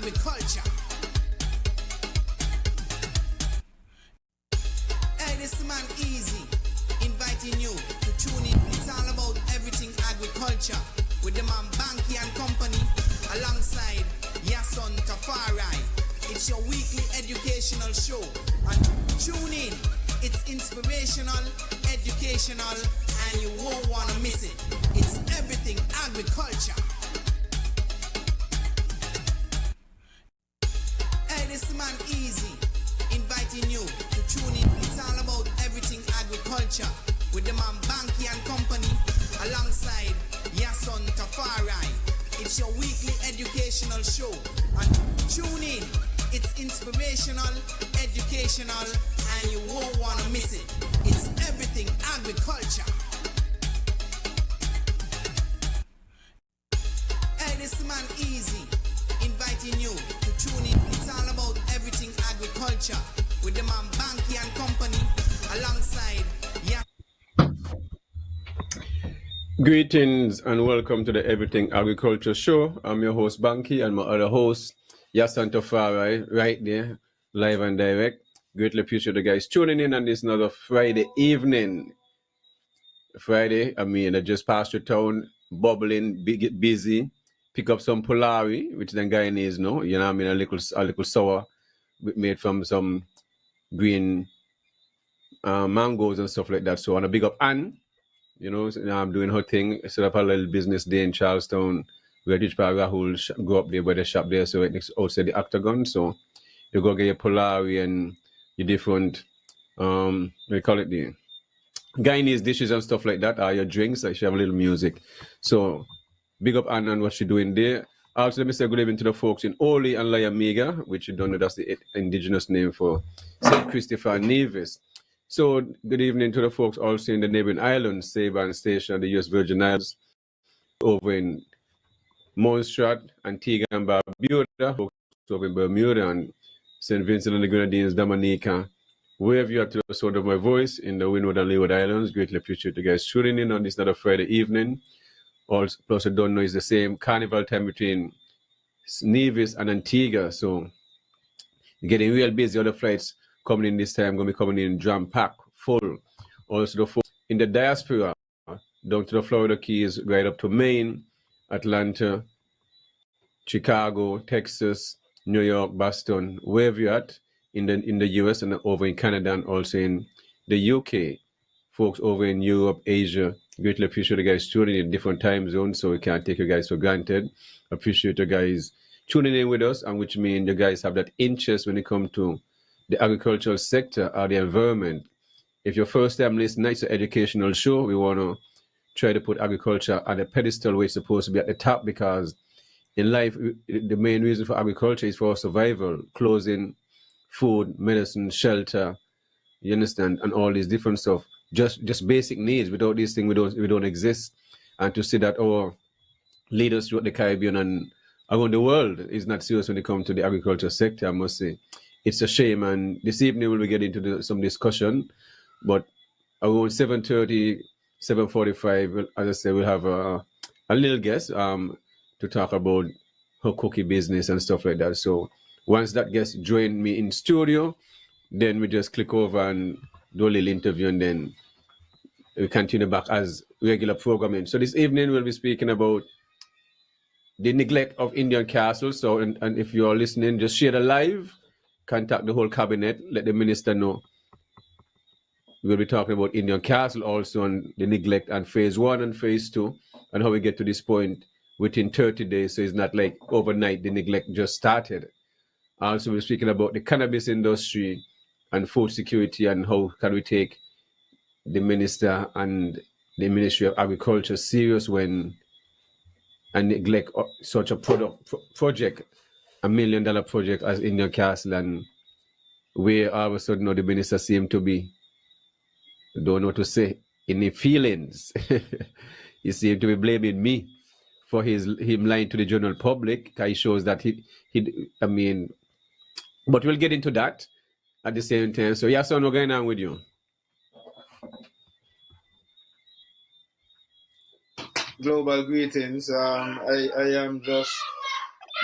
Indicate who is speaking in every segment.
Speaker 1: agriculture. Hey, this man Easy, inviting you to tune in. It's all about everything agriculture with the man Banky and Company alongside Yason Tafari. It's your weekly educational show. And tune in. It's inspirational, educational, and you won't want to miss it. It's everything agriculture. Hey, this man Easy, inviting you to tune in. It's all about everything agriculture with the man Banky and Company alongside Yason Tafari. It's your weekly educational show. And tune in. It's inspirational, educational, and you won't want to miss it. It's everything agriculture. Hey, this man Easy, inviting you to tune in. It's all about everything agriculture with the man Banky and Company alongside
Speaker 2: Greetings and welcome to the Everything Agriculture Show. I'm your host Banky and my other host Yasan Tafari right there, live and direct. Greatly appreciate the guys tuning in on this another Friday evening. I just passed through town, bubbling, busy, pick up some Polari, which then Guyanese know, you know what I mean, a little sour, made from some green mangoes and stuff like that. So I want to big up Anne. You know, I'm doing her thing. Set up a little business there in Charlestown, where Rich Pa Rahul go up there by the shop there, so it's outside the Octagon. So you go get your Polari and your different, we call it the Guyanese dishes and stuff like that, or your drinks. Like she have a little music. So big up Anne and what she doing there. Also, let me say good evening to the folks in Oli and Layamiga, which you don't know, that's the indigenous name for St. Christopher Nevis. So, good evening to the folks also in the neighboring islands, Saban Station, the U.S. Virgin Islands, over in Montserrat, Antigua and Barbuda, folks over in Bermuda and St. Vincent and the Grenadines, Dominica. Wherever you are to the sound of my voice in the Windward and Leeward Islands, greatly appreciate you guys tuning in on this another Friday evening. Also, plus, I don't know, it's the same carnival time between Nevis and Antigua, so getting real busy. Other flights coming in this time, going to be coming in jam-packed, full. Also, the folks in the diaspora, down to the Florida Keys, right up to Maine, Atlanta, Chicago, Texas, New York, Boston, wherever you're at in the US and over in Canada and also in the UK. Folks over in Europe, Asia, greatly appreciate you guys tuning in different time zones, so we can't take you guys for granted. Appreciate you guys tuning in with us, and which means you guys have that interest when it comes to the agricultural sector or the environment. If your first time listening, it's an educational show. We want to try to put agriculture on a pedestal where it's supposed to be at the top, because in life, the main reason for agriculture is for survival, clothing, food, medicine, shelter, you understand, and all these different stuff. Just basic needs. Without these things, we don't exist. And to see that our leaders throughout the Caribbean and around the world is not serious when it comes to the agriculture sector, I must say. It's a shame. And this evening we'll be getting into some discussion, but around 7:30, 7:45, as I say, we'll have a little guest to talk about her cookie business and stuff like that. So once that guest join me in studio, then we just click over and do a little interview, and then we continue back as regular programming. So this evening we'll be speaking about the neglect of Indian castles. So, and if you are listening, just share the live, contact the whole cabinet, let the minister know. We'll be talking about Indian castle also, on the neglect and phase 1 and phase 2, and how we get to this point within 30 days. So it's not like overnight the neglect just started. Also, we're speaking about the cannabis industry and food security, and how can we take the minister and the Ministry of Agriculture serious when and neglect such a project, $1 million project as Indian Castle, and where all of a sudden now the minister seemed to be, don't know what to say, in the feelings. He seemed to be blaming me for him lying to the general public. He shows that but we'll get into that at the same time. So, Yason, what's going on with you?
Speaker 3: Global greetings. I am just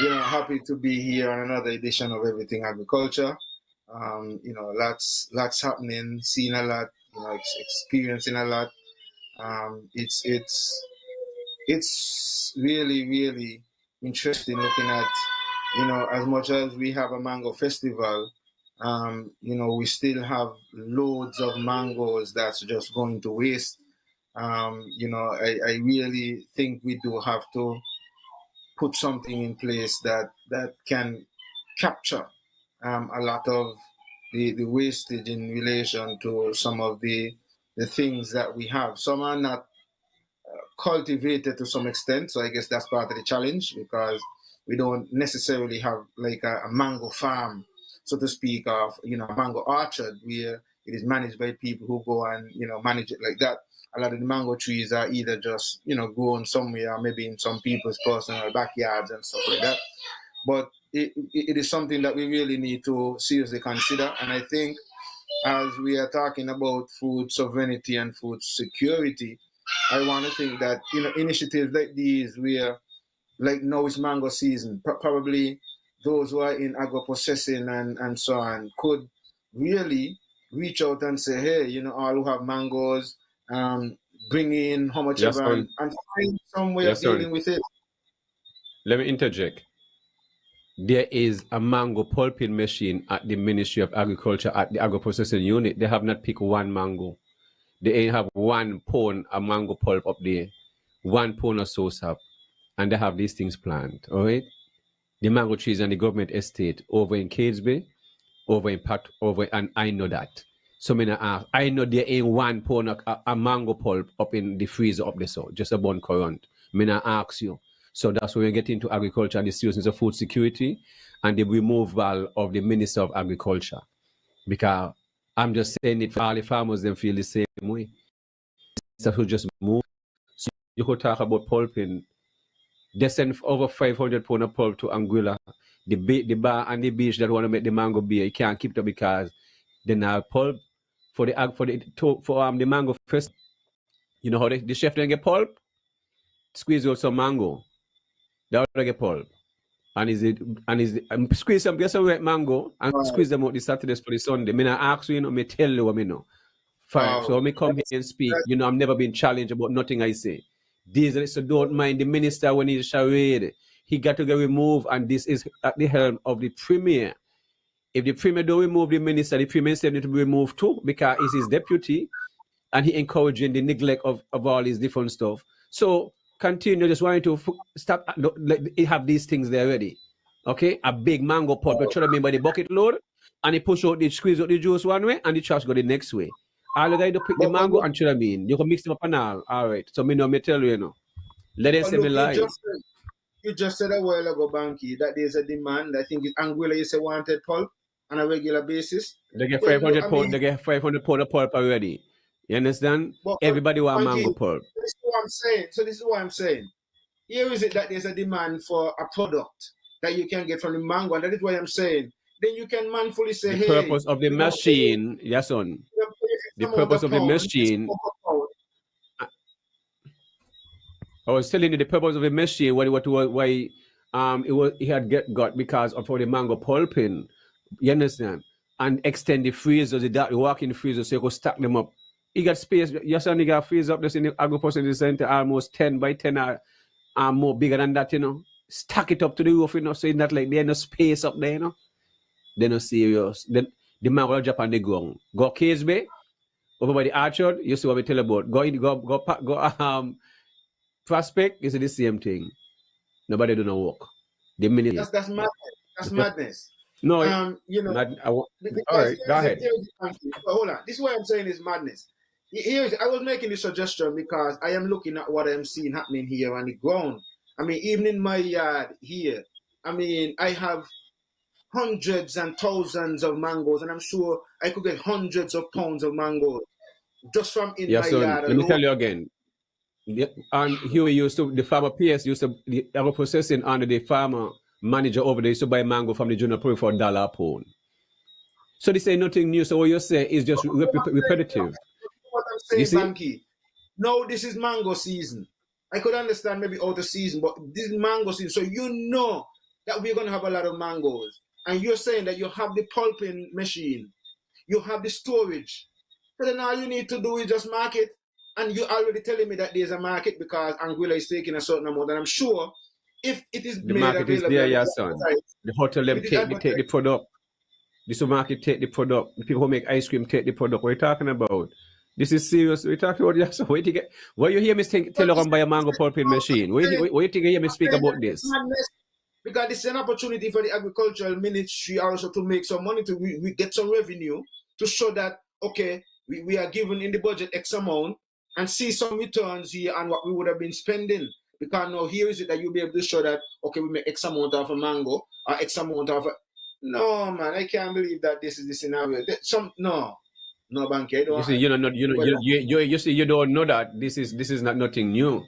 Speaker 3: happy to be here on another edition of Everything Agriculture. Lots happening, seeing a lot, experiencing a lot. It's really, really interesting looking at, as much as we have a mango festival, we still have loads of mangoes that's just going to waste. I really think we do have to put something in place that can capture a lot of the wastage in relation to some of the things that we have. Some are not cultivated to some extent, so I guess that's part of the challenge, because we don't necessarily have like a mango farm, so to speak, of a mango orchard where it is managed by people who go and manage it like that. A lot of the mango trees are either just grown somewhere, or maybe in some people's personal backyards and stuff like that. But it is something that we really need to seriously consider. And I think as we are talking about food sovereignty and food security, I want to think that initiatives like these, where like now it's mango season, probably those who are in agro processing and so on could really reach out and say, hey, all who have mangoes, bring in how much
Speaker 2: Yes,
Speaker 3: ever,
Speaker 2: son.
Speaker 3: and find some way of
Speaker 2: Yes, son.
Speaker 3: dealing with it.
Speaker 2: Let me interject. There is a mango pulping machine at the Ministry of Agriculture at the agro processing unit. They have not picked one mango. They ain't have 1 pound of mango pulp up there, 1 pound of sauce up, and they have these things planned. All right, the mango trees on the government estate over in Catesby, over in Pat, over, and I know that. So I know there ain't 1 pound of a mango pulp up in the freezer up there, so just a bun current. I ask you. So that's when we get into agriculture and the seriousness of food security and the removal of the Minister of Agriculture. Because I'm just saying it for all the farmers, them feel the same way. So who just move. So you could talk about pulping. They send over 500 pound of pulp to Anguilla. The bar and the beach that want to make the mango beer, you can't keep it because they now pulp for the mango first. You know how the chef then get pulp? Squeeze out some mango. They already get pulp. And squeeze some, get some wet mango and squeeze them out the Saturdays for the Sunday. Me not ask you, me tell you what me know. Fine. So when me come here and speak, I've never been challenged about nothing I say. So don't mind the minister when he's charade. He got to get removed, and this is at the helm of the premier. If the premier don't remove the minister, the premier said it to be removed too, because he's his deputy, and he encouraging the neglect of all these different stuff. So continue, just wanting to stop, have these things there already. Okay, a big mango pot, but try to remember the bucket load, and he push out squeeze out the juice one way, and the trash go the next way. All you got to pick the mango and try you can mix them up and all right. So me tell you, let them say me lie.
Speaker 3: You just said a while ago, Banky, that there's a demand. I think Anguilla is a wanted pulp on a regular basis.
Speaker 2: They get 500 pound. They get 500 pound of pulp already. You understand? Everybody want mango pulp.
Speaker 3: This is what I'm saying. So this is what I'm saying. Here is it that there's a demand for a product that you can get from the mango, and that is what I'm saying. Then you can manfully say,
Speaker 2: the purpose of the machine, yes, son. The purpose of the machine. I was telling you the purpose of the machine. Why he had got because of all the mango pulping. You understand? And extend the freezers, the walk-in freezer, so you could stack them up. You got space. Yes, and you got freezer up just in the agro-processing center, almost 10 by 10 or more bigger than that, Stack it up to the roof, so it's not like there's no space up there, They're not serious. Then the man will drop on the ground. Go Casebay, over by the orchard, you see what we tell about. Go Prospect, you see the same thing. Nobody do no work. The minute
Speaker 3: that's madness. That's madness.
Speaker 2: No,
Speaker 3: all
Speaker 2: right, go ahead.
Speaker 3: Hold on. This is what I'm saying is madness. I was making this suggestion because I am looking at what I'm seeing happening here on the ground. I mean, even in my yard here, I have hundreds and thousands of mangoes, and I'm sure I could get hundreds of pounds of mangoes just from in my yard alone.
Speaker 2: Let me tell you again. And here we the farmer PS used to, the agro processing under the farmer manager over there used to buy mango from the junior pro for $1 a pound. So this ain't nothing new. So what you say is just repetitive.
Speaker 3: What I'm saying, Banky, no, this is mango season. I could understand maybe out of season, but this is mango season. So that we're going to have a lot of mangoes. And you're saying that you have the pulping machine, you have the storage. So then all you need to do is just market. And you're already telling me that there's a market because Anguilla is taking a certain amount. And I'm sure if it is
Speaker 2: The
Speaker 3: made
Speaker 2: market is
Speaker 3: available
Speaker 2: there,
Speaker 3: and
Speaker 2: yeah,
Speaker 3: it's
Speaker 2: son.
Speaker 3: advertised,
Speaker 2: The hotel them
Speaker 3: if it is
Speaker 2: take the
Speaker 3: advertised,
Speaker 2: product. The supermarket take the product. The people who make ice cream take the product. What are you talking about? This is serious. We're talking about, yeah. So where you get? Why you hear me tell you buy a mango pulping machine? Where you think you hear me speak about this?
Speaker 3: madness, because this is an opportunity for the agricultural ministry also to make some money, to we get some revenue to show that, okay, we are given in the budget X amount and see some returns here on what we would have been spending. Because now here is it that you'll be able to show that, okay, we make X amount of a mango or X amount of a... No, man, I can't believe that this is the scenario. No, Banky, I
Speaker 2: You
Speaker 3: don't...
Speaker 2: see, you see, you don't know that this is not nothing new.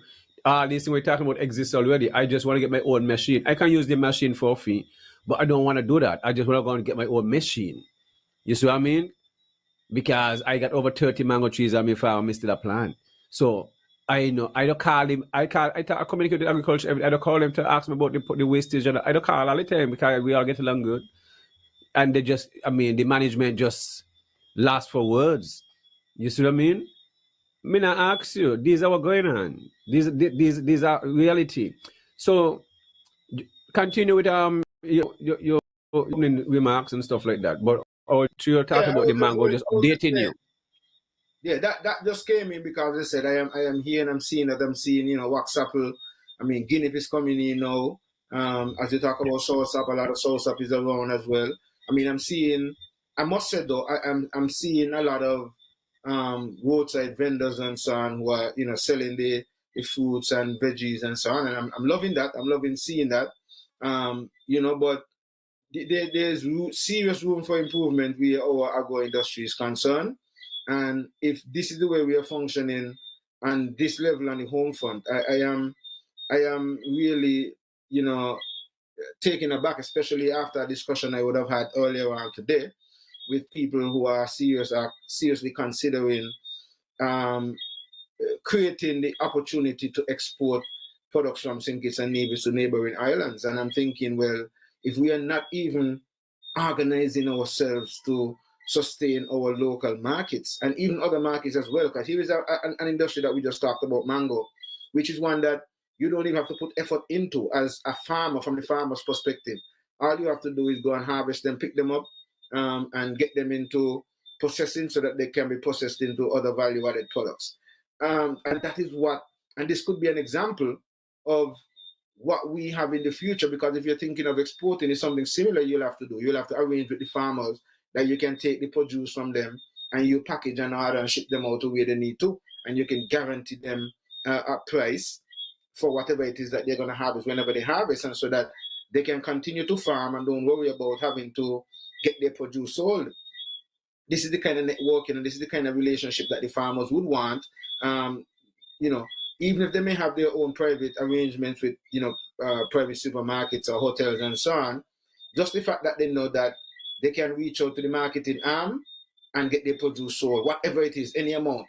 Speaker 2: This thing we're talking about exists already. I just want to get my own machine. I can use the machine for free, but I don't want to do that. I just want to go and get my own machine. You see what I mean? Because I got over 30 mango trees on my farm, I still a plant. So I know I don't call him. I communicate with agriculture. I don't call them to ask me about the wastage. I don't call all the time because we all get along good. And they just, I mean, the management just lost for words. You see what I mean? Me not ask you. These are what going on. These are reality. So continue with your opening remarks and stuff like that. But you're talking
Speaker 3: Yeah,
Speaker 2: about the mango, just
Speaker 3: I was just
Speaker 2: updating
Speaker 3: saying,
Speaker 2: you.
Speaker 3: yeah, that just came in because I said I am here and I'm seeing that I'm seeing, wax apple. I mean, guinea is coming in now. As you talk about soursop, a lot of soursop is around as well. I mean, I must say though, I'm seeing a lot of roadside vendors and so on who are, selling the fruits and veggies and so on. And I'm loving that. I'm loving seeing that. But there's serious room for improvement where our agro industry is concerned. And if this is the way we are functioning on this level on the home front, I am really, taken aback, especially after a discussion I would have had earlier on today with people who are seriously considering um, creating the opportunity to export products from St. Kitts and Nevis to neighboring islands. And I'm thinking, well, if we are not even organizing ourselves to sustain our local markets and even other markets as well, because here is an industry that we just talked about, mango, which is one that you don't even have to put effort into as a farmer from the farmer's perspective. All you have to do is go and harvest them, pick them up, and get them into processing so that they can be processed into other value-added products. And that is and this could be an example of what we have in the future, because if you're thinking of exporting, it's something similar you'll have to do. You'll have to arrange with the farmers that you can take the produce from them and you package and order and ship them out to where they need to, and you can guarantee them a price for whatever it is that they're going to harvest whenever they harvest, and so that they can continue to farm and don't worry about having to get their produce sold. This is the kind of networking and this is the kind of relationship that the farmers would want. Even if they may have their own private arrangements with, private supermarkets or hotels and so on, just the fact that they know that they can reach out to the marketing arm and get their produce sold, whatever it is, any amount.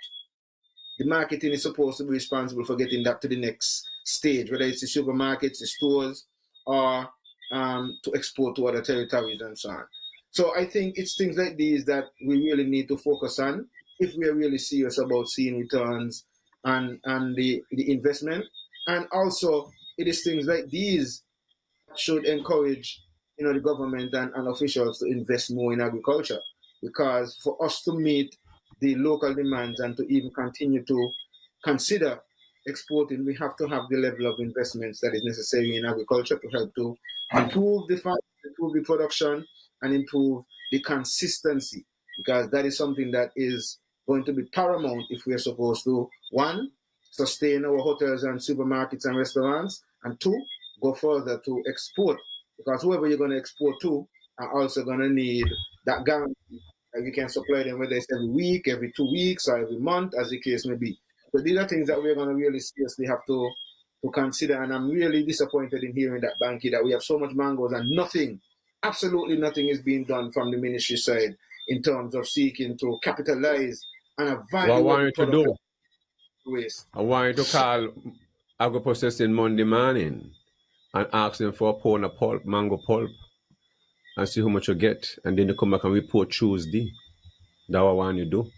Speaker 3: The marketing is supposed to be responsible for getting that to the next stage, whether it's the supermarkets, the stores, or to export to other territories and so on. So I think it's things like these that we really need to focus on if we are really serious about seeing returns and the investment. And also, it is things like these that should encourage, the government and officials to invest more in agriculture, because for us to meet the local demands and to even continue to consider exporting, we have to have the level of investments that is necessary in agriculture to help to improve the farm, improve the production, and improve the consistency, because that is something that is going to be paramount if we are supposed to, one, sustain our hotels and supermarkets and restaurants, and two, go further to export, because whoever you're going to export to are also going to need that guarantee that you can supply them, whether it's every week, every 2 weeks, or every month, as the case may be. So these are things that we're going to really seriously have to consider. And I'm really disappointed in hearing that, Banky, that we have so much mangoes and nothing, absolutely nothing is being done from the ministry side in terms of seeking to capitalize on a
Speaker 2: What I want
Speaker 3: valuable
Speaker 2: you to
Speaker 3: product
Speaker 2: do,
Speaker 3: waste.
Speaker 2: I want you to call agro processing Monday morning and ask them for a pound of pulp, mango pulp, and see how much you get. And then you come back and report Tuesday. That's what I want you do.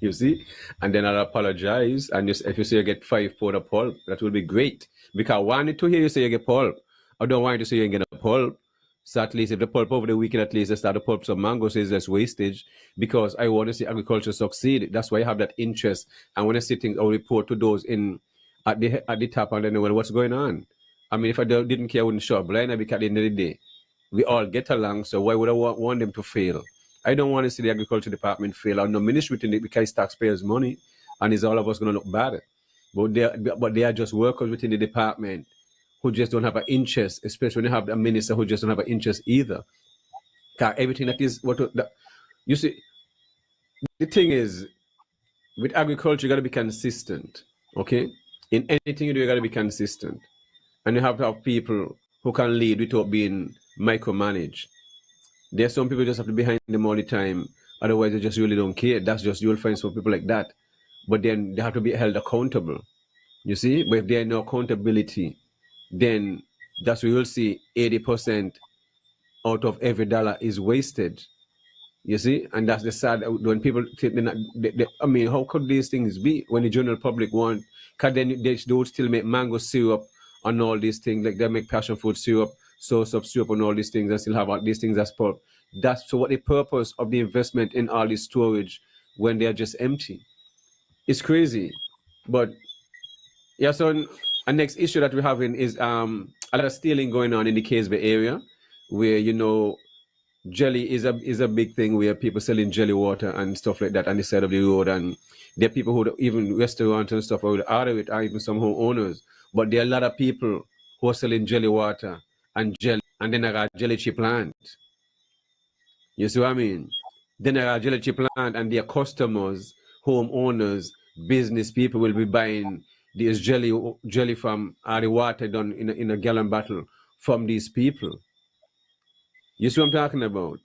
Speaker 2: You see? And then I'll apologize. And if you say you get 5 pound of pulp, that will be great. Because I wanted to hear you say you get pulp. I don't want you to say you get a pulp. So at least if the pulp over the weekend, at least I start to pulp some mango, so it's less wastage. Because I want to see agriculture succeed. That's why I have that interest. And when I see things, I'll report to those in at the top and then know what's going on. I mean, if I didn't care, I wouldn't show up blind because at the end of the day, we all get along. So why would I want them to fail? I don't want to see the agriculture department fail or no ministry within it because it's taxpayers' money and is all of us going to look bad. But they are just workers within the department who just don't have an interest, especially when you have a minister who just don't have an interest either. Because everything that is you see, the thing is, with agriculture, you got to be consistent. Okay, in anything you do, you got to be consistent, and you have to have people who can lead without being micromanaged. There's some people just have to be behind them all the time. Otherwise, they just really don't care. That's just, you'll find some people like that. But then they have to be held accountable. You see? But if there is no accountability, then that's where you'll see 80% out of every dollar is wasted. You see? And that's the sad, when people think, I mean, how could these things be when the general public want? Because then they would still make mango syrup and all these things, like they make passion fruit syrup, sauce of syrup and all these things, and still have all these things as pulp. That's so what the purpose of the investment in all this storage when they are just empty. It's crazy. But yeah, so a next issue that we're having is a lot of stealing going on in the Case Bay area, where jelly is a big thing, where people selling jelly water and stuff like that on the side of the road, and there are people who even restaurants and stuff would order it, or even some homeowners. But there are a lot of people who are selling jelly water and jelly, and then there are jelly chip plant. You see what I mean? Then there are jelly chip plant, and their customers, homeowners, business people will be buying this jelly from the water done in a gallon bottle from these people. You see what I'm talking about?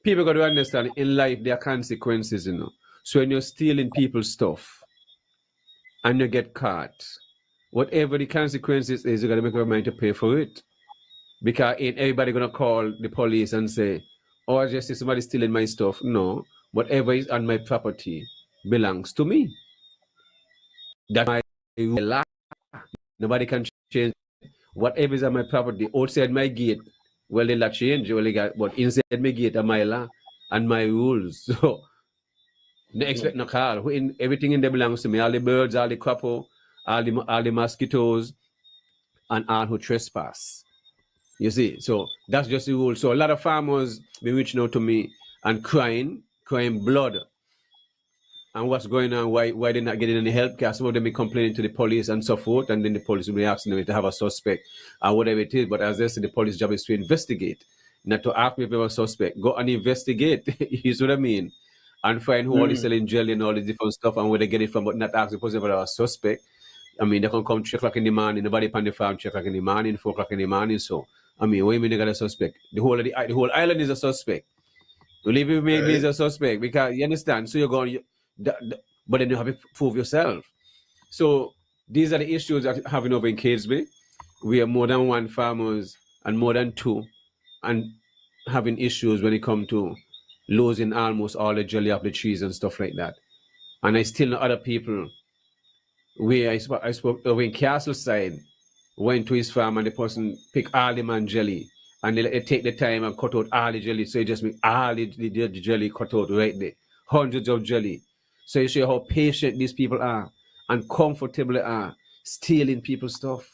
Speaker 2: People got to understand in life there are consequences. So when you're stealing people's stuff and you get caught, whatever the consequences is, you got to make up your mind to pay for it. Because ain't everybody gonna call the police and say, "Oh, I just see somebody stealing my stuff." No, whatever is on my property belongs to me. That's my law. Nobody can change whatever is on my property outside my gate. Well, they'll change. Well, they got, but inside my gate are my law and my rules. So they expect no call. Everything in there belongs to me. All the birds, all the couple, all the mosquitoes, and all who trespass. You see, so that's just the rule. So a lot of farmers been reaching out to me and crying blood. And what's going on? Why they're not getting any help? Because some of them be complaining to the police and so forth, and then the police will be asking them if they have a suspect or whatever it is. But as they say, the police job is to investigate, not to ask me if they have a suspect. Go and investigate. You see what I mean? And find who all is selling jelly and all this different stuff and where they get it from, but not ask the person if they have a suspect. I mean, they can come 3 o'clock in the morning, nobody on the farm 3 o'clock in the morning, 4 o'clock in the morning. So, I mean, what do you mean they got a suspect? The whole island is a suspect. Believe you me, is a suspect because you understand. So you're going, but then you have to prove yourself. So these are the issues that having over in Cadesby. We are more than one farmers and more than 2, and having issues when it comes to losing almost all the jelly off the trees and stuff like that. And I still know other people where I spoke over in Castle side, went to his farm and the person pick all the man jelly and they take the time and cut out all the jelly. So it just make all the jelly cut out right there. Hundreds of jelly. So you show how patient these people are and comfortable they are stealing people's stuff.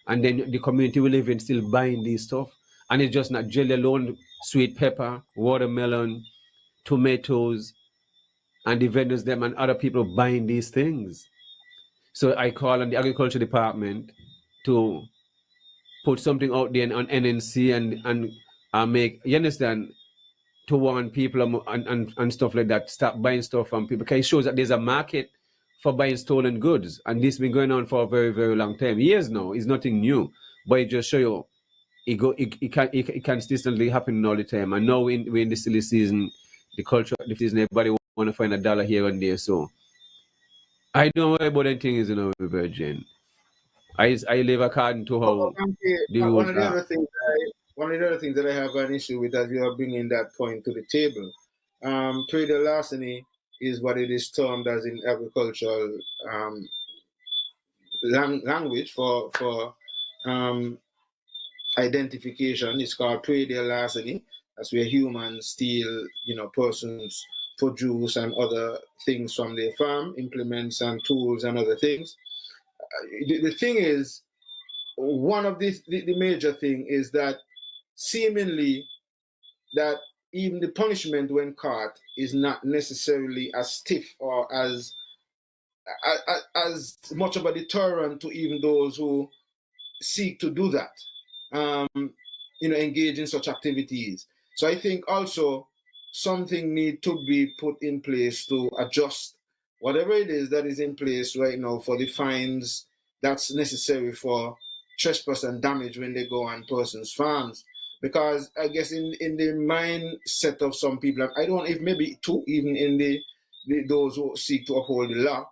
Speaker 2: And then the community we live in still buying these stuff. And it's just not jelly alone, sweet pepper, watermelon, tomatoes, and the vendors them and other people buying these things. So I call on the agriculture department to put something out there on NNC and make, you understand, to warn people and stuff like that, stop buying stuff from people, because it shows that there's a market for buying stolen goods. And this has been going on for a very, very long time. Years now. It's nothing new. But it just show you it consistently happen all the time. And now we're in the silly season, the season, everybody want to find $1 here and there. So I don't worry about anything, Virgin. I live according to how
Speaker 3: Okay,
Speaker 2: the
Speaker 3: one
Speaker 2: rules
Speaker 3: of the
Speaker 2: are.
Speaker 3: other things one of the other things that I have an issue with as you are bringing that point to the table, trade larceny is what it is termed as in agricultural language for um, identification. It's called trade larceny. That's where humans steal, persons' produce and other things from their farm, implements and tools and other things. The thing is, one of the major thing is that seemingly that even the punishment when caught is not necessarily as stiff or as much of a deterrent to even those who seek to do that, engage in such activities. So I think also something need to be put in place to adjust whatever it is that is in place right now for the fines that's necessary for trespass and damage when they go on persons' farms. Because I guess in the mindset of some people, I don't, if maybe two, even in those who seek to uphold the law,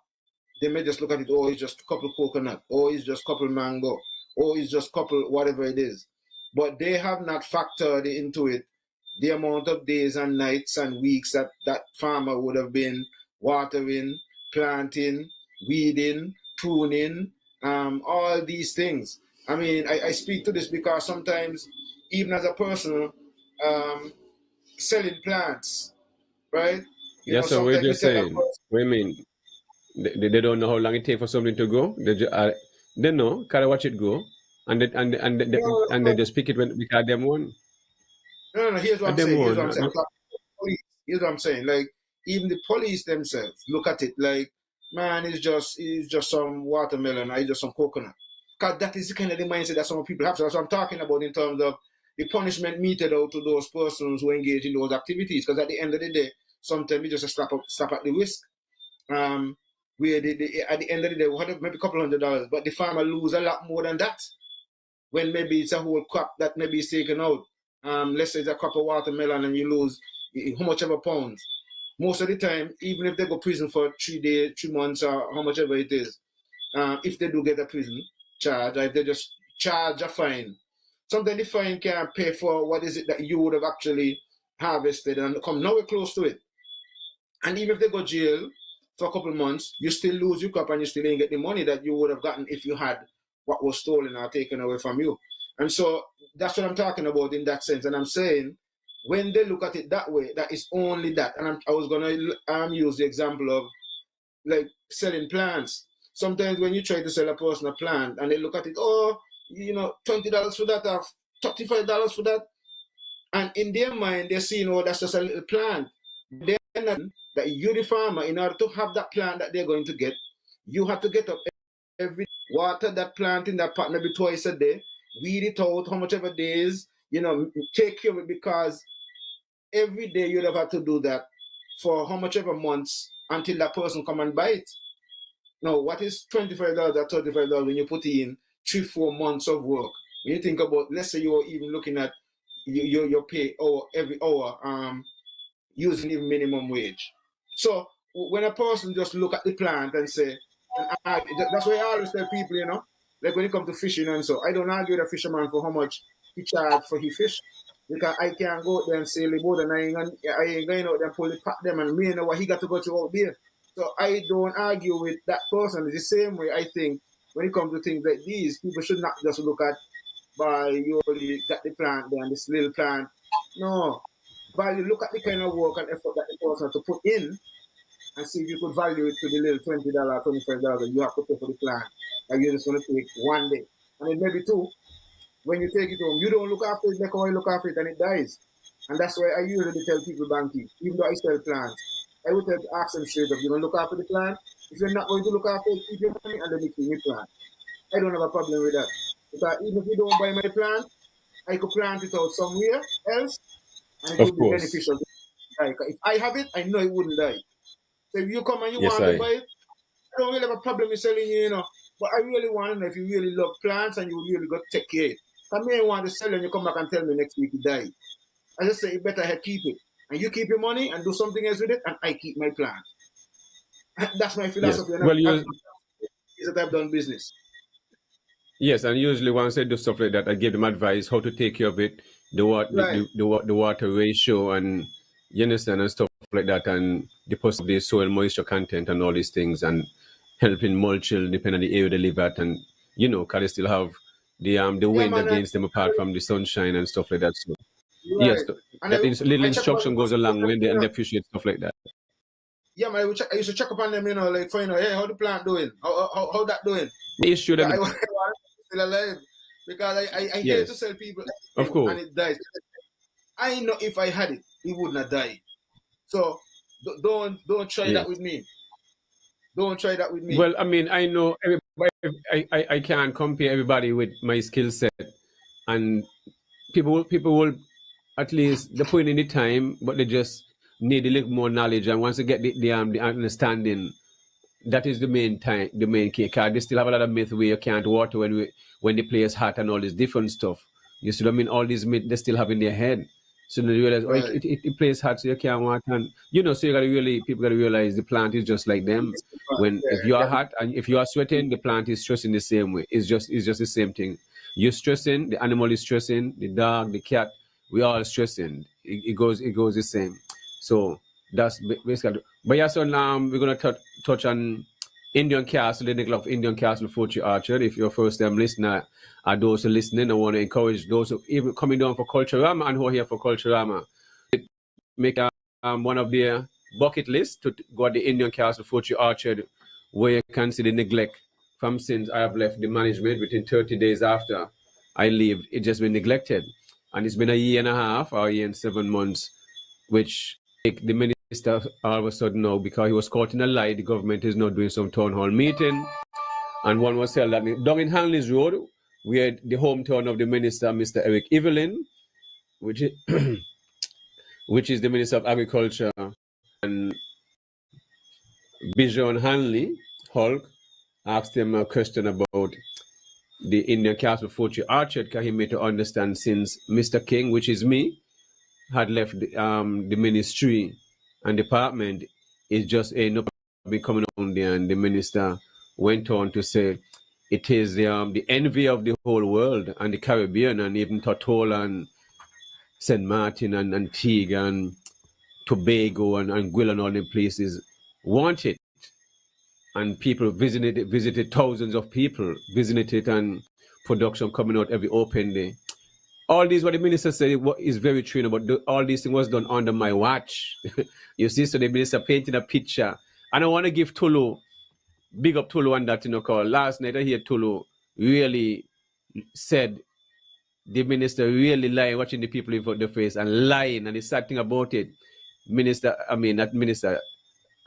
Speaker 3: they may just look at it, oh, it's just a couple coconut, or it's just a couple mango, or it's just a couple whatever it is. But they have not factored into it the amount of days and nights and weeks that that farmer would have been watering, planting, weeding, pruning, all these things. I mean, I speak to this because sometimes, even as a person selling plants, right?
Speaker 2: Yeah, so we're
Speaker 3: Sometimes you
Speaker 2: just
Speaker 3: tell a
Speaker 2: saying.
Speaker 3: person,
Speaker 2: We mean they don't know how long it takes for something to go. They know, gotta watch it go, and they just pick it when because them one.
Speaker 3: no. Here's what
Speaker 2: At
Speaker 3: I'm
Speaker 2: them
Speaker 3: saying. Here's
Speaker 2: one.
Speaker 3: what I'm saying. I'm talking to the police. Here's what I'm saying. Like even the police themselves look at it like, man, it's just some watermelon or it's just some coconut. Cause that is the kind of the mindset that some people have. So that's what I'm talking about in terms of the punishment meted out to those persons who engage in those activities. Because at the end of the day, sometimes it's just a slap at the wrist. Where at the end of the day, maybe a couple $100, but the farmer lose a lot more than that when maybe it's a whole crop that maybe is taken out. Let's say it's a crop of watermelon and you lose how much ever pounds. Most of the time, even if they go prison for 3 days, 3 months, or how much ever it is, if they do get a prison charge, or if they just charge a fine, sometimes the fine can't pay for what is it that you would have actually harvested and come nowhere close to it. And even if they go jail for a couple of months, you still lose your crop and you still didn't get the money that you would have gotten if you had what was stolen or taken away from you. And so that's what I'm talking about in that sense. And I'm saying when they look at it that way, that is only that. And I was going to use the example of like selling plants. Sometimes when you try to sell a person a plant and they look at it, oh, $20 for that or $35 for that. And in their mind, they're seeing, oh, that's just a little plant. They're not that you, the farmer, in order to have that plant that they're going to get, you have to get up every water that plant in that pot maybe twice a day, weed it out, how much ever days, take care of it because every day you'd have had to do that for how much ever months until that person come and buy it. Now, what is $25 or $35 when you put in 3-4 months of work? When you think about, let's say you're even looking at your pay every hour, using even minimum wage. So when a person just look at the plant and say, that's why I always tell people, like when it comes to fishing and so, I don't argue with a fisherman for how much he charge for his fish. Because I can't go out there and sail the boat and I ain't going out there and pull the pack them and me know what he got to go through out there. So I don't argue with that person. It's the same way I think when it comes to things like these, people should not just look at by you already got the plant there and this little plant. No. Value, look at the kind of work and effort that the person has to put in and see if you could value it to the little $20, $25 that you have to pay for the plant that you're just going to take one day. And then maybe two, when you take it home, you don't look after it like how I look after it and it dies. And that's why I usually tell people, Banky, even though I sell plants, I would ask them straight up, you don't look after the plant. If you're not going to look after it, keep your money and then you keep your plant. I don't have a problem with that. Because even if you don't buy my plant, I could plant it out somewhere else and it
Speaker 2: Of
Speaker 3: would be
Speaker 2: course.
Speaker 3: beneficial. Like if I have it, I know it wouldn't die. So if you come and you
Speaker 2: Yes,
Speaker 3: want to
Speaker 2: I.
Speaker 3: buy it, I don't really have a problem with selling you, But I really want to know if you really love plants and you really got to take care of it. I may want to sell and you come back and tell me next week it died. I just say you better keep it. And you keep your money and do something else with it, and I keep my plant. That's my
Speaker 2: Yes.
Speaker 3: philosophy, and
Speaker 2: Well,
Speaker 3: I've
Speaker 2: you
Speaker 3: is that I've done business.
Speaker 2: Yes, and usually once I do stuff like that, I give them advice how to take care of it, the what
Speaker 3: Right.
Speaker 2: the water ratio, and you understand, and stuff like that, and the possibly soil moisture content and all these things, and helping mulching depending on the area they live at, and can they still have the
Speaker 3: Yeah,
Speaker 2: wind
Speaker 3: man.
Speaker 2: against them apart from the sunshine and stuff like that. So yes,
Speaker 3: Right. And
Speaker 2: that is little
Speaker 3: I check up on
Speaker 2: instruction goes a long way, and
Speaker 3: them.
Speaker 2: they appreciate stuff like that.
Speaker 3: Yeah, man. I used to check up on them, like for hey, how the plant doing? How that doing?
Speaker 2: The issue
Speaker 3: Because
Speaker 2: them,
Speaker 3: I want still alive. Because I hate to
Speaker 2: yes,
Speaker 3: sell people
Speaker 2: of
Speaker 3: anything and
Speaker 2: course,
Speaker 3: it dies. I know if I had it, it would not die. So don't try that
Speaker 2: yes.
Speaker 3: with me. Don't try that with me.
Speaker 2: Well, I mean, I know everybody, I can't compare everybody with my skill set, and people will at least they put in the time, but they just need a little more knowledge, and once they get the understanding, that is the main key. Cause they still have a lot of myth where you can't water when the player's hot and all this different stuff. You see what I mean? All these myth they still have in their head. So they realize, oh,
Speaker 3: Right.
Speaker 2: it plays hot, so you can't water. And so you gotta people gotta realize the plant is just like them. When if you are
Speaker 3: Yeah.
Speaker 2: hot and if you are sweating, the plant is stressing the same way. It's just the same thing. You're stressing, the animal is stressing, the dog, the cat, we all stressing. It goes the same. So that's basically. But yeah, so now we're gonna touch on Indian Castle, the nickel of Indian Castle Fortune Archer. If you're a first time listener, are those who are listening, I want to encourage those who even coming down for Culturama and who are here for Culturama. Make one of their bucket list to go to the Indian Castle Fortune Archer, where you can see the neglect from since I have left the management within 30 days after I leave. It just been neglected. And it's been a year and a half or a year and 7 months, which the minister all of a sudden now, because he was caught in a lie, the government is now doing some town hall meeting. And one was held down in Hanley's Road, where the hometown of the minister, Mr. Eric Evelyn, which is, which is the Minister of Agriculture, and Bijon Hanley, Hulk, asked him a question about the Indian Castle Fortune Archer, because he made to understand since Mr. King, which is me, had left the ministry and department, it just ain't no be coming on there. And the minister went on to say it is the envy of the whole world and the Caribbean and even Tortola and St. Martin and Antigua and Tobago and Anguilla and all the places want it. And people visited thousands of people visited it, and production coming out every open day. All these, what the minister said, is very true, but all these things was done under my watch. You see, so the minister painted a picture. And I want to give Tulu, big up Tulu on that, call. Last night I hear Tulu really said the minister really lying, watching the people in front of the face and lying. And the sad thing about it, that minister,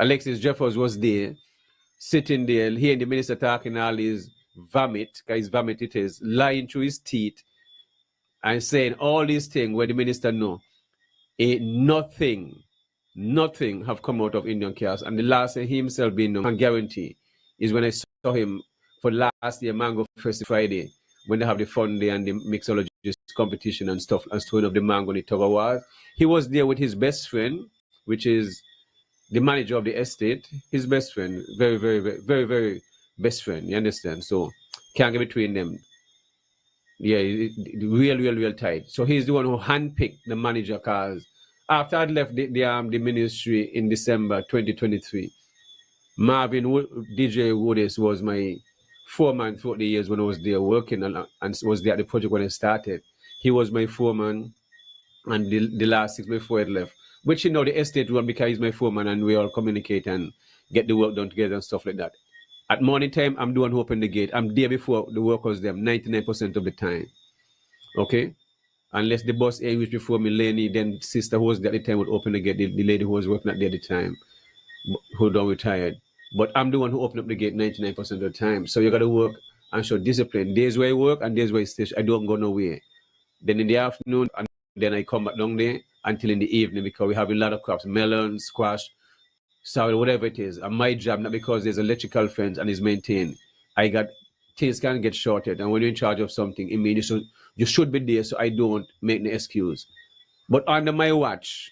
Speaker 2: Alexis Jeffers was there, sitting there, hearing the minister talking all his vomit, because his vomit it is, lying through his teeth and saying all these things where the minister know. Nothing have come out of Indian chaos. And the last thing he himself being known, and guarantee, is when I saw him for last year, Mango Festival Friday, when they have the fun day and the mixologist competition and stuff, and throwing up the mango in the tug of war. He was there with his best friend, which is the manager of the estate, his best friend, very, very, very, very, very best friend. You understand? So can't get between them. Yeah, real tight. So he's the one who handpicked the manager, cause after I'd left the ministry in December 2023, Marvin DJ Woodis was my foreman throughout the years when I was there working and was there at the project when I started. He was my foreman, and the last 6 before I left, which the estate run because he's my foreman and we all communicate and get the work done together and stuff like that. At morning time, I'm the one who opened the gate. I'm there before the workers them 99% of the time. Okay? Unless the boss A which before me, Lenny, then sister who was there at the time would open the gate, the lady who was working at there at the time, who don't retired. But I'm the one who opened up the gate 99% of the time. So you gotta work and show discipline. Days where I work and days where I stay. I don't go nowhere. Then in the afternoon, and then I come back down there until in the evening because we have a lot of crops, melon, squash, sour, whatever it is. And my job, not because there's electrical fence and it's maintained. I got things can get shorted. And when you're in charge of something, it means you should be there so I don't make the excuse. But under my watch,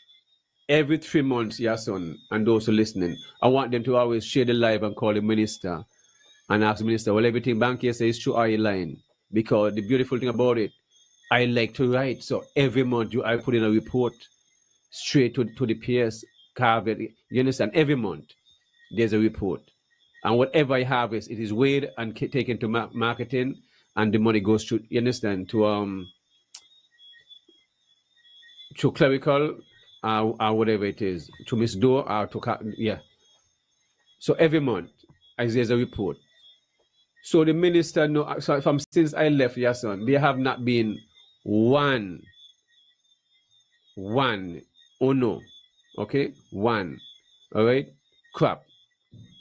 Speaker 2: every 3 months, your son, and those who are listening, I want them to always share the live and call the minister and ask the minister, well, everything Bankier says is true, are you lying? because the beautiful thing about it, I like to write. So every month I put in a report straight to the PS, carve it. You understand? Every month there's a report. And whatever I harvest, it is weighed and taken to marketing, and the money goes to, you understand, to clerical or whatever it is, to Miss Doe or to, yeah. So every month, there's a report. So the minister know. So from since I left, yes, son, there have not been one, oh no, okay, one, all right, crap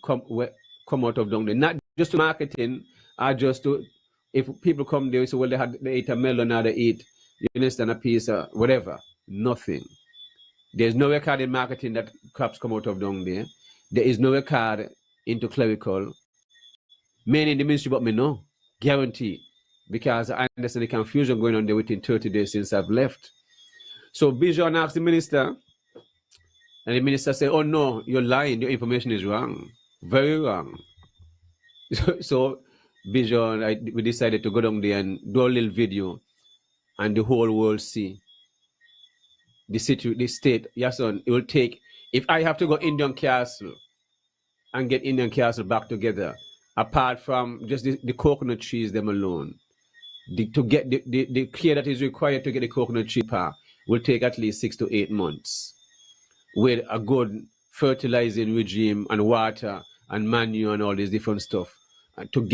Speaker 2: come out of down there. Not just to marketing, or just to, if people come there, so well they eat a melon or they eat, you understand, a piece of whatever. Nothing. There's no record in marketing that crops come out of down there. There is no record into clerical. Many in the ministry, but me no. Guarantee. Because I understand the confusion going on there within 30 days since I've left. So Bijan asked the minister, and the minister said, oh no, you're lying, your information is wrong. Very wrong. So Bijan, we decided to go down there and do a little video, and the whole world see the state. Yes, son, it will take, if I have to go Indian Castle and get Indian Castle back together, apart from just the coconut trees them alone, to get the care that is required to get the coconut tree park will take at least 6 to 8 months with a good fertilizing regime and water and manure and all this different stuff to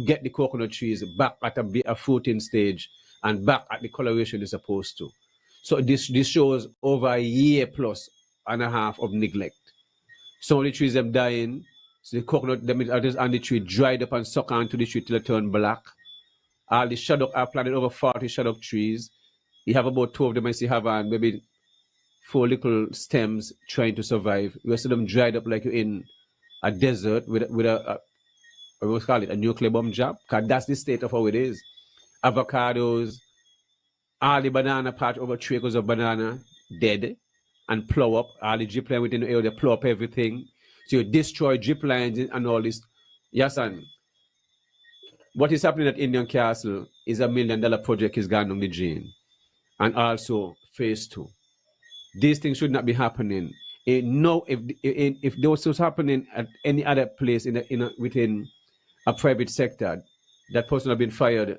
Speaker 2: get the coconut trees back at a fruiting stage and back at the coloration it's supposed to. So this shows over a year plus and a half of neglect. Some of the trees them dying, so the coconut them and the tree dried up and suck onto the tree till it turn black. All the shaddock are planted, over 40 shaddock trees. You have about 2 of them, I see have maybe 4 little stems trying to survive. The rest of them dried up like you're in a desert with a what's call it, a nuclear bomb job. Because that's the state of how it is. Avocados, all the banana patch, over 3 acres of banana dead and plow up. All the drip line within the area, they plow up everything. So you destroy drip lines and all this. Yes, and what is happening at Indian Castle is $1 million project is gone on the drain. And also phase 2. These things should not be happening. If those was happening at any other place within a private sector, that person have been fired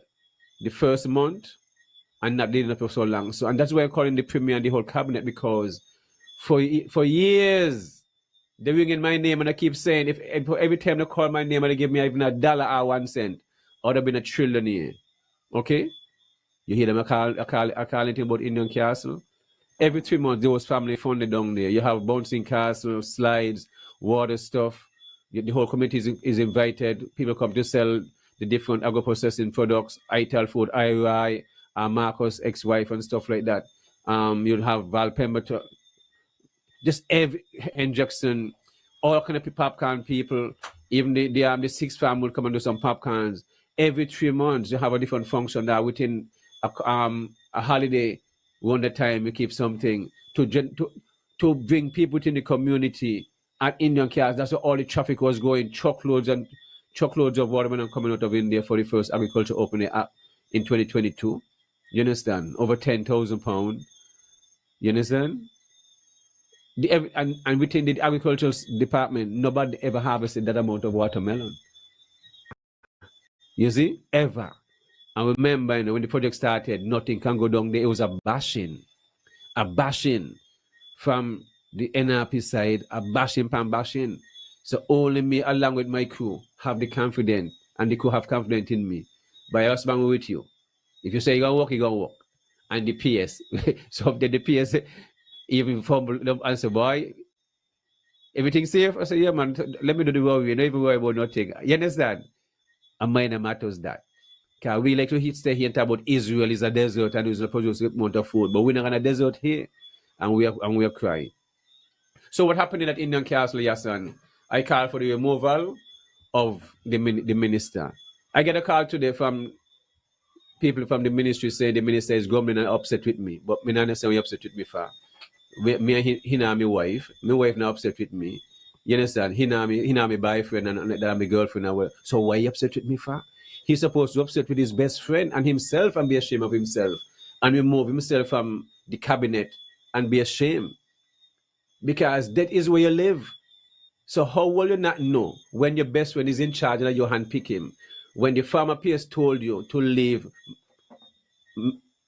Speaker 2: the first month and not dealing up for so long. So, and that's why I'm calling the premier and the whole cabinet, because for years they ring in my name and I keep saying, if every time they call my name and they give me even $1 or 1 cent, I would have been a trillionaire. Okay? You hear them calling about Indian Castle? Every 3 months, there was family funded down there. You have bouncing castle, slides, water stuff. The whole community is invited. People come to sell the different agro-processing products, ITAL food, IRI, Marcus, ex-wife, and stuff like that. You'll have Valpember, just every injection, all kind of popcorn people. Even the Sixth Farm will come and do some popcorns. Every 3 months, you have a different function that within a holiday, one the time you keep something to bring people in the community at Indian Cars. That's where all the traffic was going. Truckloads of watermelon coming out of India for the first agriculture opening up in 2022. You understand? Over 10,000 pounds. You understand? And within the agricultural department, nobody ever harvested that amount of watermelon. You see? Ever. And remember, when the project started, nothing can go down there. It was a bashing from the NRP side, a bashing. So only me, along with my crew, have the confidence, and the crew have confidence in me. But I husband with you. If you say you're going to work, you're going to work. And the PS, so the PS even fumble them and say, boy, everything safe? I say, yeah, man, let me do the work. You don't even worry about nothing. You understand? A minor matters that. Because we like to stay here and talk about Israel is a desert and it's a produce amount of food. But we're not in a desert here. And we are crying. So what happened in that Indian Castle, Yasan? I called for the removal of the minister. I get a call today from people from the ministry saying the minister is grumbling and upset with me. But me not necessarily upset with me for. Me and he and my wife. My wife not upset with me. You understand? He and my boyfriend and that my girlfriend. So why you upset with me for? He's supposed to upset with his best friend and himself and be ashamed of himself and remove himself from the cabinet and be ashamed. Because that is where you live. So how will you not know when your best friend is in charge and you handpick him? When the farmer PS told you to leave.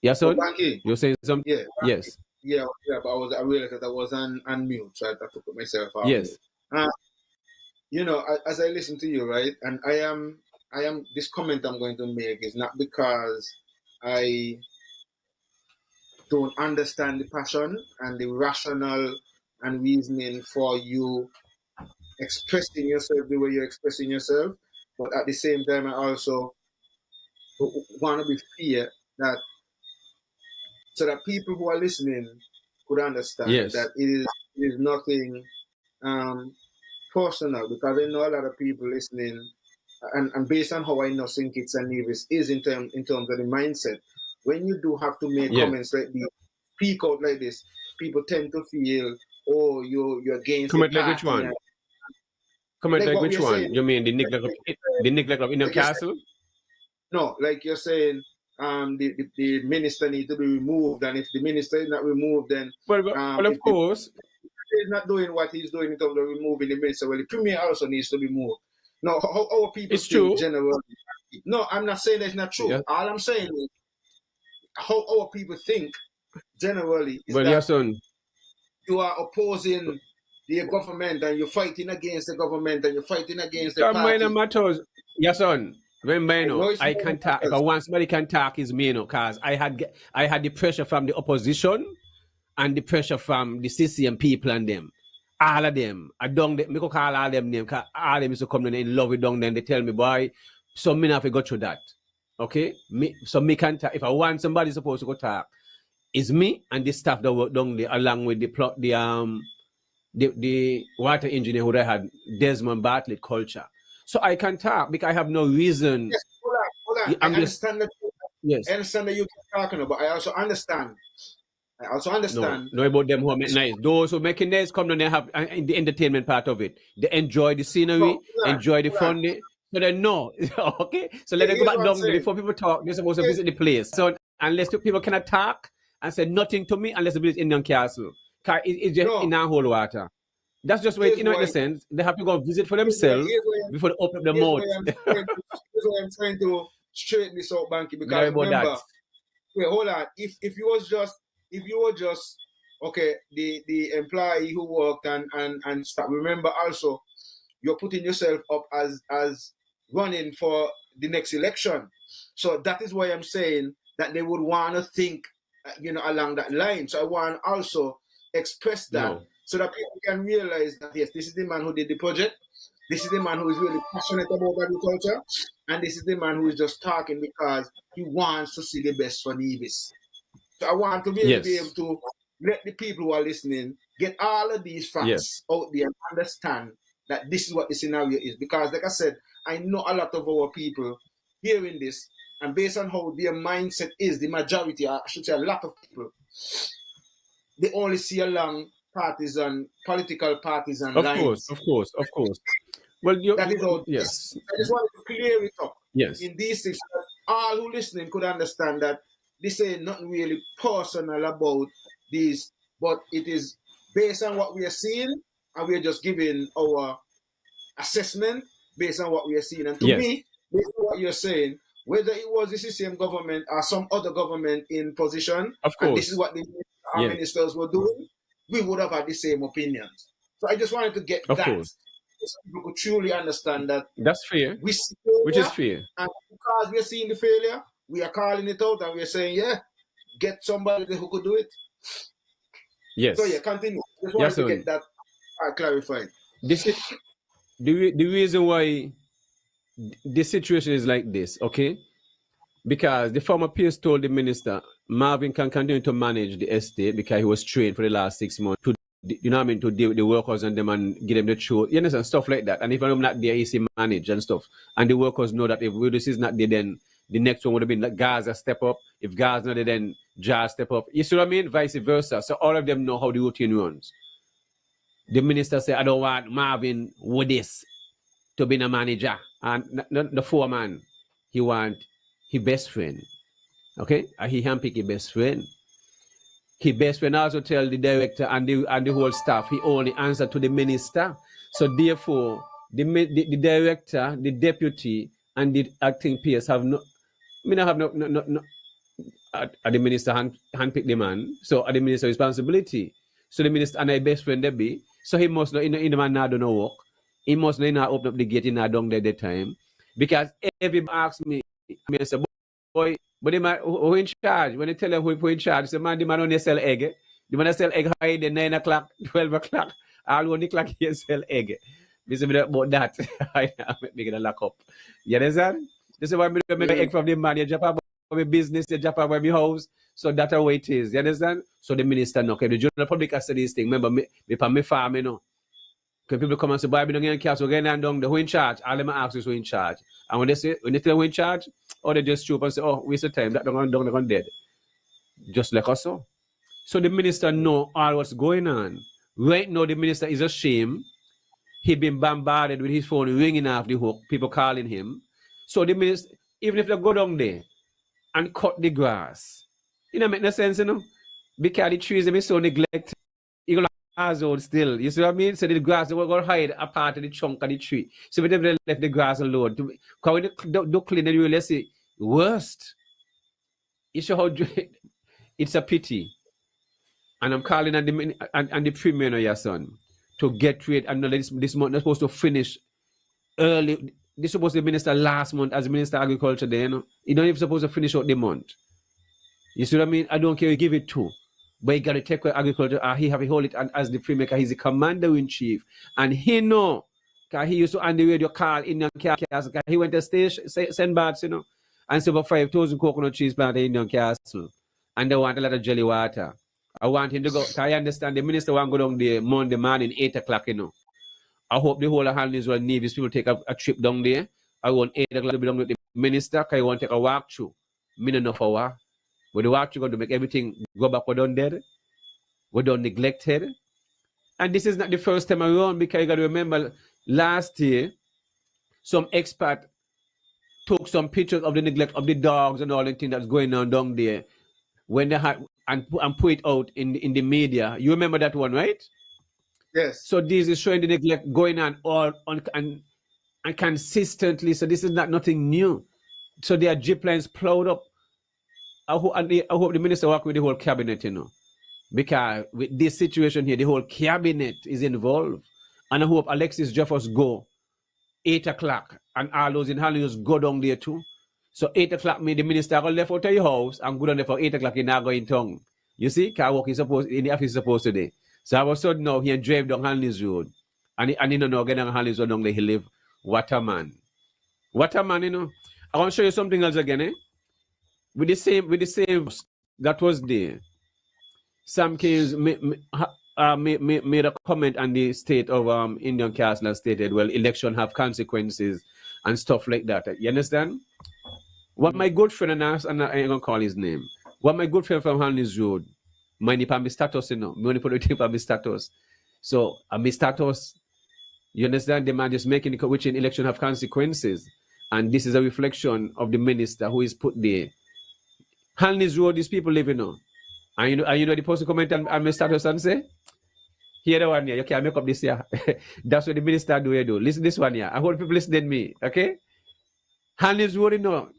Speaker 2: Yes,
Speaker 3: So,
Speaker 2: son?
Speaker 3: Banky,
Speaker 2: You're saying something?
Speaker 3: yeah,
Speaker 2: Yes.
Speaker 3: yeah, but I realized that I was on mute, so I had to put myself off
Speaker 2: Yes.
Speaker 3: mute. You know, as I listen to you, right, and I am this comment I'm going to make is not because I don't understand the passion and the rational and reasoning for you expressing yourself the way you're expressing yourself, but at the same time, I also want to be fair that so that people who are listening could understand
Speaker 2: Yes.
Speaker 3: that it is nothing personal, because I know a lot of people listening, and based on how I know St. Kitts and Nevis is in terms of the mindset, when you do have to make
Speaker 2: Yeah.
Speaker 3: comments like this, speak out like this, people tend to feel, oh, you're against
Speaker 2: Comment
Speaker 3: the
Speaker 2: like which
Speaker 3: party.
Speaker 2: one? Comment like
Speaker 3: what
Speaker 2: which
Speaker 3: we're
Speaker 2: one?
Speaker 3: saying,
Speaker 2: You mean the neglect of Indian
Speaker 3: like you're saying,
Speaker 2: Castle?
Speaker 3: no, like you're saying, the minister need to be removed, and if the minister is not removed, then
Speaker 2: Well, of
Speaker 3: if the
Speaker 2: course.
Speaker 3: is not doing what he's doing in terms of removing the minister, well, the premier also needs to be moved. No, how our people
Speaker 2: It's
Speaker 3: think
Speaker 2: true.
Speaker 3: generally. No, I'm not saying that's not true.
Speaker 2: Yeah.
Speaker 3: All I'm saying is how our people think generally is
Speaker 2: Well,
Speaker 3: that
Speaker 2: your son.
Speaker 3: you are opposing the government and you're fighting against the government and you're fighting against the
Speaker 2: Minor
Speaker 3: party.
Speaker 2: matters. Your son. Remember,
Speaker 3: I know it's
Speaker 2: I
Speaker 3: minor
Speaker 2: can talk. If I
Speaker 3: matters.
Speaker 2: want somebody can talk, is me, because I had the pressure from the opposition and the pressure from the CCM people and them. All of them. I don't me could call all them names, because all of them used to come in love with them. Then they tell me, boy, so me have to go through that. Okay? So me can talk. If I want somebody supposed to go talk, it's me and the staff that work down there along with the water engineer who I had, Desmond Bartlett culture. So I can talk because I have no reason.
Speaker 3: Yes, hold on.
Speaker 2: I'm
Speaker 3: I understand that.
Speaker 2: Yes.
Speaker 3: I understand that you're talking about. I also understand.
Speaker 2: No about them who make nice. Those who make it nice come down, they have in the entertainment part of it. They enjoy the scenery, enjoy the fun. So they know. Okay? So let them go back down there before people talk. They're supposed to visit the place. So unless people cannot talk and say nothing to me unless they visit Indian Castle. Because it's just in our whole water. That's just where, in a sense, they have to go visit for themselves before they open up their mouth.
Speaker 3: Here's why I'm trying to straighten this out, Banky, because remember, wait, hold on. If you were just okay, the employee who worked and stuff. Remember also, you're putting yourself up as running for the next election. So that is why I'm saying that they would want to think, along that line. So I want to also express that so that people can realize that yes, this is the man who did the project. This is the man who is really passionate about agriculture, and this is the man who is just talking because he wants to see the best for Nevis. So I want to really be able to let the people who are listening get all of these facts out there and understand that this is what the scenario is. Because, like I said, I know a lot of our people hearing this, and based on how their mindset is, the majority, I should say a lot of people, they only see along political partisan lines.
Speaker 2: Of course. Well,
Speaker 3: that is all.
Speaker 2: Yes.
Speaker 3: I just wanted to clear it up.
Speaker 2: Yes.
Speaker 3: In these things, all who listening could understand that this ain't nothing really personal about this, but it is based on what we are seeing, and we are just giving our assessment based on what we are seeing. And to me, based on what you're saying, whether it was the CCM government or some other government in position,
Speaker 2: of course,
Speaker 3: and this is what our ministers were doing, we would have had the same opinions. So I just wanted to get that. So people could truly understand that
Speaker 2: that's fair,
Speaker 3: we see failure,
Speaker 2: which is fair.
Speaker 3: And because we are seeing the failure, we are calling it out and we are saying, yeah, get somebody who could do it.
Speaker 2: Yes.
Speaker 3: So yeah, continue. Just wanted to get that clarified.
Speaker 2: The reason why this situation is like this, okay? Because the former PS told the minister Marvin can continue to manage the estate because he was trained for the last 6 months to, you know what I mean, to deal with the workers and them and give them the truth, you understand, stuff like that. And if I'm not there, he's manage and stuff. And the workers know that if this is not there, then the next one would have been like Gaza step up. If Gaza not there, then Jar step up. You see what I mean? Vice versa. So all of them know how the routine runs. The minister said, I don't want Marvin with this to be a manager and the foreman. he want his best friend. Okay? And he handpick his best friend. His best friend also tell the director and the whole staff he only answer to the minister. So therefore, the director, the deputy, and the acting PS have no. I mean, I have no at the minister handpick the man. So at the minister responsibility. So the minister and my best friend they be. So he must not in the man not do no work. He must not open up the gate in a down there the time. Because everybody asks me, I say, boy, but the man who in charge, when they tell them who in charge, the man only sell egg. The man sell egg high the 9 o'clock, 12 o'clock, all 1 o'clock he sell egg. This is about that. I make gonna lock up. You understand? This is why I make egg from the man. You drop about my business, you drop about my house. So that's how it is. You understand? So the minister no. Okay, the general public has said this thing. Remember, me for me farm, you know. Because people come and say, boy, we don't get cash, we're getting down, who in charge? All them ask is who in charge. And when they tell who in charge, or they just troop and say, oh, waste of time, that don't dead. Just like us so. So the minister know all what's going on. Right now, the minister is ashamed. He been bombarded with his phone ringing off the hook, people calling him. So the minister, even if they go down there and cut the grass, it don't make no sense, you know? Because the trees are so neglected. You gonna old still. You see what I mean? So the grass, they were going to hide a part of the chunk of the tree. So we never left the grass alone. Because when you do clean it, you will see worst. You show how it's a pity. And I'm calling on the premier, your son, to get rid. And this month, they're supposed to finish early. This supposed to be minister last month as Minister of Agriculture there, you know. You don't even supposed to finish out the month. You see what I mean? I don't care, you give it to. But he got to take care of agriculture. He have to hold it as the premier, because he's the commander-in-chief. And he know, because he used to on the radio call Indian Castle. He went to station, send bats, you know, and so for 5,000 coconut trees planted in Indian Castle. And they want a lot of jelly water. I want him to go, because I understand the minister want to go down there Monday morning, 8 o'clock, you know. I hope the whole of Handlings will Navy's people take a trip down there. I want 8 o'clock to be down with the minister, because I want to take a walk through. Me no know for what. But the walk through going to make everything go back, we're done dead. We're done neglected. And this is not the first time around, because you got to remember last year, some expert took some pictures of the neglect of the dogs and all the things that's going on down there when they had and put it out in the media. You remember that one, right?
Speaker 3: Yes.
Speaker 2: So this is showing the neglect going on all on and consistently. So this is not nothing new. So their jeep lines plowed up. I hope the minister work with the whole cabinet, you know. Because with this situation here, the whole cabinet is involved. And I hope Alexis Jeffers go 8 o'clock and all those in Hollywood go down there too. So 8 o'clock, the minister will left out of your house and go down there for 8 o'clock, in in town. You see, because work is supposed in the office supposed today. So I was sudden now he drive down Hollywood Road. And he don't know getting on Hollywood Road down there he live. What a man. What a man, you know. I want to show you something else again, eh? With the same that was there. Sam Keynes made a comment on the state of Indian Castle and stated, well, election have consequences and stuff like that. You understand? What my good friend, and I ain't going to call his name, what my good friend from Hanley's Road, money for my status, you know, me only put it for my status. So, my status, you understand, the man just making it, which in election have consequences. And this is a reflection of the minister who is put there. Hanley's Road, these people live, you know. And you know the person comment on my status and say, here the one here, you can't make up this here. That's what the minister do, you do. Listen this one here. I hope people listen to me, okay? Hanley's Road, you know,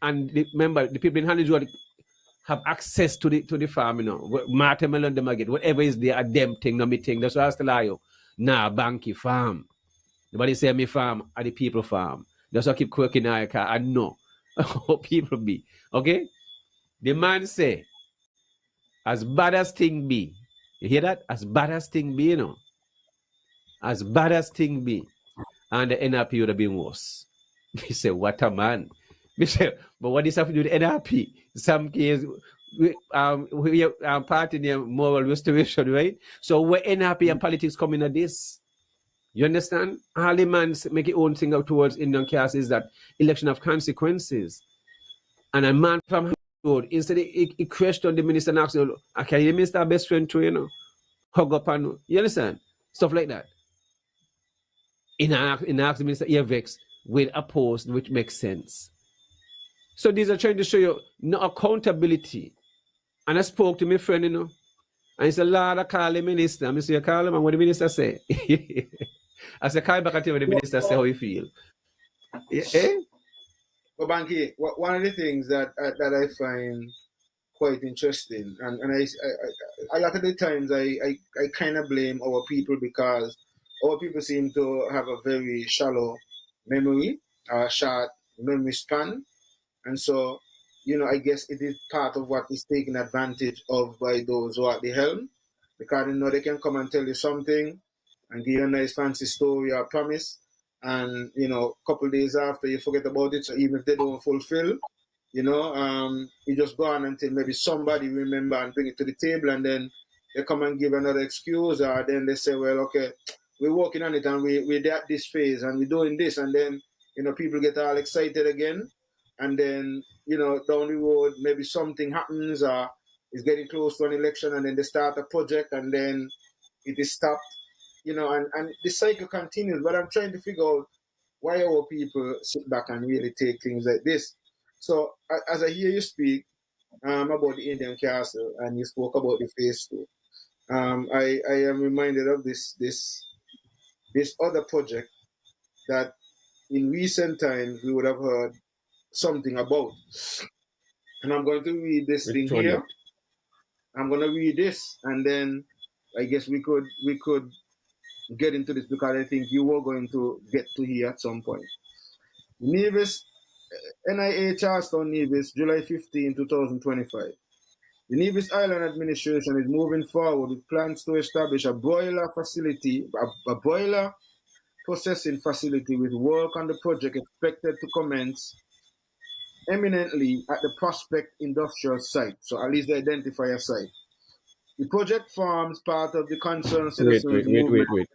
Speaker 2: and remember, the people in Hanley's Road have access to the farm, you know. Watermelon, them get whatever is there, a them thing, no me thing. That's what I still lie you. Nah, banky farm. Nobody say me farm, or the people farm. That's why I keep quirking I know how people be, okay? The man say, as bad as thing be, you hear that? As bad as thing be, you know. As bad as thing be. And the NRP would have been worse. He said, what a man. He said, but what is happening with the NRP? Some case, we are part in the moral restoration, right? So where NRP and politics come into this? You understand? All the man make his own thing out towards Indian caste is that election of consequences. And a man from road, instead he questioned the minister and asked him, okay, the minister best friend too, you know, hug up and, you understand? Stuff like that. In asked the minister, you're vexed with a post which makes sense. So these are trying to show you no accountability. And I spoke to my friend, and he said, Lord, I call the minister. I say, call him, and what the minister say? I said, call back and tell me what the minister say how you feel. Eh?
Speaker 3: Well, Banky, one of the things that I find quite interesting, and a lot of the times I kind of blame our people because our people seem to have a very shallow memory, short memory span, and so I guess it is part of what is taken advantage of by those who are at the helm, because they can come and tell you something and give you a nice fancy story or promise, and a couple days after you forget about it. So even if they don't fulfill, you just go on until maybe somebody remember and bring it to the table, and then they come and give another excuse, or then they say, well, okay, we're working on it and we're at this phase and we're doing this, and then people get all excited again, and then down the road maybe something happens or is getting close to an election, and then they start a project and then it is stopped, and the cycle continues. But I'm trying to figure out why our people sit back and really take things like this. So as I hear you speak about the Indian castle, and you spoke about the phase two, I am reminded of this other project that in recent times we would have heard something about. And I'm going to read this thing here. I'm going to read this, and then I guess we could get into this, because I think you were going to get to here at some point. Nevis, NIA Charleston, Nevis, July 15, 2025. The Nevis Island administration is moving forward with plans to establish a boiler facility, a boiler processing facility, with work on the project expected to commence eminently at the Prospect Industrial Site. So at least they identify a site. The project forms part of the concerned citizens movement.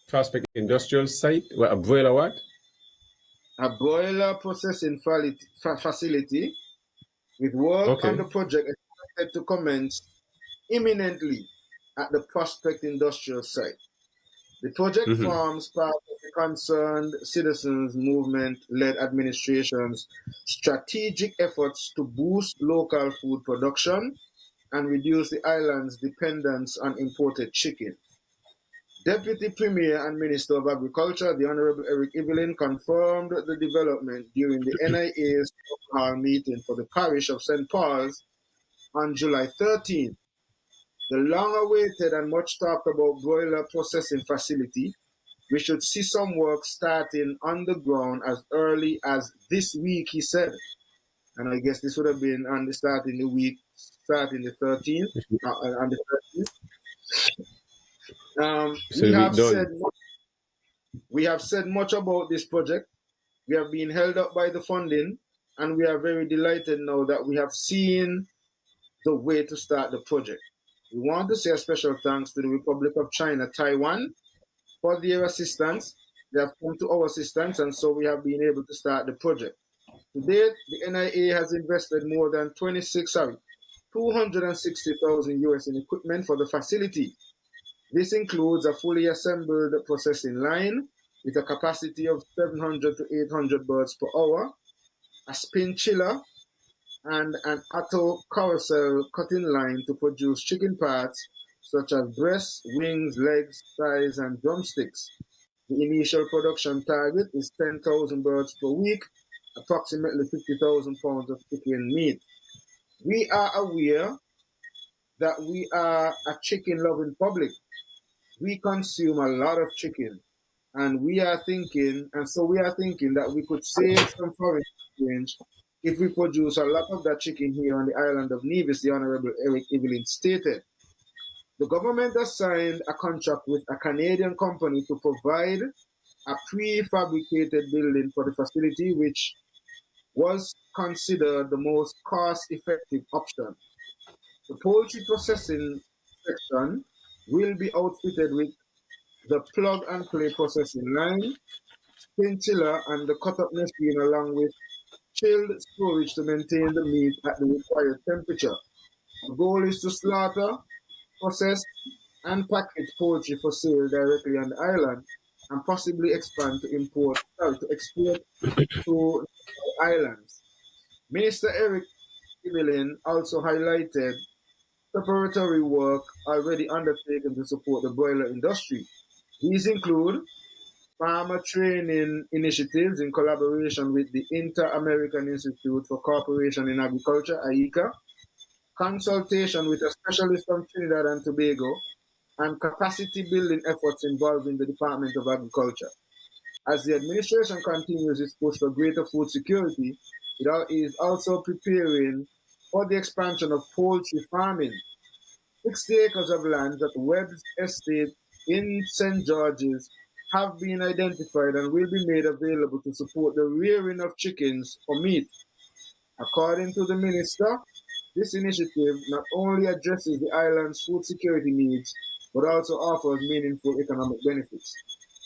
Speaker 2: Prospect Industrial Site? What, a boiler what?
Speaker 3: A boiler processing facility with work on the project expected to commence imminently at the Prospect Industrial Site. The project forms part of the concerned citizens movement-led administration's strategic efforts to boost local food production and reduce the island's dependence on imported chicken. Deputy Premier and Minister of Agriculture, the Honorable Eric Evelyn, confirmed the development during the NIA's hall meeting for the parish of St. Paul's on July 13th. The long-awaited and much talked about broiler processing facility, we should see some work starting on the ground as early as this week, he said. And I guess this would have been on the starting the 13th, on the 13th. We have said much about this project. We have been held up by the funding, and we are very delighted now that we have seen the way to start the project. We want to say a special thanks to the Republic of China, Taiwan, for their assistance. They have come to our assistance, and so we have been able to start the project. To date, the NIA has invested more than 260,000 US in equipment for the facility. This includes a fully assembled processing line with a capacity of 700 to 800 birds per hour, a spin chiller, and an auto carousel cutting line to produce chicken parts such as breasts, wings, legs, thighs, and drumsticks. The initial production target is 10,000 birds per week, approximately 50,000 pounds of chicken meat. We are aware that we are a chicken-loving public. We consume a lot of chicken, and we are thinking that we could save some foreign exchange if we produce a lot of that chicken here on the island of Nevis, the Honorable Eric Evelyn stated. The government has signed a contract with a Canadian company to provide a prefabricated building for the facility, which was considered the most cost-effective option. The poultry processing section will be outfitted with the plug-and-play processing line, spin chiller, and the cut-up machine, along with chilled storage to maintain the meat at the required temperature. The goal is to slaughter, process, and package poultry for sale directly on the island, and possibly expand to export to islands. Minister Eric Evelyn also highlighted preparatory work already undertaken to support the broiler industry. These include farmer training initiatives in collaboration with the Inter-American Institute for Cooperation in Agriculture, IICA, consultation with a specialist from Trinidad and Tobago, and capacity building efforts involving the Department of Agriculture. As the administration continues its push for greater food security, it is also preparing for the expansion of poultry farming. 60 acres of land at Webb's Estate in St. George's have been identified and will be made available to support the rearing of chickens for meat. According to the minister, this initiative not only addresses the island's food security needs, but also offers meaningful economic benefits.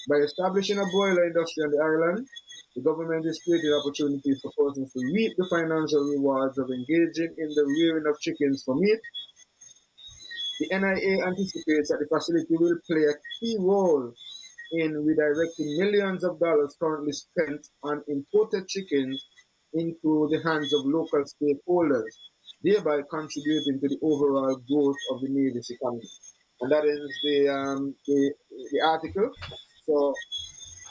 Speaker 3: By establishing a broiler industry on the island, the government is creating opportunities for persons to reap the financial rewards of engaging in the rearing of chickens for meat. The NIA anticipates that the facility will play a key role in redirecting millions of dollars currently spent on imported chickens into the hands of local stakeholders, thereby contributing to the overall growth of the Navy's economy. And that ends the article. So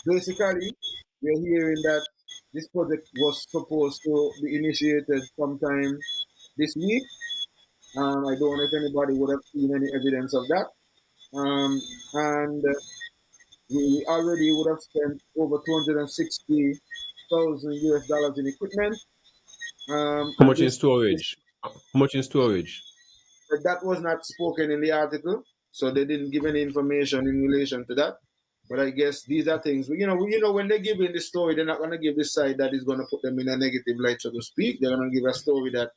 Speaker 3: basically, we're hearing that this project was supposed to be initiated sometime this week. I don't know if anybody would have seen any evidence of that. And we already would have spent over 260,000 US dollars in equipment.
Speaker 2: How
Speaker 3: And
Speaker 2: much in storage? How much in storage?
Speaker 3: that was not spoken in the article, so they didn't give any information in relation to that. But I guess these are things, when they give in the story, they're not going to give the side that is going to put them in a negative light, so to speak. They're going to give a story that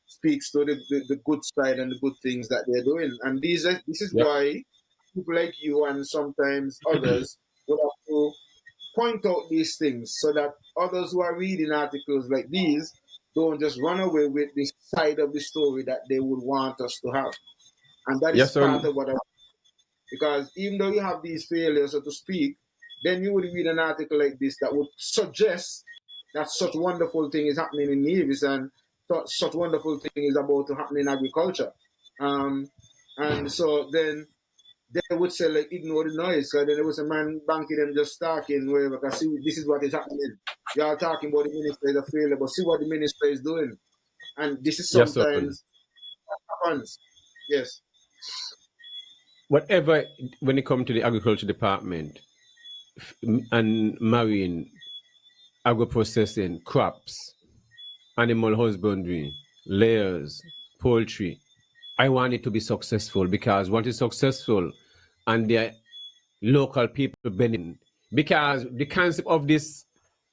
Speaker 3: speaks to the good side and the good things that they're doing. And this is why people like you and sometimes others would have to point out these things so that others who are reading articles like these don't just run away with this side of the story that they would want us to have. And that is part of what I, because even though you have these failures, so to speak, then you would read an article like this that would suggest that such wonderful thing is happening in Nevis and such wonderful thing is about to happen in agriculture. And so then they would say, like, ignore the noise. So then there was a man banking them just talking, wherever, because see, this is what is happening. You are talking about the minister is a failure, but see what the minister is doing. And this is sometimes happens. Yes.
Speaker 2: Whatever, when it comes to the agriculture department and marine, agro-processing, crops, animal husbandry, layers, poultry, I want it to be successful, because once it's successful and the local people benefiting, because the concept of this,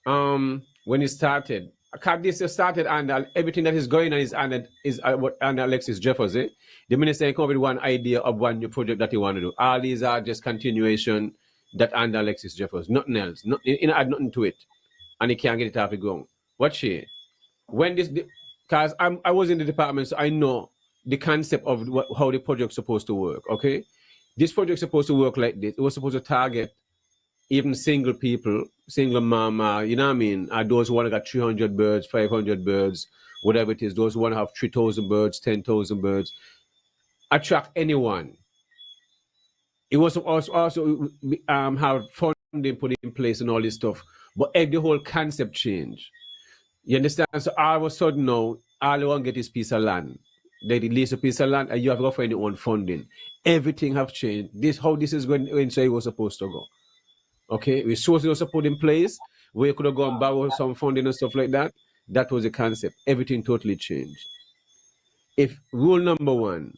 Speaker 2: when it started, this started under everything that is going on is under Alexis Jeffers. The minister came up with one idea of one new project that he want to do. All these are just continuation that under Alexis Jeffers, nothing else. Add nothing to it, and he can't get it off the ground. Watch here. When this, because I was in the department, so I know the concept of how the project's supposed to work. Okay, this project's supposed to work like this. It was supposed to target even single people, single mama, you know what I mean? Those who want to get 300 birds, 500 birds, whatever it is, those who want to have 3,000 birds, 10,000 birds, attract anyone. It was also have funding put in place and all this stuff, but the whole concept changed. You understand? So all of a sudden now, all you want to get is piece of land. They release a piece of land and you have to go find your own funding. Everything have changed. How this is going, so it was supposed to go. Okay, resources also put in place where you could have gone and borrow some funding and stuff like that. That was the concept. Everything totally changed. If rule number one,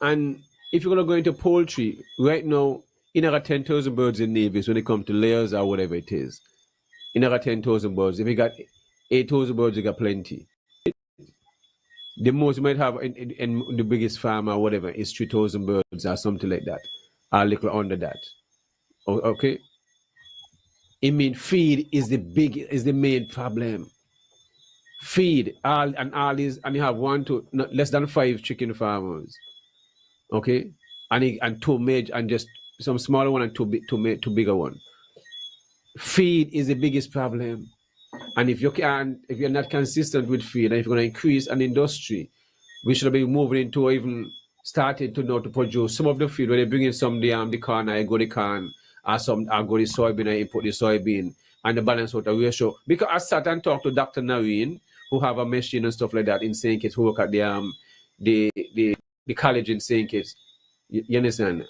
Speaker 2: and if you're going to go into poultry, right now, in our 10,000 birds in navies when it comes to layers or whatever it is, in our 10,000 birds, if you got 8,000 birds, you got plenty. The most you might have in the biggest farm or whatever is 3,000 birds or something like that, or a little under that. Okay. I mean, feed is the main problem. Feed all these, and you have less than 5 chicken farmers. Okay, and 2 major, and just some smaller one and two bigger one. Feed is the biggest problem. And if you're not consistent with feed, and if you're going to increase an industry, we should be moving into or even starting to know to produce some of the feed where they bring in some the corn, I go the corn, or some I go the soybean, I import the soybean, and the balance out the ratio. Because I sat and talked to Dr. Nareen, who have a machine and stuff like that in St. Kitts, who work at the college in St. Kitts. You understand?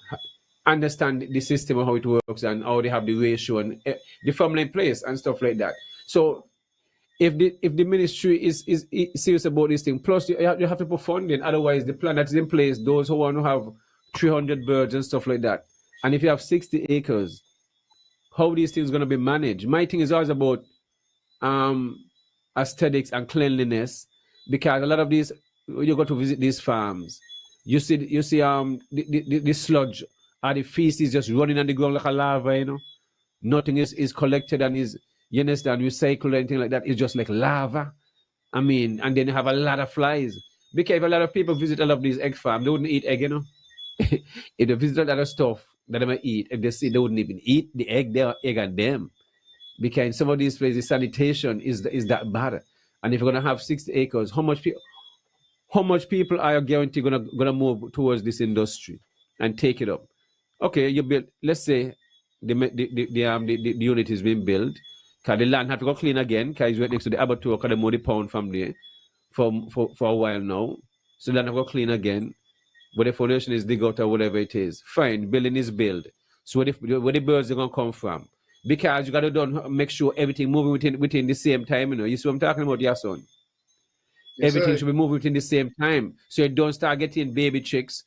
Speaker 2: Understand the system of how it works and how they have the ratio and the formula in place and stuff like that. So if the ministry is serious about this thing, plus you have to put funding. Otherwise, the plan that is in place, those who want to have 300 birds and stuff like that, and if you have 60 acres, how these things going to be managed? My thing is always about um, aesthetics and cleanliness, because a lot of these, when you go to visit these farms, you see the sludge or the feces just running on the ground like a lava, Nothing is collected and is, you understand, recycled or anything like that. It's just like lava. I mean, and then you have a lot of flies. Because if a lot of people visit a lot of these egg farms, they wouldn't eat egg. If they visit a lot of stuff that they might eat, if they see, they wouldn't even eat the egg, they are egg and them. Because in some of these places, sanitation is that bad. And if you're gonna have 60 acres, how much people are guaranteed gonna move towards this industry and take it up? Okay, you build. Let's say the unit is being built. Cause the land have to go clean again. Cause it's right next to the abattoir. Cause they move the pound from there for a while now. So the land have to go clean again. But the foundation is dig out or whatever it is. Fine, building is built. So where the birds are gonna come from? Because you gotta make sure everything moving within the same time. You see what I'm talking about, your son?
Speaker 3: Yes,
Speaker 2: Everything
Speaker 3: sir.
Speaker 2: should be moving within the same time. So you don't start getting baby chicks.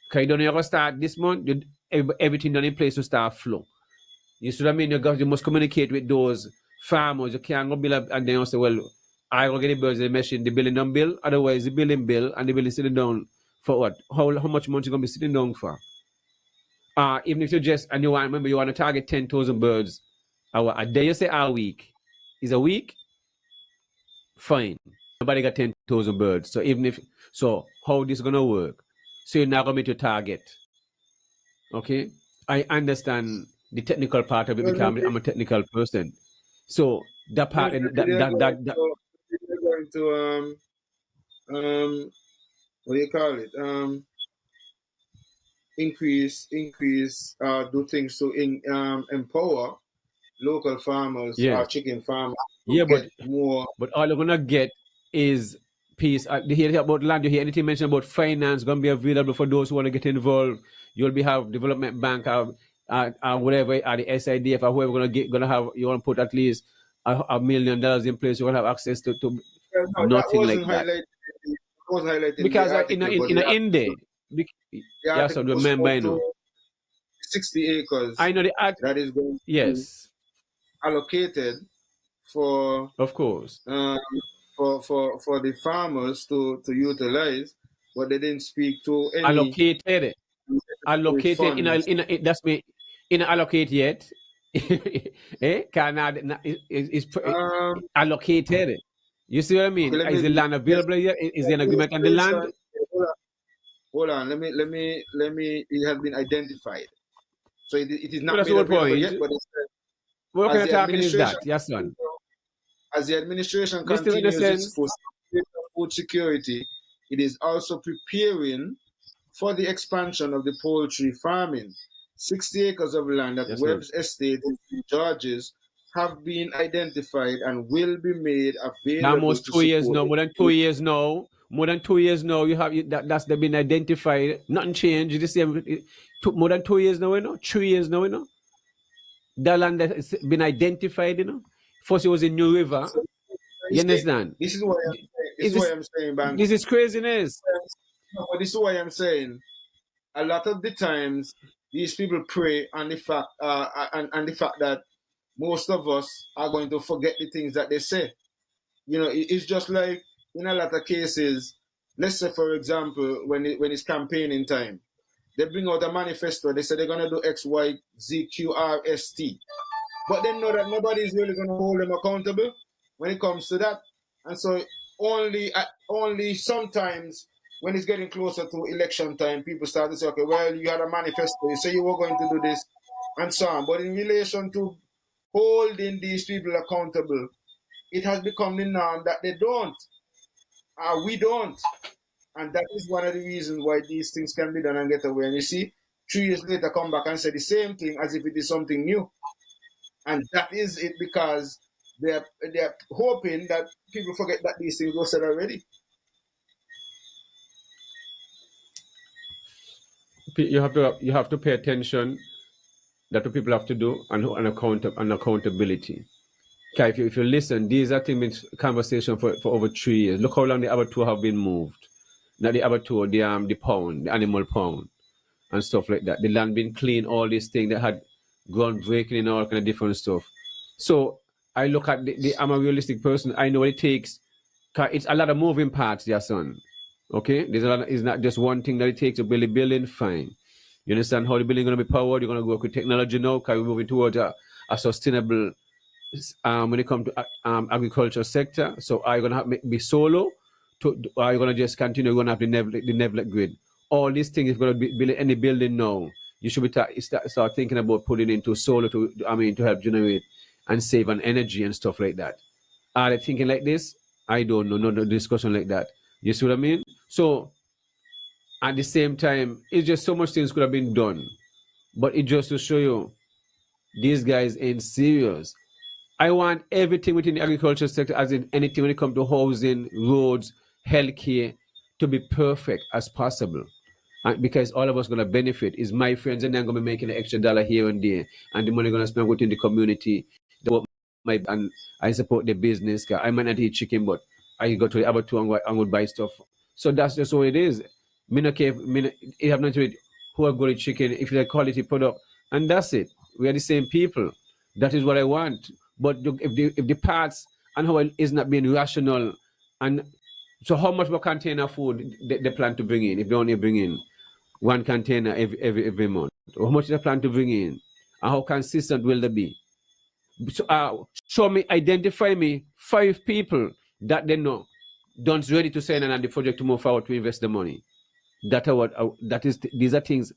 Speaker 2: Because you don't ever start this month, everything done in place to start flow. You see what I mean? You must communicate with those farmers. You can't go build up and then you say, well, I will get the birds, the machine, the building done bill. Otherwise, the building bill and the building sitting down for what? How much money you going to be sitting down for? Even if you just, and you want, remember, you want to target 10,000 birds a day, you say a week. Is a week? Fine. Nobody got 10,000 birds. So how this going to work? So you're not going to meet your target. Okay? I understand the technical part of it because I'm a technical person. So that part,
Speaker 3: They're going to what do you call it? Increase, do things to empower local farmers or
Speaker 2: yes.
Speaker 3: chicken farmers to
Speaker 2: Yeah,
Speaker 3: get more.
Speaker 2: but all you're gonna get is peace. You hear about land, you hear anything mentioned about finance gonna be available for those who want to get involved. You'll be have development bank or whatever, or the SIDF or whoever gonna have, you want to put at least $1 million in place. You're gonna have access to
Speaker 3: No, that
Speaker 2: nothing like that.
Speaker 3: wasn't highlighted in
Speaker 2: Because
Speaker 3: the article, but
Speaker 2: in India,
Speaker 3: the
Speaker 2: yeah, so
Speaker 3: article
Speaker 2: remember,
Speaker 3: spoke
Speaker 2: I know.
Speaker 3: to 60 acres
Speaker 2: I know the art.
Speaker 3: that is going to be
Speaker 2: Yes,
Speaker 3: allocated for
Speaker 2: of course.
Speaker 3: for the farmers to utilize, but they didn't speak to any
Speaker 2: Allocated
Speaker 3: funds.
Speaker 2: that's me in allocate yet. Canada is
Speaker 3: Um,
Speaker 2: allocated. You see what I
Speaker 3: okay,
Speaker 2: mean?
Speaker 3: let
Speaker 2: Is
Speaker 3: me.
Speaker 2: the land
Speaker 3: Yes,
Speaker 2: available yet? Is there an agreement on the land?
Speaker 3: administration. Hold on. Let me. It has been identified, so it is
Speaker 2: Well,
Speaker 3: not
Speaker 2: that's
Speaker 3: made
Speaker 2: the whole
Speaker 3: available
Speaker 2: point.
Speaker 3: yet. But
Speaker 2: What
Speaker 3: as
Speaker 2: kind of
Speaker 3: the
Speaker 2: talking is
Speaker 3: administration,
Speaker 2: that? Yes, son.
Speaker 3: as the administration
Speaker 2: This still in a
Speaker 3: continues its
Speaker 2: sense.
Speaker 3: food security, it is also preparing for the expansion of the poultry farming. 60 acres of land at
Speaker 2: Yes, man.
Speaker 3: Webb's Estate in St. George's have been identified and will be made available
Speaker 2: Almost
Speaker 3: to
Speaker 2: 2 years
Speaker 3: support
Speaker 2: now.
Speaker 3: the
Speaker 2: More than 2 years now. More than 2 years now. You have that's been identified. Nothing changed. The same. It took more than 2 years now. 3 years now. The land that has been identified. First it was in New River.
Speaker 3: So,
Speaker 2: You understand?
Speaker 3: this is why I'm saying,
Speaker 2: Is this
Speaker 3: Bang.
Speaker 2: this is craziness?
Speaker 3: No, but this is why I'm saying a lot of the times these people prey on the fact and the fact that most of us are going to forget the things that they say. It's just like in a lot of cases. Let's say, for example, when it's campaigning time, they bring out a manifesto. They say they're gonna do X, Y, Z, Q, R, S, T, but they know that nobody is really gonna hold them accountable when it comes to that. And so only sometimes when it's getting closer to election time, people start to say, okay, well, you had a manifesto, you say you were going to do this, and so on. But in relation to holding these people accountable, it has become the norm that they don't. We don't. And that is one of the reasons why these things can be done and get away. And you see, 3 years later, come back and say the same thing as if it is something new. And that is it, because they're hoping that people forget that these things were said already.
Speaker 2: You have to pay attention. That what people have to do, and accountability. Okay, if you listen, these are things conversation for over 3 years. Look how long the other two have been moved. Not the other two, the pound, the animal pound, and stuff like that. The land been clean, all these things that had groundbreaking and all kind of different stuff. So I look at I'm a realistic person. I know what it takes. 'Cause it's a lot of moving parts, dear son. Okay, there's a lot. It's not just one thing that it takes to build a building. Fine. You understand how the building going to be powered? You're going to work with technology now. Because we're moving towards a sustainable when it comes to agriculture sector. So are you going to have be solo? Are you going to just continue? You're going to have the Nevlet grid. All these things, if you're going to be building any building now, you should be start thinking about putting into solar to help generate and save on energy and stuff like that. Are they thinking like this? I don't know. No discussion like that. You see what I mean? So at the same time, it's just so much things could have been done. But it just to show you, these guys ain't serious. I want everything within the agriculture sector, as in anything when it comes to housing, roads, healthcare, to be perfect as possible. And because all of us going to benefit. Is my friends and I'm going to be making an extra dollar here and there. And the money going to spend within the community. And I support the business. I might not eat chicken, but I go to the other two and would buy stuff. So that's just what it is. Me no care. It have nothing to do with who are good at chicken, if it's a quality product. And that's it. We are the same people. That is what I want. But if the parts and how it is not being rational, and so how much more container food they plan to bring in, if they only bring in one container every month? How much they plan to bring in? And how consistent will they be? So, show me, identify me 5 people that they know don't ready to sign on the project to move forward to invest the money. These are things.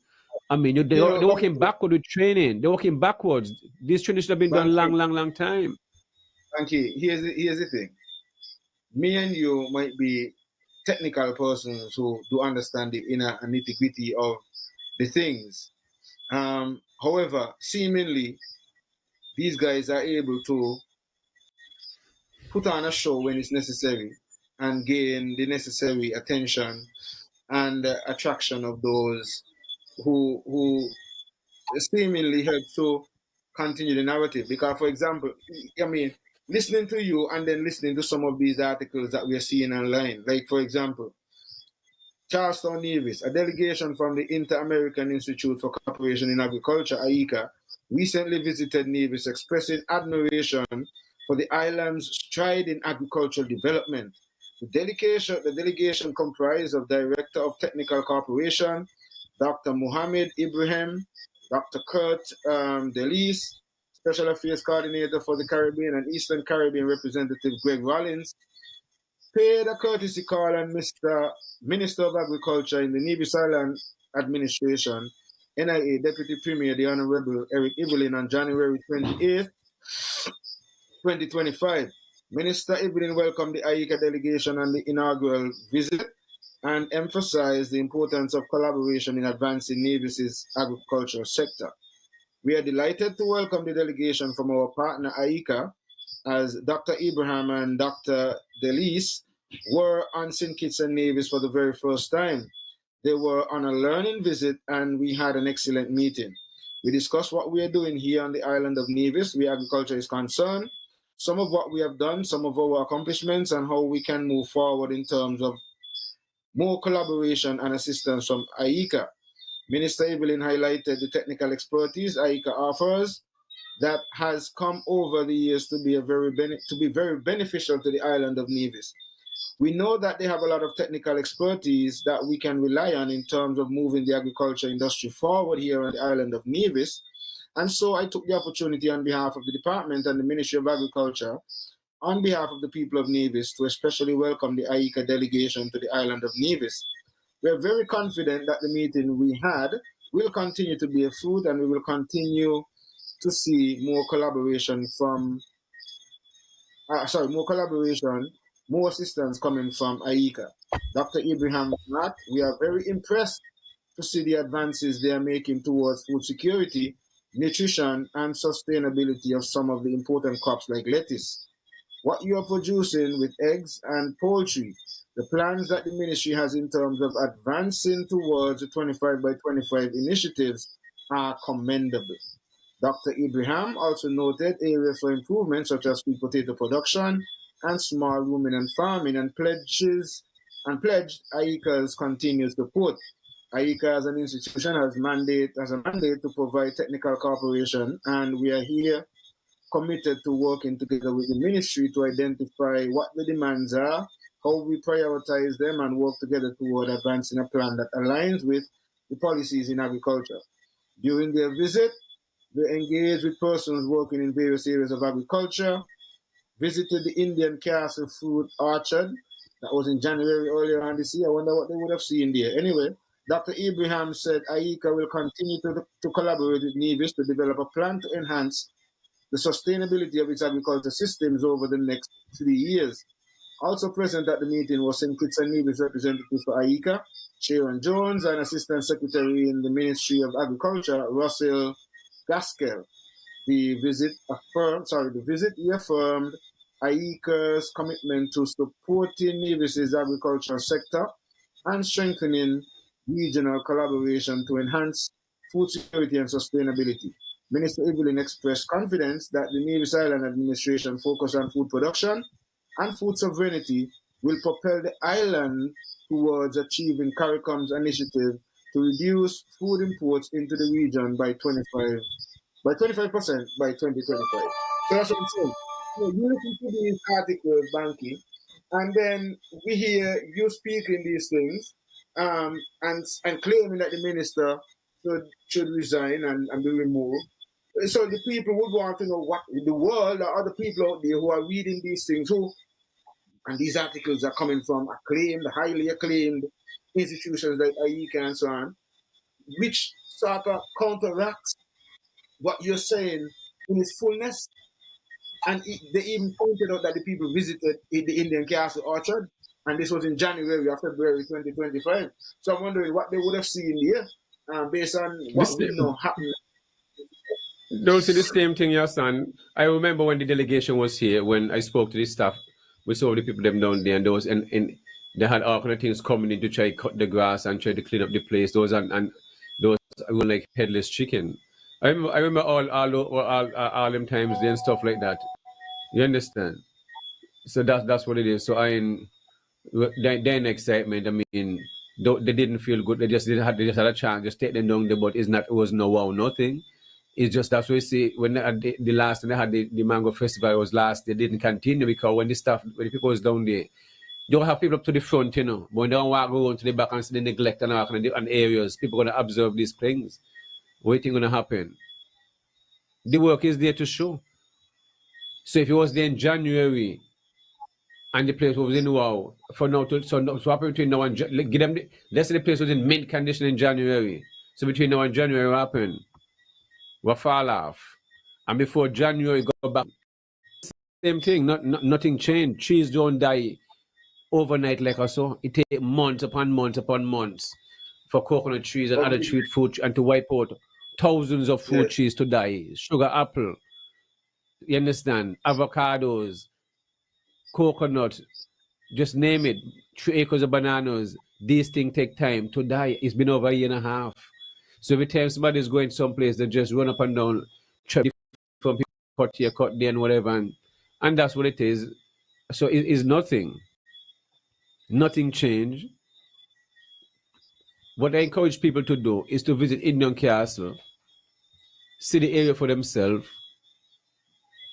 Speaker 2: I mean, they're working backward with training. They're working backwards. This training should have been done long time.
Speaker 3: Thank you. Here's the thing. Me and you might be technical persons who do understand the inner nitty-gritty of the things. However, seemingly, these guys are able to put on a show when it's necessary and gain the necessary attention and attraction of those who seemingly help to continue the narrative. Because, for example, I mean, listening to you and then listening to some of these articles that we're seeing online, like, for example, Charlestown Nevis, a delegation from the Inter-American Institute for Cooperation in Agriculture, AICA, recently visited Nevis, expressing admiration for the island's stride in agricultural development. The delegation comprised of Director of Technical Cooperation, Dr. Mohammed Ibrahim, Dr. Kurt Delis, Special Affairs Coordinator for the Caribbean and Eastern Caribbean Representative Greg Rollins, paid a courtesy call on Mr. Minister of Agriculture in the Nevis Island Administration, NIA Deputy Premier, the Honorable Eric Evelyn, on January 28, 2025. Minister Evelyn welcomed the AICA delegation on the inaugural visit and emphasized the importance of collaboration in advancing Nevis's agricultural sector. We are delighted to welcome the delegation from our partner AICA, as Dr. Ibrahim and Dr. Delis were on St. Kitts and Nevis for the very first time. They were on a learning visit and we had an excellent meeting. We discussed what we are doing here on the island of Nevis where agriculture is concerned, some of what we have done, some of our accomplishments, and how we can move forward in terms of more collaboration and assistance from AICA. Minister Evelyn highlighted the technical expertise AICA offers that has come over the years to be very beneficial to the island of Nevis. We know that they have a lot of technical expertise that we can rely on in terms of moving the agriculture industry forward here on the island of Nevis. And so I took the opportunity on behalf of the department and the Ministry of Agriculture, on behalf of the people of Nevis, to especially welcome the AICA delegation to the island of Nevis. we're very confident that the meeting we had will continue to be a fruit, and we will continue to see more collaboration from, more assistance coming from AICA. Dr. Abraham Matt, we are very impressed to see the advances they are making towards food security, nutrition, and sustainability of some of the important crops like lettuce. What you are producing with eggs and poultry, the plans that the ministry has in terms of advancing towards the 25 by 25 initiatives are commendable. Dr. Abraham also noted areas for improvement such as sweet potato production and small ruminant farming, and pledged AICA's continued support. AICA as an institution has a mandate to provide technical cooperation, and we are here committed to working together with the ministry to identify what the demands are, how we prioritize them, and work together toward advancing a plan that aligns with the policies in agriculture. During their visit, they engaged with persons working in various areas of agriculture, visited the Indian Castle Fruit Orchard. That was in January earlier on this year. I wonder what they would have seen there. Anyway, Dr. Abraham said AICA will continue to collaborate with Nevis to develop a plan to enhance the sustainability of its agriculture systems over the next 3 years. Also present at the meeting was St. Kitts and Nevis representative for AICA, Sharon Jones, and Assistant Secretary in the Ministry of Agriculture, Russell Gaskell. The visit reaffirmed AICA's commitment to supporting Nevis's agricultural sector and strengthening regional collaboration to enhance food security and sustainability. Minister Evelyn expressed confidence that the Nevis Island administration focus on food production and food sovereignty will propel the island towards achieving CARICOM's initiative to reduce food imports into the region by 25% by 2025. So that's what I'm saying. So you listen to these articles, Banky, and then we hear you speaking these things, and claiming that the minister should resign and be removed. So the people would want to know what the world or other people out there who are reading these things, and these articles are coming from highly acclaimed institutions like AICA and so on, which sort of counteracts what you're saying in its fullness. And they even pointed out that the people visited the Indian Castle Orchard, and this was in January or February 2025. So I'm wondering what they would have seen here, based on what we know happened.
Speaker 2: Don't see the same thing, your son. I remember when the delegation was here, when I spoke to the staff, we saw the people them down there, and those and they had all kind of things coming in to try to cut the grass and try to clean up the place. Those and those were like headless chicken. I remember all them times there and stuff like that. You understand? So that's what it is. So then excitement. I mean, they didn't feel good. They just had a chance. Just take them down there, but it was no wow, nothing. It's just that's what we see when the last time they had the mango festival was last. They didn't continue because when the people was down there, you have people up to the front, you know. But when they don't want to go to the back and see the neglect and all and areas, people are gonna observe these things. What do you think gonna happen? The work is there to show. So if it was there in January and the place was in wow, for now so happen between now and give them let's say the place was in mint condition in January. So between now and January, what happened? We fall off, and before January go back, same thing. Nothing changed. Trees don't die overnight like us. So it takes months upon months upon months for coconut trees and other fruit and to wipe out thousands of fruit trees to die. Sugar apple, you understand? Avocados, coconut, just name it. 3 acres of bananas. These things take time to die. It's been over a year and a half. So every time somebody's going someplace, they just run up and down, trap from people, cut here, cut there, and whatever. And that's what it is. So it is nothing. Nothing changed. What I encourage people to do is to visit Indian Castle, see the area for themselves,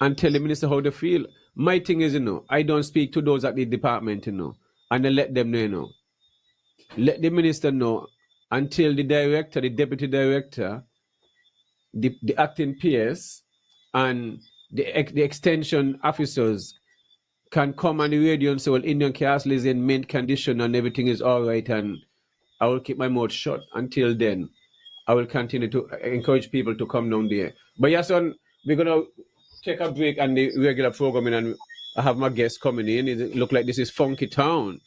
Speaker 2: and tell the minister how they feel. My thing is, I don't speak to those at the department, and I let them know, Let the minister know until the director, the deputy director, the acting PS, and the extension officers can come on the radio and say, well, Indian Castle is in mint condition and everything is all right, and I will keep my mouth shut. Until then, I will continue to encourage people to come down there. But yes, son, we're gonna take a break and the regular programming, and I have my guests coming in. It look like this is funky town.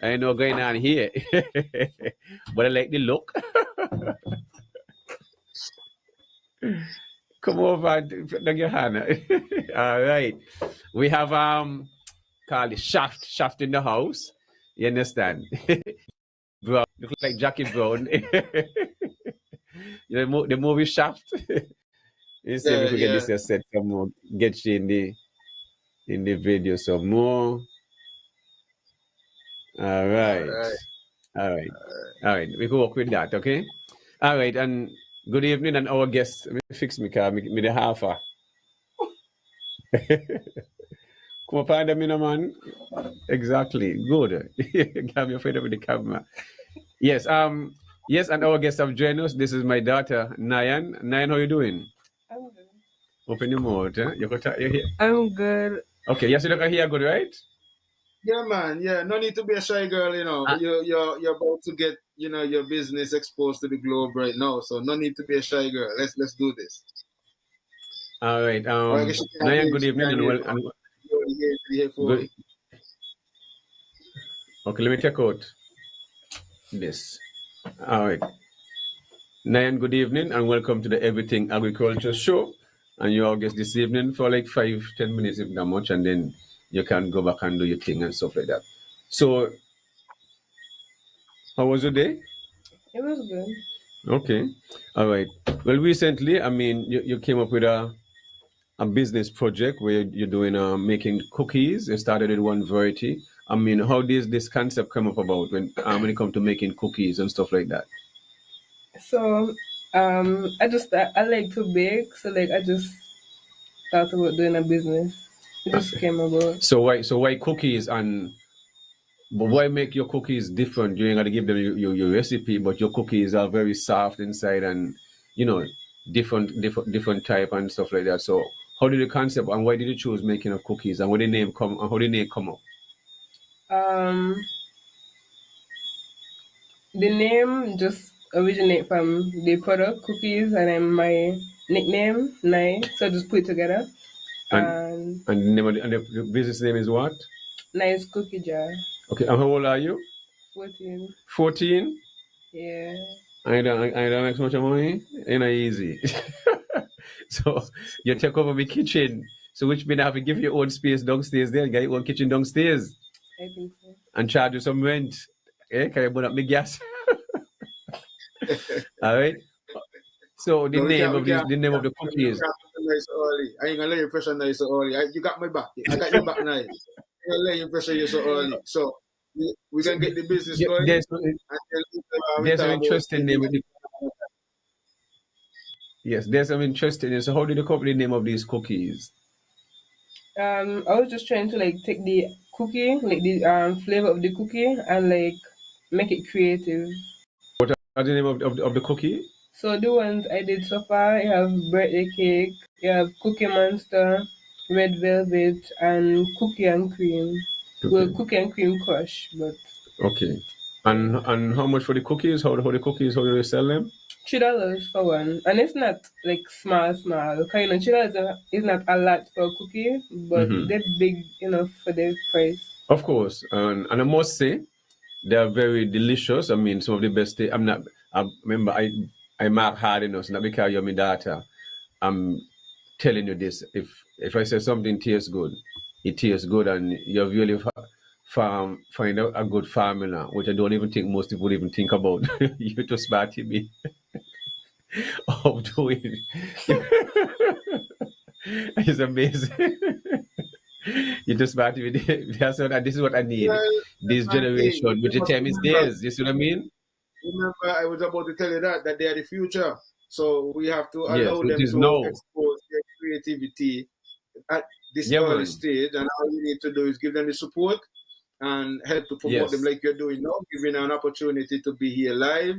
Speaker 2: I know going on here, but I like the look. Come over, Hannah. All right, we have called the shaft in the house. You understand? Brown, look like Jackie Brown. The movie Shaft. You see if we could get this set some more, get you in the video some more. All right. All right. All right. We can work with that, okay? All right. And good evening, and our guest. Let me fix me car, me the half. Come up under me, no man. Exactly. Good. Got me afraid of the camera. Yes. Yes, and our guests have joined us. This is my daughter, Nayan. Nayan, how you doing?
Speaker 4: I'm good.
Speaker 2: Open your mouth. You here?
Speaker 4: I'm good.
Speaker 2: Okay. Yes, you look here good, right?
Speaker 3: Yeah, man. Yeah, no need to be a shy girl. You know, you're about to get your business exposed to the globe right now, so no need to be a shy girl. Let's do this.
Speaker 2: All right.
Speaker 3: Or I guess
Speaker 2: Nayan, good evening and well. Good. Okay, let me check out this. All right. Nayan, good evening and welcome to the Everything Agriculture Show. And you're our guest this evening for like 5-10 minutes, if not much, and then you can go back and do your thing and stuff like that. So, how was your day?
Speaker 4: It was good.
Speaker 2: Okay. All right. Well, recently, I mean, you came up with a business project where you're doing making cookies. You started with one variety. I mean, how does this concept come up about when it comes to making cookies and stuff like that?
Speaker 4: So, I like to bake, so like I just thought about doing a business. It just came about.
Speaker 2: So why cookies, and but why make your cookies different? You ain't got to give them your recipe, but your cookies are very soft inside, and you know different type and stuff like that. So how did the concept, and why did you choose making of cookies, and where did the name come, and how did the name come up?
Speaker 4: The name just originate from the product cookies, and then my nickname Nai. So I just put it together.
Speaker 2: And the name of the business name is what?
Speaker 4: Nice cookie jar.
Speaker 2: Okay, and how old are you?
Speaker 4: 14.
Speaker 2: 14?
Speaker 4: Yeah.
Speaker 2: I don't make so much money. Ain't easy. So you take over my kitchen. So which means I have to give you your own space downstairs there and get your own kitchen downstairs.
Speaker 4: I think so. And
Speaker 2: charge you some rent. Eh? Can you burn up my gas? All right. So the name of the cookies.
Speaker 3: I ain't gonna let you pressure nice so early. You got my back. I got your back nice. I ain't gonna let you pressure you so early. So we can get the business going.
Speaker 2: There's some interesting name with the. Yes, there's some interesting name. So how did you come up with the name of these cookies?
Speaker 4: I was just trying to like take the cookie, like the flavor of the cookie, and like make it creative.
Speaker 2: What are the name of the cookie?
Speaker 4: So the ones I did so far, you have birthday cake, you have Cookie Monster, Red Velvet, and Cookie and Cream. Okay. Well, Cookie and Cream Crush, but.
Speaker 2: Okay. And how much for the cookies? How do you sell them?
Speaker 4: $3 for one, and it's not like small. Kind of $3 is not a lot for a cookie, but they're big enough for the price.
Speaker 2: Of course, and I must say, they are very delicious. I mean, some of the best. I remember I mark hard enough, not because you're my daughter. I'm telling you this. If I say something tastes good, it tastes good, and you've really find out a good formula, which I don't even think most people even think about. You just smarty me of doing. It's amazing. You just smarty me. That's what. This is what I need. This generation, which the time is theirs. You see what I mean?
Speaker 3: Remember, I was about to tell you that they are the future. So we have to allow them to expose their creativity at this early stage, and all you need to do is give them the support and help to promote them like you're doing now, giving her an opportunity to be here live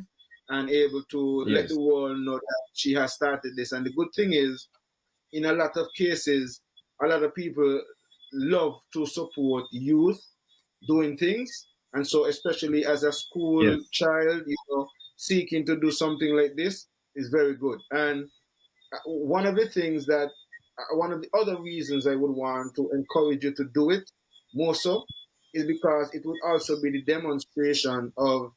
Speaker 3: and able to let the world know that she has started this. And the good thing is, in a lot of cases, a lot of people love to support youth doing things, And so, especially as a school
Speaker 2: Yes.
Speaker 3: child, seeking to do something like this is very good. And one of the things that, one of the other reasons I would want to encourage you to do it more so is because it would also be the demonstration of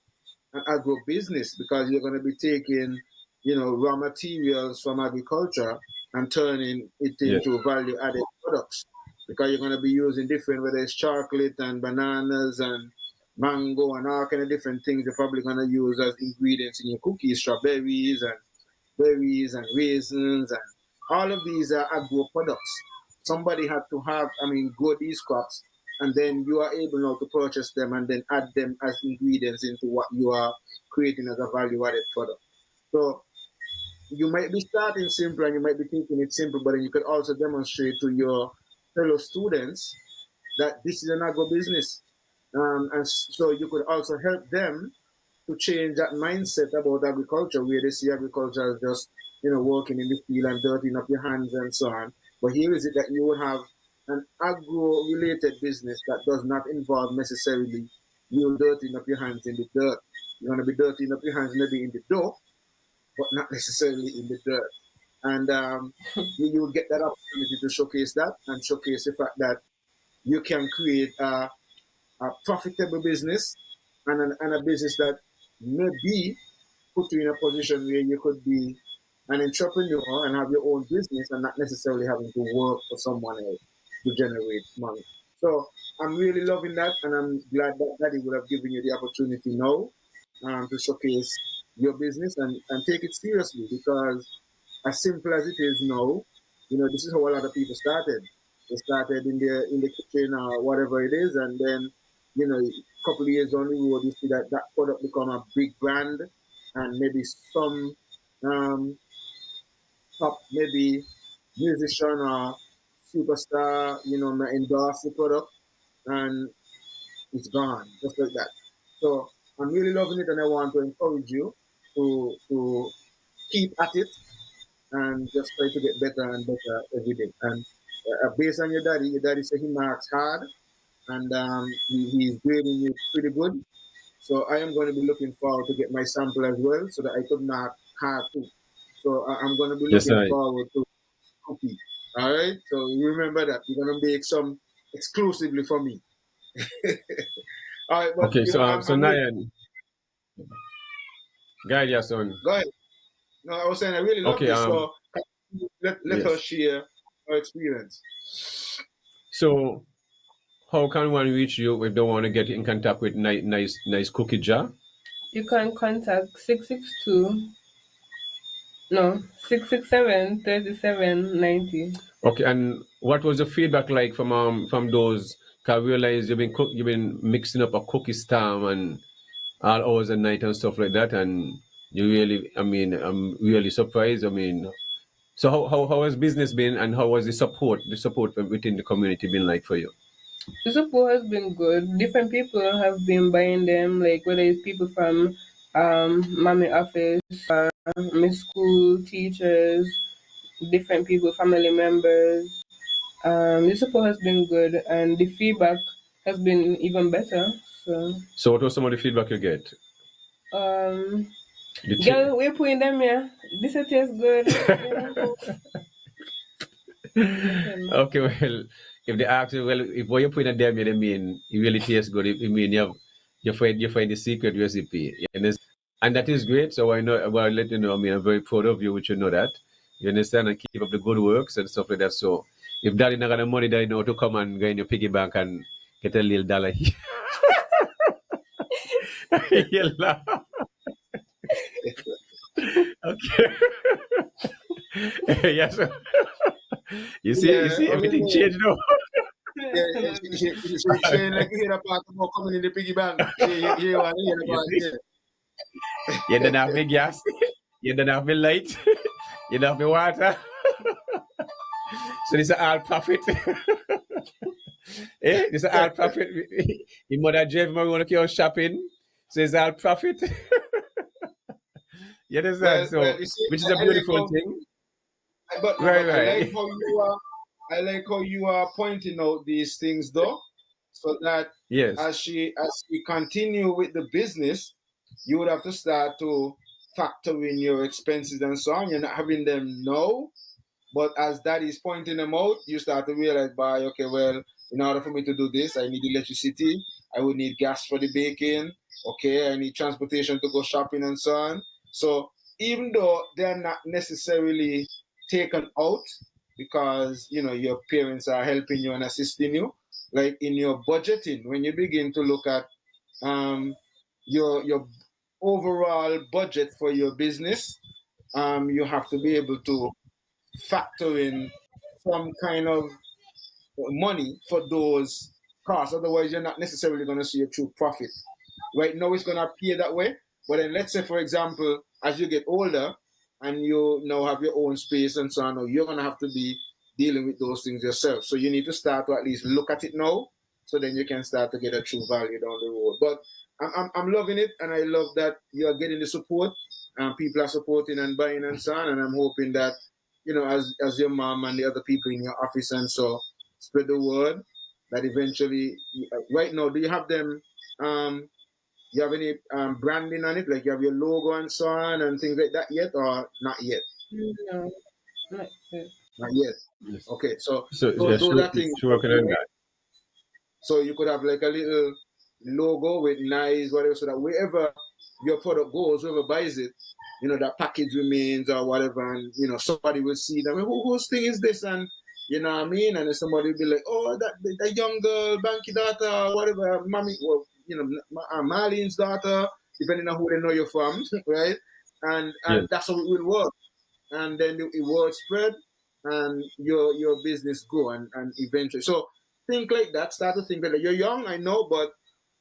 Speaker 3: an agro business, because you're going to be taking, raw materials from agriculture and turning it
Speaker 2: Yes.
Speaker 3: into value added products, because you're going to be using different, whether it's chocolate and bananas and mango and all kind of different things you're probably going to use as ingredients in your cookies, strawberries and berries and raisins, and all of these are agro products. Somebody had to grow these crops, and then you are able now to purchase them and then add them as ingredients into what you are creating as a value-added product. So you might be starting simple and you might be thinking it's simple, but then you could also demonstrate to your fellow students that this is an agro business. And so you could also help them to change that mindset about agriculture, where they see agriculture as just, working in the field and dirtying up your hands and so on. But here is it that you will have an agro-related business that does not involve necessarily you dirtying up your hands in the dirt. You're going to be dirtying up your hands maybe in the dough, but not necessarily in the dirt. And you will get that opportunity to showcase that and showcase the fact that you can create a profitable business and a business that maybe put you in a position where you could be an entrepreneur and have your own business and not necessarily having to work for someone else to generate money. So I'm really loving that, and I'm glad that Daddy would have given you the opportunity now to showcase your business and take it seriously, because as simple as it is now, this is how a lot of people started. They started in the kitchen or whatever it is, and then a couple of years on the road, you see that product become a big brand, and maybe some top maybe musician or superstar, may endorse the product, and it's gone just like that. So I'm really loving it, and I want to encourage you to keep at it and just try to get better and better every day. And based on your daddy said he marks hard, and he's grading you pretty good. So I am going to be looking forward to get my sample as well, so that I could mark hard too. So I'm going to be
Speaker 2: Yes,
Speaker 3: looking
Speaker 2: I.
Speaker 3: forward to cookie. All right. So you remember that you're going to make some exclusively for me. All right, but
Speaker 2: Okay, so so
Speaker 3: I'm really,
Speaker 2: Nayan, guide your son.
Speaker 3: go ahead. No, I was saying I really love
Speaker 2: Okay,
Speaker 3: this. So let her
Speaker 2: yes.
Speaker 3: share her experience.
Speaker 2: So how can one reach you if they want to get in contact with nice cookie jar?
Speaker 4: You can contact 662 no 667 3790.
Speaker 2: Okay, and what was the feedback like from those? Cause I realize you've been mixing up a cookie stam and all hours at night and stuff like that, and you really, I mean, I'm really surprised. I mean, so how has business been, and how was the support from within the community been like for you?
Speaker 4: The support has been good. Different people have been buying them, like whether it's people from mommy office, my school, teachers, different people, family members. The support has been good, and the feedback has been even better. So,
Speaker 2: So what was some of the feedback you get?
Speaker 4: um,
Speaker 2: The t-
Speaker 4: girl, we're putting them here. This it tastes good. Yeah, nothing.
Speaker 2: Okay, well, if they ask you, well, if what you put in there, they mean it really tastes good. It mean you find the secret recipe. You understand? And that is great. So I know. Well, I'll let you know. I mean, I'm very proud of you, which you know that. You understand, and keep up the good works and stuff like that. So if daddy not got the money, that you know to come and go in your piggy bank and get a little dollar here. You laugh. Okay. Yes. You
Speaker 3: Yeah,
Speaker 2: see,
Speaker 3: I mean,
Speaker 2: everything changed now.
Speaker 3: yeah, she ain't like you hear the part about coming in the piggy bank. She want to hear
Speaker 2: You
Speaker 3: about
Speaker 2: see,
Speaker 3: it.
Speaker 2: you don't have me gas, you don't have me light, you don't have me water. So this is all profit. This is all profit. Your mother drive me want to go shopping. So it's all profit. You understand?
Speaker 3: Well,
Speaker 2: So
Speaker 3: you see,
Speaker 2: which is a
Speaker 3: I like
Speaker 2: beautiful
Speaker 3: how,
Speaker 2: thing.
Speaker 3: but
Speaker 2: Right,
Speaker 3: I like
Speaker 2: right.
Speaker 3: how you are. I like how you are pointing out these things, though, so that
Speaker 2: Yes.
Speaker 3: as she continue with the business, you would have to start to factor in your expenses and so on. You're not having them now, but as that is pointing them out, you start to realize, okay, well, in order for me to do this, I need electricity, I would need gas for the baking, okay, I need transportation to go shopping and so on. So even though they're not necessarily taken out because your parents are helping you and assisting you, like in your budgeting, when you begin to look at your overall budget for your business, you have to be able to factor in some kind of money for those costs. Otherwise, you're not necessarily going to see a true profit. Right now, it's going to appear that way. But then, let's say, for example, as you get older and you now have your own space and so on, you're going to have to be dealing with those things yourself. So you need to start to at least look at it now, so then you can start to get a true value down the road. But I'm loving it, and I love that you're getting the support, and people are supporting and buying and so on. And I'm hoping that as your mom and the other people in your office and so spread the word that eventually. Right now, do you have them? You have any branding on it, like you have your logo and so on and things like that yet, or not yet?
Speaker 4: No, not yet.
Speaker 3: Not yet.
Speaker 2: Yes.
Speaker 3: Okay, so
Speaker 2: So
Speaker 3: those are things.
Speaker 2: she working on that.
Speaker 3: So you could have like a little logo with nice whatever, so that wherever your product goes, whoever buys it, that package remains or whatever, and somebody will see them. Whose thing is this? And you know what I mean? And then somebody will be like, oh, that young girl, Banky daughter, whatever, mommy, well, Marlene's daughter, depending on who they know you're from, right? And
Speaker 2: Yes.
Speaker 3: that's how it will work. And then the word spread, and your business grow, and eventually. So think like that. Start to think like that. You're young, I know, but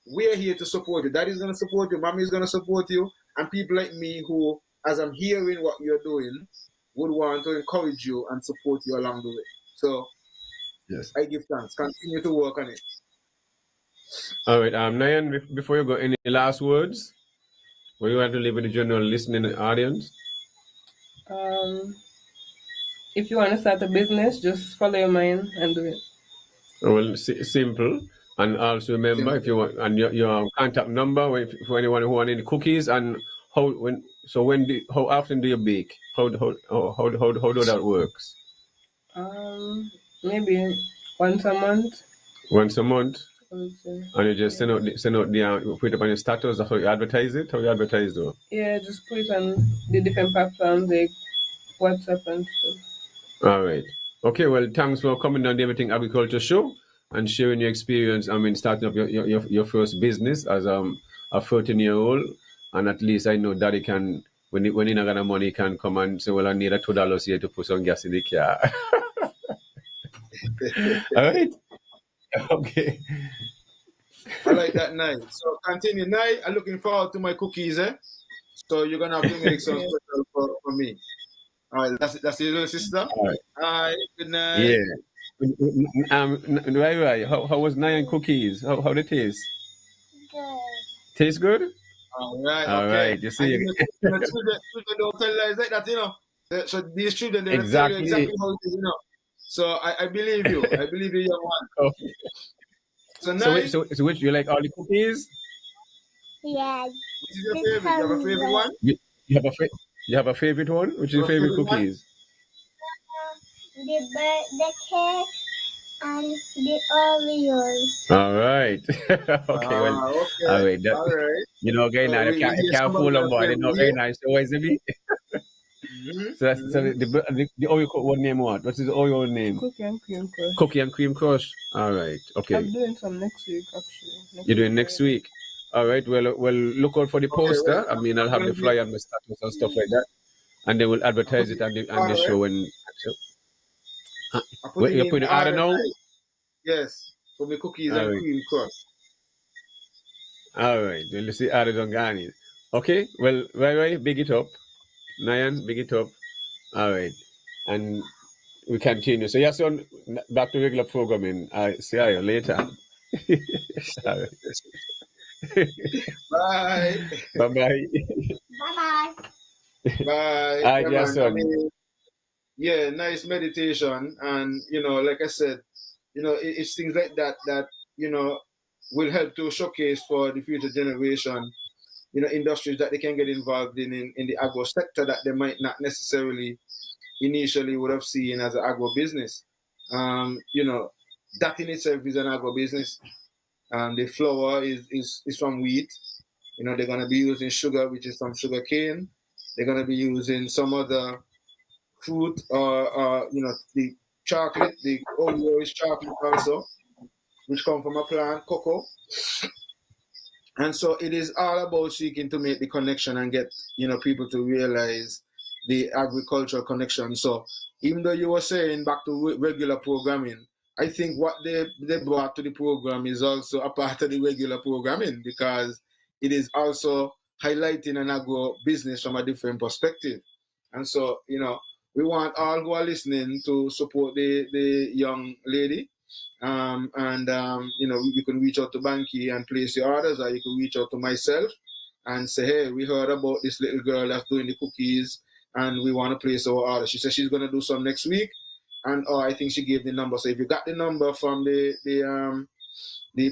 Speaker 3: we're here to support you. Daddy's gonna support you, mommy's gonna support you, and people like me who, as I'm hearing what you're doing, would want to encourage you and support you along the way. So
Speaker 2: Yes.
Speaker 3: I give thanks. Continue to work on it.
Speaker 2: All right. Nayan, before you go, any last words? What you want to leave with the general listening audience?
Speaker 4: If you want to start a business, just follow your mind and do it.
Speaker 2: Well, simple. And also remember, if you want, and your contact number for anyone who want any cookies, and how often do you bake? How do that works?
Speaker 4: Maybe once a month.
Speaker 2: Once a month,
Speaker 4: I would say.
Speaker 2: and you just send out the put it up on your status. That's how you advertise it. How you advertise though?
Speaker 4: Yeah, just put it on the different platforms like WhatsApp and stuff.
Speaker 2: All right. Okay. Well, thanks for coming on the Everything Agriculture Show and sharing your experience. I mean, starting up your first business as a 13-year-old, and at least I know Daddy can, when he not got the money, he can come and say, well, I need a $2 here to put some gas in the car. All right. Okay.
Speaker 3: I like that night. So continue. Night, I'm looking forward to my cookies, eh? So you're gonna have to make some special for me. All right, that's your little sister.
Speaker 2: All right.
Speaker 3: All right, good night.
Speaker 2: Yeah. Right. How was Nyan cookies? How they taste?
Speaker 5: Good.
Speaker 2: Taste good?
Speaker 3: All right,
Speaker 2: All
Speaker 3: okay.
Speaker 2: right. You see,
Speaker 3: Children don't tell lies like that, So these children, they will tell you
Speaker 2: exactly.
Speaker 3: exactly how it is, So I believe you. I believe you, young one.
Speaker 2: Okay.
Speaker 3: So
Speaker 2: So,
Speaker 3: night,
Speaker 2: so which you like all the cookies?
Speaker 5: Yeah.
Speaker 3: which is your favorite? You have a favorite one?
Speaker 2: You have a favorite one? Which is your
Speaker 3: You have a
Speaker 2: favorite
Speaker 3: favorite one?
Speaker 2: cookies?
Speaker 5: The cake and the Oreos.
Speaker 2: All right. Okay. Well.
Speaker 3: Okay.
Speaker 2: All right.
Speaker 3: All right.
Speaker 2: Okay.
Speaker 3: So
Speaker 2: Now you
Speaker 3: we
Speaker 2: can't
Speaker 3: hear somebody
Speaker 2: fool them,
Speaker 3: else
Speaker 2: boy. They
Speaker 3: favorite
Speaker 2: know
Speaker 3: here.
Speaker 2: very nice. So is it? So that's so the Oreo one name what? What is the Oreo name?
Speaker 4: Cookie and cream crush.
Speaker 2: Cookie and cream crush. All right. Okay.
Speaker 4: I'm doing some next week actually.
Speaker 2: You're doing next week. All right. Well, look out for the poster. I mean, I'll have the flyer and the status and stuff like that, and they will advertise it on the show. And you're putting it order now.
Speaker 3: Yes, for the cookies and cream crush.
Speaker 2: All right. Well, you see, order done gone. Okay. Well, right. Big it up, Nayan. Big it up. All right. And we continue. So yes, on back to regular programming. I see you later. All right.
Speaker 3: Bye.
Speaker 2: Bye.
Speaker 5: Bye-bye.
Speaker 3: Bye.
Speaker 2: All right, yes, son.
Speaker 3: Yeah, nice meditation. And, like I said, it's things like that will help to showcase for the future generation, industries that they can get involved in the agro sector that they might not necessarily initially would have seen as an agro business. That in itself is an agro business. The flour is from wheat. They're going to be using sugar, which is from sugar cane. They're going to be using some other fruit or the chocolate, the Oreo is chocolate also, which come from a plant, cocoa. And so it is all about seeking to make the connection and get, people to realize the agricultural connection. So even though you were saying back to regular programming, I think what they brought to the program is also a part of the regular programming, because it is also highlighting an agro business from a different perspective. And so, we want all who are listening to support the young lady. You can reach out to Banky and place your orders, or you can reach out to myself and say, hey, we heard about this little girl that's doing the cookies and we want to place our order. She said she's going to do some next week. And I think she gave the number. So if you got the number from the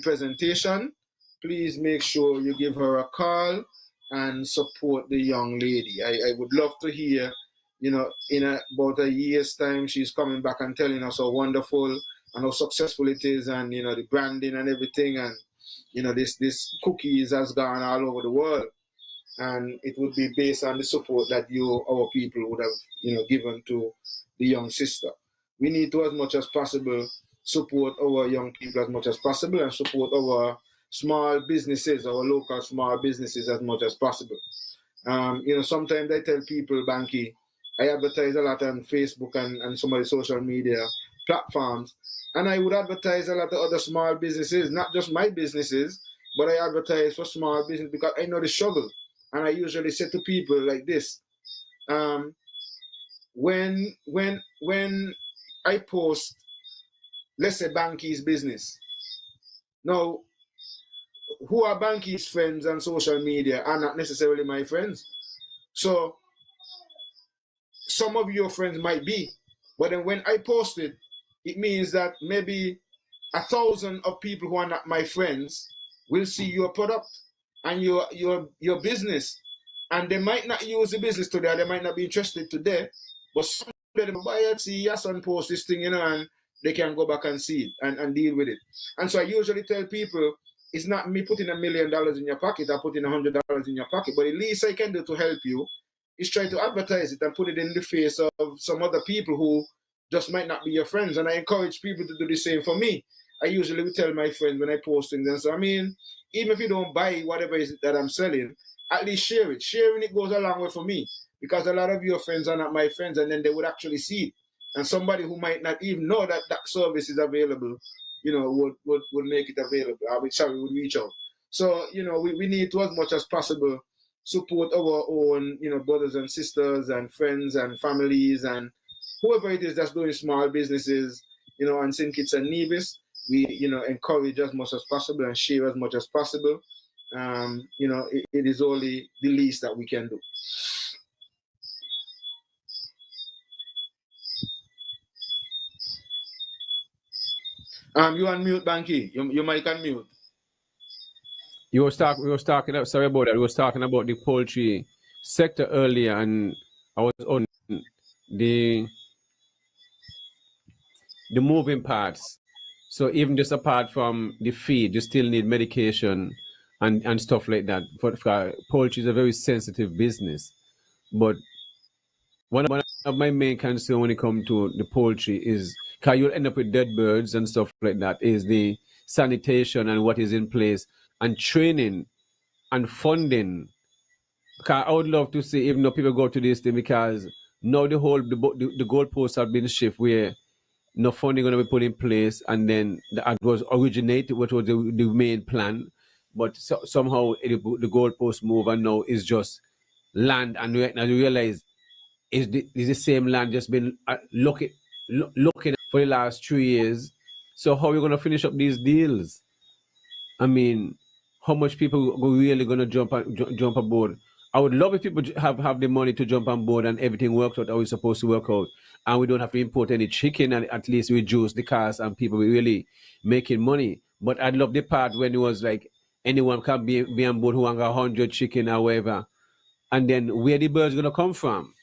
Speaker 3: presentation, please make sure you give her a call and support the young lady. I would love to hear, in about a year's time, she's coming back and telling us how wonderful and how successful it is, and the branding and everything, and this cookies has gone all over the world, and it would be based on the support that our people would have given to the young sister. We need to, as much as possible, support our young people as much as possible, and support our small businesses, our local small businesses as much as possible. Sometimes I tell people, Banky, I advertise a lot on Facebook and some of the social media platforms, and I would advertise a lot of other small businesses, not just my businesses, but I advertise for small business because I know the struggle. And I usually say to people like this, when I post, let's say Banky's business, now who are Banky's friends on social media are not necessarily my friends. So some of your friends might be, but then when I post it, it means that maybe 1,000 of people who are not my friends will see your product and your business, and they might not use the business today, they might not be interested today, but some of them buy it, see your son post this thing, and they can go back and see it and deal with it. And so I usually tell people, it's not me putting $1 million in your pocket or putting $100 in your pocket, but the least I can do to help you is try to advertise it and put it in the face of some other people who just might not be your friends. And I encourage people to do the same for me. I usually will tell my friends when I post things, and so even if you don't buy whatever it is that I'm selling, at least share it. Sharing it goes a long way for me, because a lot of your friends are not my friends, and then they would actually see it. And somebody who might not even know that that service is available, would make it available. Would reach out. So, we need to, as much as possible, support our own, brothers and sisters and friends and families and whoever it is that's doing small businesses, and St. Kitts and Nevis. We, encourage as much as possible and share as much as possible. It is only the least that we can do. You on mute, Banky. You mic on mute.
Speaker 2: We was talking. Sorry about that. We was talking about the poultry sector earlier, and I was on the moving parts. So even just apart from the feed, you still need medication and stuff like that. For poultry is a very sensitive business, but one of my main concern when it comes to the poultry is, because you'll end up with dead birds and stuff like that, is the sanitation and what is in place, and training and funding. Because I would love to see, even though people go to this thing, because now the goalposts have been shifted where no funding going to be put in place, and then it was originated, what was the main plan, but somehow the goalposts move, and now it's just land, and we realize is the same land just been looking for the last 3 years. So how are we going to finish up these deals? I mean, how much people are really going to jump aboard? I would love if people have the money to jump on board and everything works out how it's supposed to work out, and we don't have to import any chicken, and at least reduce the cost and people really making money. But I love the part when it was like anyone can be on board who want 100 chicken or whatever. And then where the birds gonna come from?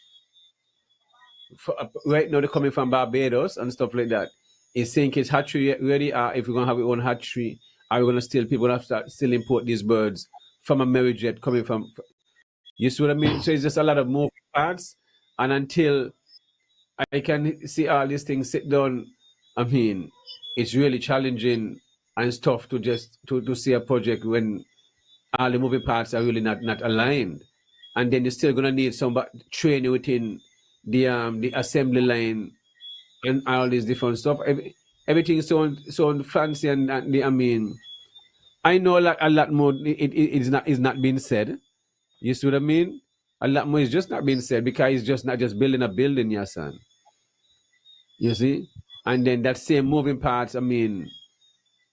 Speaker 2: Right now they're coming from Barbados and stuff like that. Is saying kids hatchery ready? If we're gonna have our own hatchery, are we gonna still people have to start still import these birds from Amerijet coming from? You see what I mean? So it's just a lot of moving parts, and until I can see all these things sit down, I mean, it's really challenging and tough to just to see a project when all the moving parts are really not aligned, and then you're still gonna need some training within the assembly line and all this different stuff. Everything so fancy and I mean, I know a lot more. It is not being said. You see what I mean? A lot more is just not being said because it's just not just building a building, yeah, son. You see, and then that same moving parts. I mean,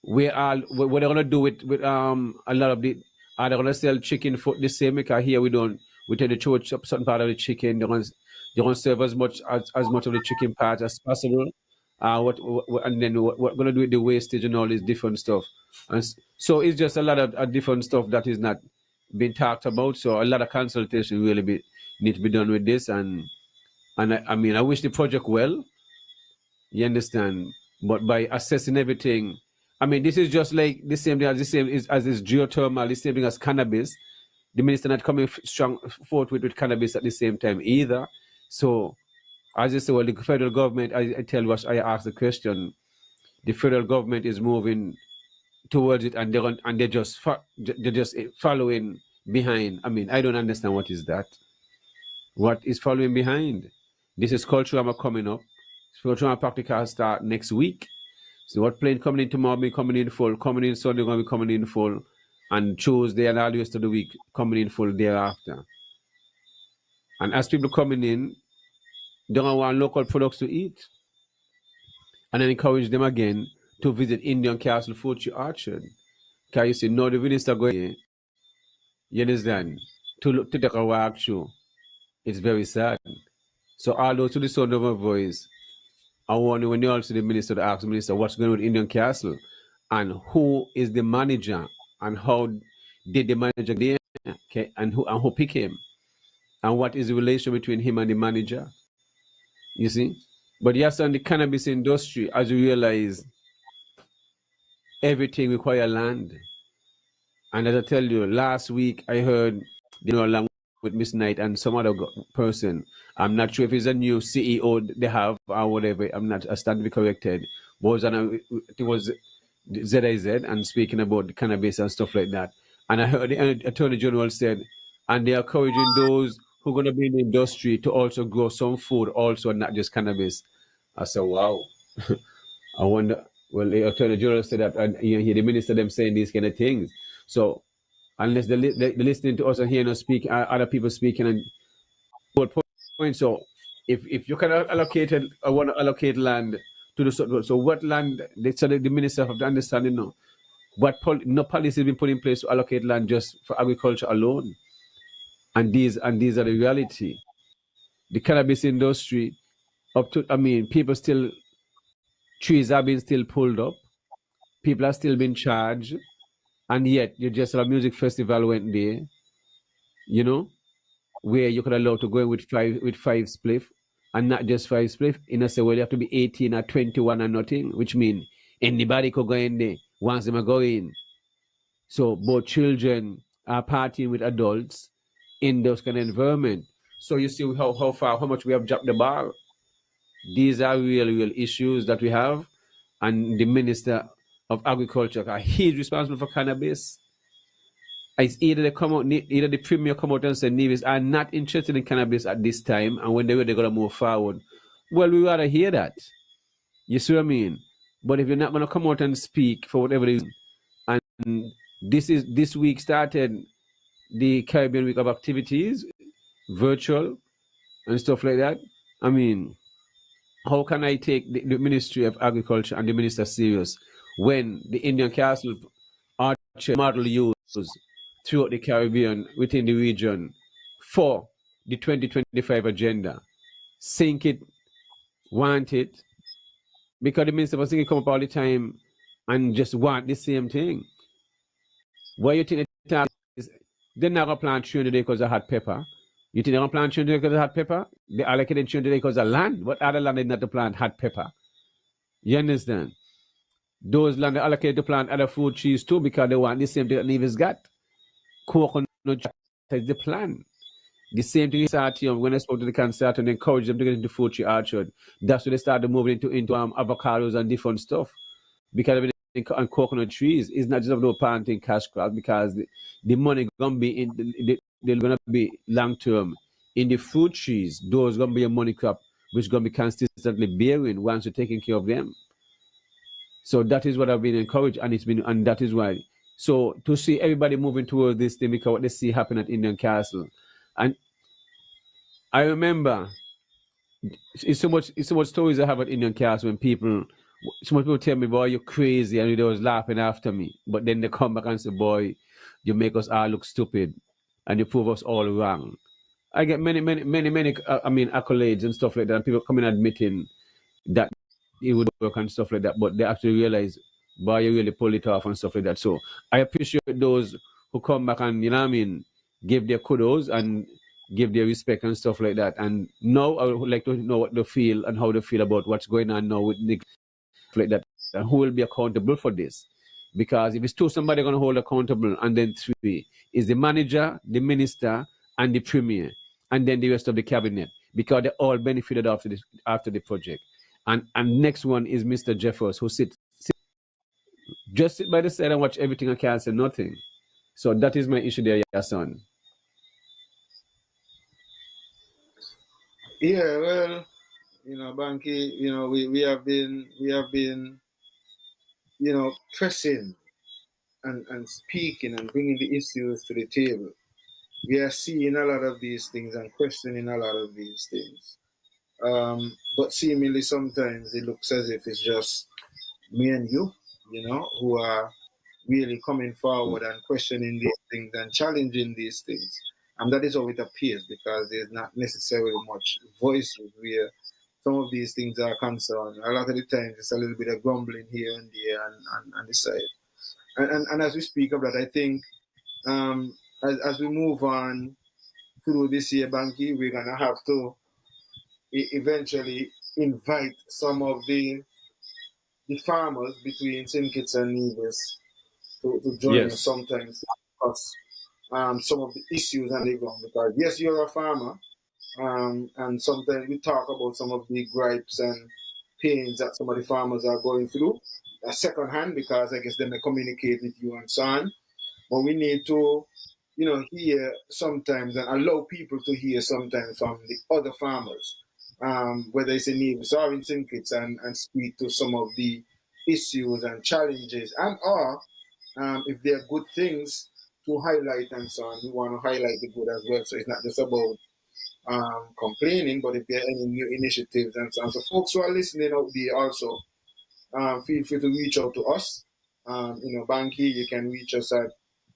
Speaker 2: what they're gonna do with a lot of the are they gonna sell chicken foot the same because here we tend to throw up certain part of the chicken. They're gonna serve as much of the chicken part as possible. And then what gonna do with the wastage and all this different stuff. So it's just a lot of different stuff that is not being talked about. So a lot of consultation really need to be done with this. And I mean I wish the project well. You understand? But by assessing everything, I mean, this is just like the same thing as this geothermal, the same thing as cannabis. The minister not coming strong forth with cannabis at the same time either. So, as I say, well, the federal government, I tell you, I ask the question. The federal government is moving towards it, and they're just following behind. I mean, I don't understand what is that. What is following behind? This is cultural coming up. Cultural practical start next week. So what plane coming in tomorrow be coming in full, coming in Sunday gonna be coming in full, and Tuesday and all the rest of the week coming in full thereafter. And as people coming in, they don't want local products to eat. And then encourage them again to visit Indian Castle Food Orchard. Because you see, no, the minister going, you understand, to take a walk through. It's very sad. So although to the sound of my voice, I wonder when you also the minister to ask the minister what's going on with Indian Castle and who is the manager and how did the manager get there, okay, and who pick him and what is the relation between him and the manager. You see? But yes, on the cannabis industry, as you realize, everything require land. And as I tell you, last week I heard along with Miss Knight and some other person. I'm not sure if it's a new CEO they have or whatever. I stand to be corrected. But it was ZIZ and speaking about the cannabis and stuff like that. And I heard the Attorney General said, and they're encouraging those who are going to be in the industry to also grow some food, also not just cannabis. I said, wow. I wonder. Well, the Attorney General said that, and you hear the minister them saying these kind of things. So unless they're listening to us and hearing us speak, other people speaking and point. So if you can allocate it, I want to allocate land to the so what land? So the minister have to understand, what no policy has been put in place to allocate land just for agriculture alone, and these are the reality. The cannabis industry, people still trees are being still pulled up, people are still being charged, and yet you just have a music festival went there, where you could allow to go in with five spliff, and not just five spliff. Say, well, you have to be 18 or 21 or nothing, which means anybody could go in there once them are going. So both children are partying with adults in those kind of environment. So you see how much we have dropped the ball. These are real issues that we have, and the Minister of Agriculture, he's responsible for cannabis. It's either the premier come out and say Nevis are not interested in cannabis at this time, and when they're gonna move forward. Well, we rather hear that. You see what I mean? But if you're not gonna come out and speak for whatever reason, and this week started the Caribbean Week of Activities, virtual and stuff like that. I mean, how can I take the Ministry of Agriculture and the minister serious when the Indian Castle Archer model used throughout the Caribbean within the region for the 2025 agenda? Think it, want it, because the minister was thinking come up all the time and just want the same thing. Why you think the is they're not gonna plant 300 acres of hot pepper? You think they're gonna plant 300 acres of hot pepper? They allocated 300 acres of land, but other land is not to plant hot pepper. You understand? Those land are allocated to plant other fruit trees too because they want the same thing that Nevis got. Coconut is the plan. The same thing in Consortium, when I spoke to the consortium and encouraged them to get into fruit tree orchard, that's when they started moving into avocados and different stuff. Because of and coconut trees, it's not just about planting cash crop because the money gonna be they're gonna be long term. In the fruit trees, those gonna be a money crop which gonna be consistently bearing once you're taking care of them. So that is what I've been encouraged, and that is why. So to see everybody moving towards this thing because what they see happen at Indian Castle, and I remember it's so much stories I have at Indian Castle when so much people tell me, boy, you're crazy, and they was laughing after me, but then they come back and say, boy, you make us all look stupid, and you prove us all wrong. I get many, accolades and stuff like that, and people coming admitting that it would work and stuff like that, but they actually realize, boy, you really pull it off and stuff like that. So I appreciate those who come back and, give their kudos and give their respect and stuff like that. And now I would like to know what they feel and how they feel about what's going on now with Nick, like that, and who will be accountable for this. Because if it's two, somebody going to hold accountable, and then three is the manager, the minister, and the premier, and then the rest of the cabinet, because they all benefited after the project. And next one is Mr. Jeffers, who just sit by the side and watch everything and can't say nothing. So that is my issue there, your son.
Speaker 3: Yeah, well, Banky, we have been pressing and speaking and bringing the issues to the table. We are seeing a lot of these things and questioning a lot of these things. But seemingly sometimes it looks as if it's just me and you, who are really coming forward and questioning these things and challenging these things. And that is how it appears because there's not necessarily much voices where some of these things are concerned. A lot of the times it's a little bit of grumbling here and there and the side. And as we speak of that, I think as we move on through this year, Banky, we're going to have to eventually invite some of the farmers between St. Kitts and Nevis to join us
Speaker 2: Yes.
Speaker 3: sometimes to discuss some of the issues on the ground. Because yes, you're a farmer, and sometimes we talk about some of the gripes and pains that some of the farmers are going through second hand because I guess they may communicate with you and so on. But we need to, hear sometimes and allow people to hear sometimes from the other farmers, whether it's in Nevis or in St. Kitts, and speak to some of the issues and challenges and or if there are good things to highlight and so on, we want to highlight the good as well. So it's not just about complaining, but if there are any new initiatives and so on. So folks who are listening out there also, feel free to reach out to us. Banky, you can reach us at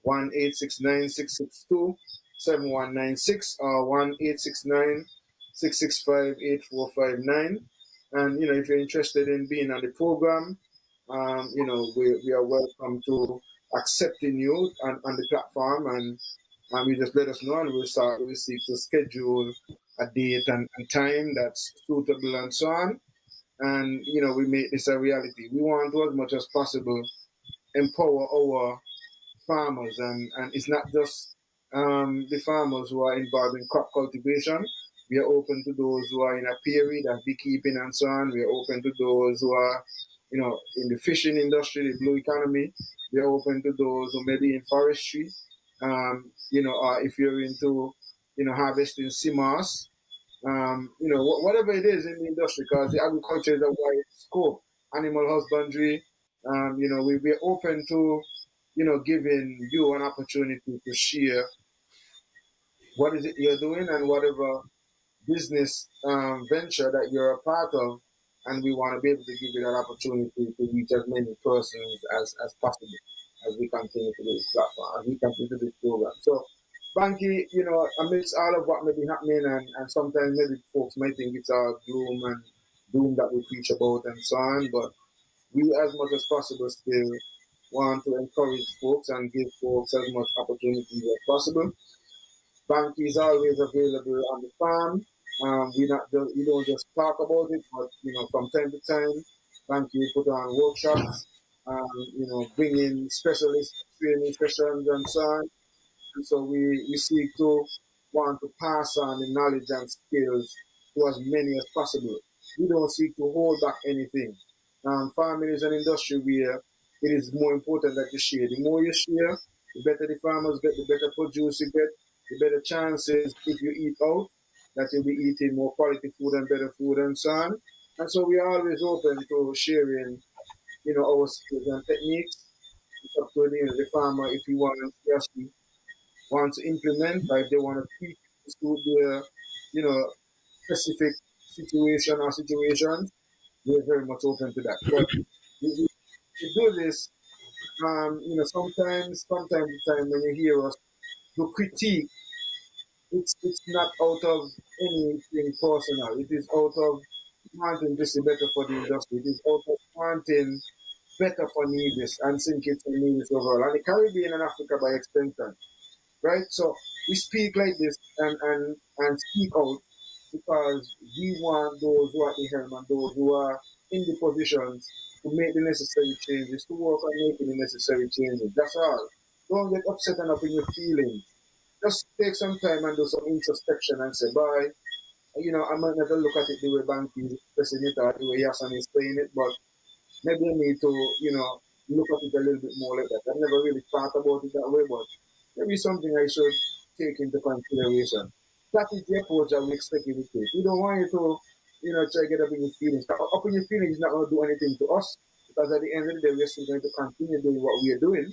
Speaker 3: 1-869-662-7196 or 1-869-665-8459. And, if you're interested in being on the program, we are welcome to accepting you on the platform, and you just let us know and we'll seek to schedule a date and time that's suitable and so on. And, we make this a reality. We want to, as much as possible, empower our farmers, and it's not just the farmers who are involved in crop cultivation. We are open to those who are in apiary, that's beekeeping and so on. We are open to those who are, in the fishing industry, the blue economy. We are open to those who may be in forestry, or if you're into, harvesting CMOS, whatever it is in the industry, because the agriculture is a wide scope. Animal husbandry, we're open to, giving you an opportunity to share what is it you're doing and whatever business venture that you're a part of, and we want to be able to give you that opportunity to reach as many persons as possible as we continue to do this platform, as we continue to do this program. So, Banky, amidst all of what may be happening, and sometimes maybe folks might think it's all gloom and doom that we preach about and so on, but we as much as possible still want to encourage folks and give folks as much opportunity as possible. Bank is always available on the farm. We don't just talk about it, but from time to time, Banky will put on workshops, bring in specialist training sessions and so on. And so we seek to want to pass on the knowledge and skills to as many as possible. We don't seek to hold back anything. Farming is an industry where it is more important that you share. The more you share, the better the farmers get, the better produce you get, the better chances if you eat out that you'll be eating more quality food and better food and so on. And so we are always open to sharing, our skills and techniques. It's up to the farmer if he wants to implement, or if they want to tweak to suit their, specific situation or situations. We're very much open to that. But we do this, sometimes, from time to time, when you hear us do critique, it's not out of anything personal. It is out of wanting to see better for the industry. It is out of wanting better for Nevis and think it's for Nevis overall. And the Caribbean and Africa by extension. Right? So we speak like this and speak out because we want those who are at the helm and those who are in the positions to make the necessary changes, to work on making the necessary changes. That's all. Don't get upset and up in your feelings. Just take some time and do some introspection and say, bye, I might never look at it the way Banky is expressing it or the way Yasan is saying it, but maybe I need to, look at it a little bit more like that. I've never really thought about it that way, but maybe something I should take into consideration. That is the approach that we expect you to take. We don't want you to, try to get up in your feelings. Up in your feelings is not going to do anything to us because at the end of the day, we're still going to continue doing what we're doing.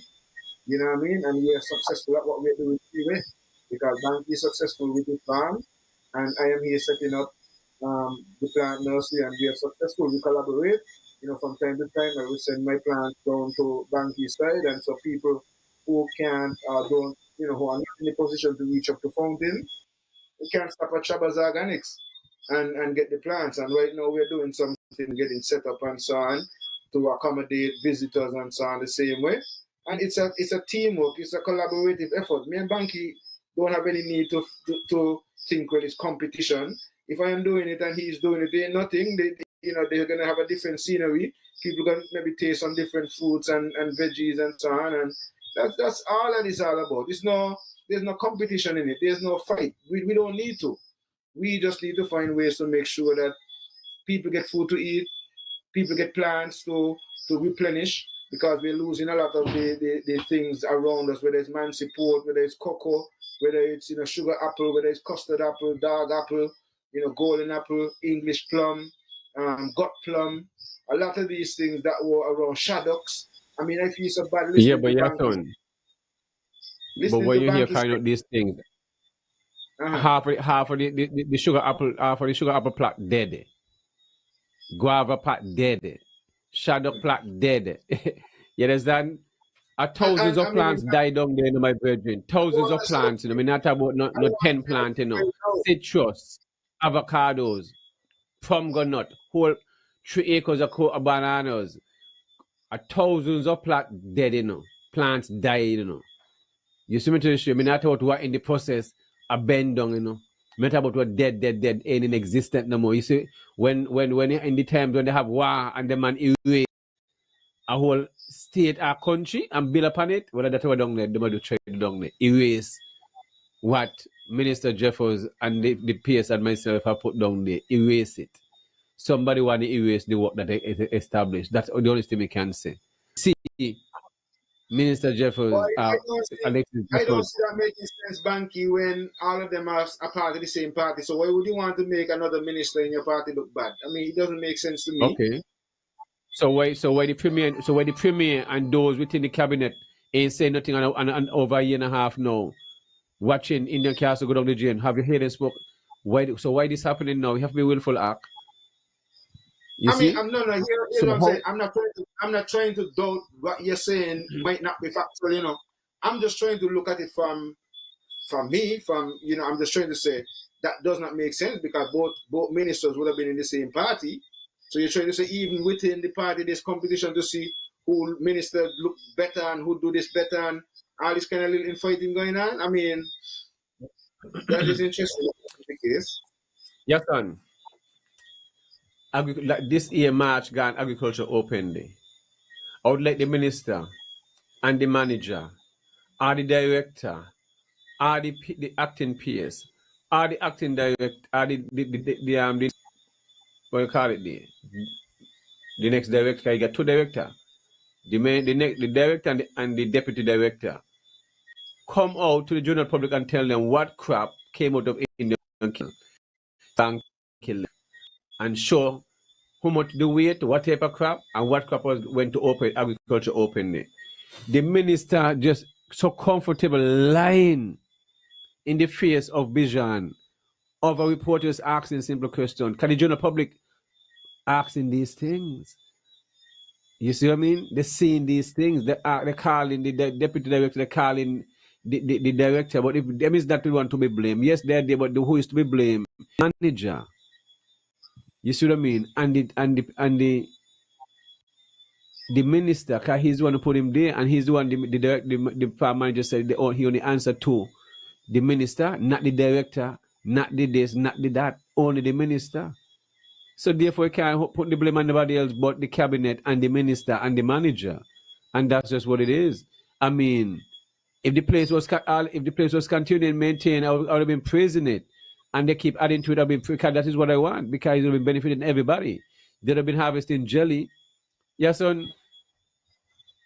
Speaker 3: You know what I mean? And we are successful at what we're doing anyway because Bank is successful with the farm, and I am here setting up the plant nursery, and we are successful. We collaborate. From time to time, I will send my plants down to Banky's side, and so people who can't, don't, who are not in a position to reach up to Fountain, we can't stop at Shaba's Organics and get the plants. And right now we're doing something, getting set up and so on to accommodate visitors and so on the same way. And it's a teamwork, it's a collaborative effort. Me and Banky don't have any need to think well it's competition. If I am doing it and he's doing it, they ain't nothing. They're gonna have a different scenery. People gonna maybe taste some different fruits and veggies and so on. And that's all that is all about. There's no competition in it. There's no fight. We don't need to. We just need to find ways to make sure that people get food to eat, people get plants to replenish, because we're losing a lot of the things around us, whether it's man support, whether it's cocoa, whether it's sugar apple, whether it's custard apple, dog apple, golden apple, English plum, gut plum, a lot of these things that were around shaddocks. I mean, I feel so bad listening
Speaker 2: but
Speaker 3: to
Speaker 2: yeah,
Speaker 3: Banky.
Speaker 2: son. But when you hear kind of these things, half of the sugar apple, plant dead. Guava plant dead. Shaddock plant dead. You understand? Thousands of plants died down there, my brethren. Thousands of plants. I mean, not about not 10 plants, Citrus, avocados, pomegranate, whole 3 acres of bananas. Thousands of plants dead, Plants died, You see me to show me not about what in the process are bend down, Not about what dead, ain't in existence no more. You see, when in the times when they have war and the man erase a whole state or country and build upon it, whether that's what down there, they might do trade down there. Erase what Minister Jeffers and the PS and myself have put down there. Erase it. Somebody want to erase the work that they established. That's the only thing we can say. See, Minister Jeffers, Alexis
Speaker 3: I don't
Speaker 2: Jeffers.
Speaker 3: see that making sense, Banky, when all of them are a part of the same party. So why would you want to make another minister in your party look bad? I mean, it doesn't make sense to me.
Speaker 2: Okay. So why the premier and those within the cabinet ain't saying nothing on over a year and a half now, watching Indian Castle go down the drain? Have you heard them spoke? Why this happening now? You have to be willful act.
Speaker 3: Here's what I'm saying. I'm not trying to doubt what you're saying might not be factual, I'm just trying to look at it from me, I'm just trying to say that does not make sense because both ministers would have been in the same party. So you're trying to say even within the party there's competition to see who minister look better and who do this better and all this kind of little infighting going on. I mean, that is interesting. The case.
Speaker 2: Yes, son. Like this year March gone agriculture openly. I would like the minister and the manager, or the director, or the acting PS, or the acting director, or the what you call it, the next director. You got two director, the director and the deputy director. Come out to the general public and tell them what crap came out of India and kill and show how much the weight, what type of crop, and what crop was went to open agriculture openly. The minister just so comfortable lying in the face of Bijan, of a reporters asking simple questions. Can the general public asking these things? You see what I mean? They're seeing these things. They're calling the deputy director, they're calling the director. But if them is not the one to be blamed, yes, they're there, but who is to be blamed? Manager. You see what I mean? And the minister, because he's the one who put him there, and he's the one the farm manager said he only answered to the minister, not the director, not the this, not the that, only the minister. So therefore, you can't put the blame on nobody else but the cabinet and the minister and the manager, and that's just what it is. I mean, if the place was continuing maintained, I would have been praising it, and they keep adding to it. I've been because that is what I want, because it will be benefiting everybody. They'd have been harvesting jelly. Yes, son.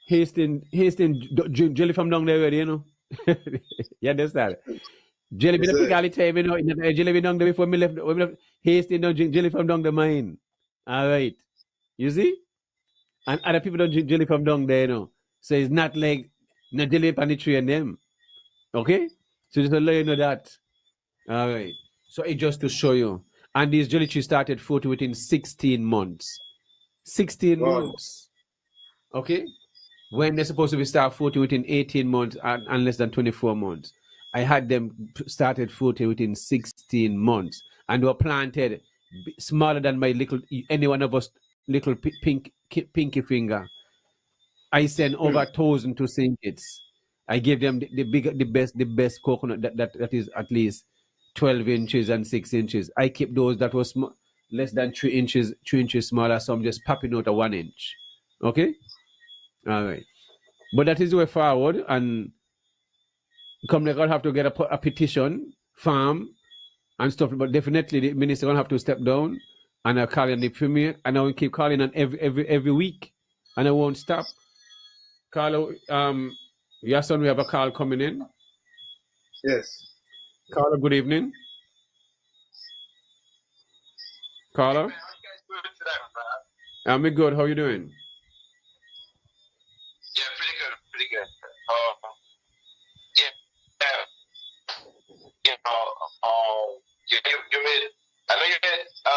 Speaker 2: Hasting jelly from down there already, you know. You understand? Jelly been a pig all the time, you know. Jelly been down there before me left. When me left Hasting don't drink jelly from down the mine. All right. You see? And other people don't drink jelly from down there, you know. So it's not like no jelly on the tree and them. Okay? So just to let you know that. All right. So it just to show you. And these jelly trees started fruiting within 16 months. 16 months. Okay? When they're supposed to be start fruiting within 18 months and less than 24 months. I had them started fruiting within 16 months. And they were planted smaller than my any one of us little pinky finger. I sent over 1,000 to St. I gave them the best coconut that is at least 12 inches and 6 inches. I kept those that was less than 3 inches smaller, so I'm just popping out a 1 inch. Okay? All right. But that is the way forward, and come they're gonna have to get a petition, farm, and stuff. But definitely the minister gonna have to step down, and I call on the premier, and I will keep calling on every week, and I won't stop. Carlo, yes, son, we have a call coming in.
Speaker 3: Yes.
Speaker 2: Carlo, good evening. Carlo, I'm good. How you doing?
Speaker 6: Yeah, pretty good. You made. I know you made a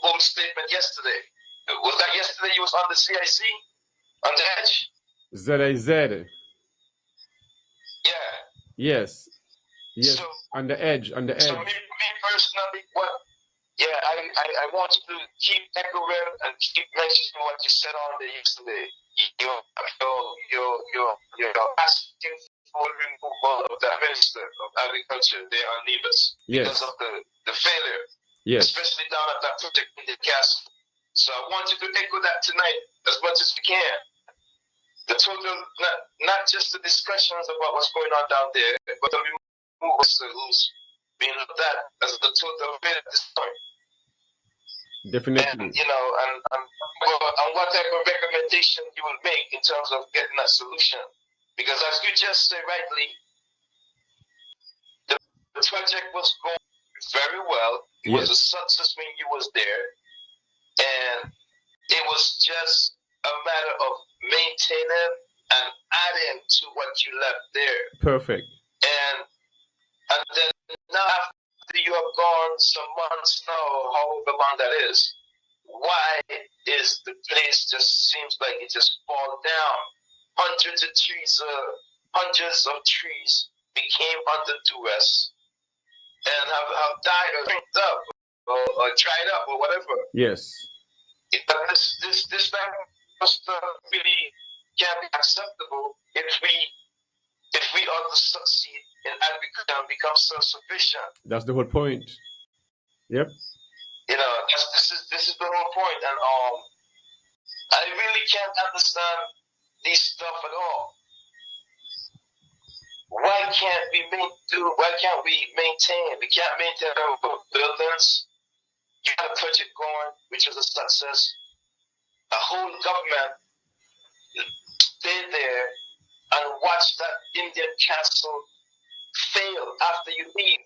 Speaker 6: bold statement yesterday. Was that yesterday? You was on the CIC on the edge.
Speaker 2: ZIZ.
Speaker 6: Yeah.
Speaker 2: Yes. Yes.
Speaker 6: So,
Speaker 2: on the edge. So
Speaker 6: me personally, I want you to keep echoing and keep mentioning what you said on there yesterday. You're asking for the removal of the Minister of Agriculture there on Nevis because of the failure, especially down at that project in the castle. So I want you to echo that tonight as much as we can. The total, not just the discussions about what's going on down there, but the removal who's being looked at as the total failure at this point.
Speaker 2: Definitely.
Speaker 6: And what type of recommendation you will make in terms of getting that solution. Because as you just said rightly, the project was going very well. It was a success when you was there. And it was just a matter of maintaining and adding to what you left there.
Speaker 2: Perfect.
Speaker 6: And then now after you have gone some months now, however long that is, why is the place just seems like it just fall down? Hundreds of trees became under duress and have died or dried up or dried up or whatever.
Speaker 2: Yes.
Speaker 6: This type of stuff really can't be acceptable if we are to succeed in agriculture and become self-sufficient.
Speaker 2: That's the whole point. Yep.
Speaker 6: You know, this is the whole point, and I really can't understand these stuff at all. Why can't we maintain? We can't maintain our buildings. You had a project going, which was a success. A whole government stayed there and watched that Indian castle fail after you leave.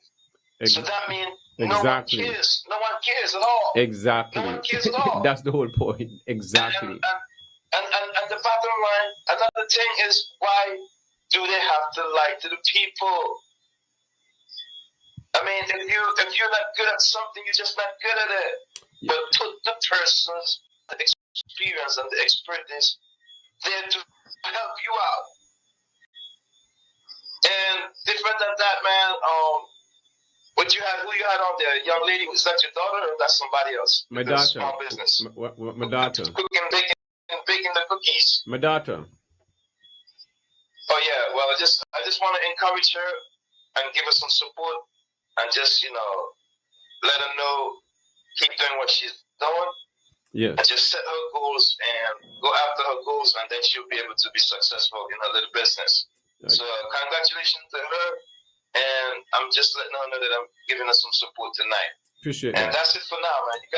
Speaker 6: So that means no one cares. No one cares at all.
Speaker 2: Exactly.
Speaker 6: No one cares at all.
Speaker 2: That's the whole point. Exactly.
Speaker 6: And the bottom line, another thing is, why do they have to lie to the people? I mean, if you're not good at something, you're just not good at it. Yeah. But put the person's experience and the expertise there to help you out. And different than that, man, who you had on there? Young lady, was that your daughter or that's somebody else?
Speaker 2: My daughter.
Speaker 6: Small business.
Speaker 2: My daughter.
Speaker 6: Cooking, baking the cookies.
Speaker 2: My daughter.
Speaker 6: Oh yeah, well I just want to encourage her and give her some support and just, you know, let her know, keep doing what she's doing.
Speaker 2: Yeah.
Speaker 6: And just set her goals and go after her goals, and then she'll be able to be successful in her little business. Right. So congratulations to her, and I'm just letting her know that I'm giving her some support tonight.
Speaker 2: Appreciate
Speaker 6: and
Speaker 2: that.
Speaker 6: That's it for now, man. You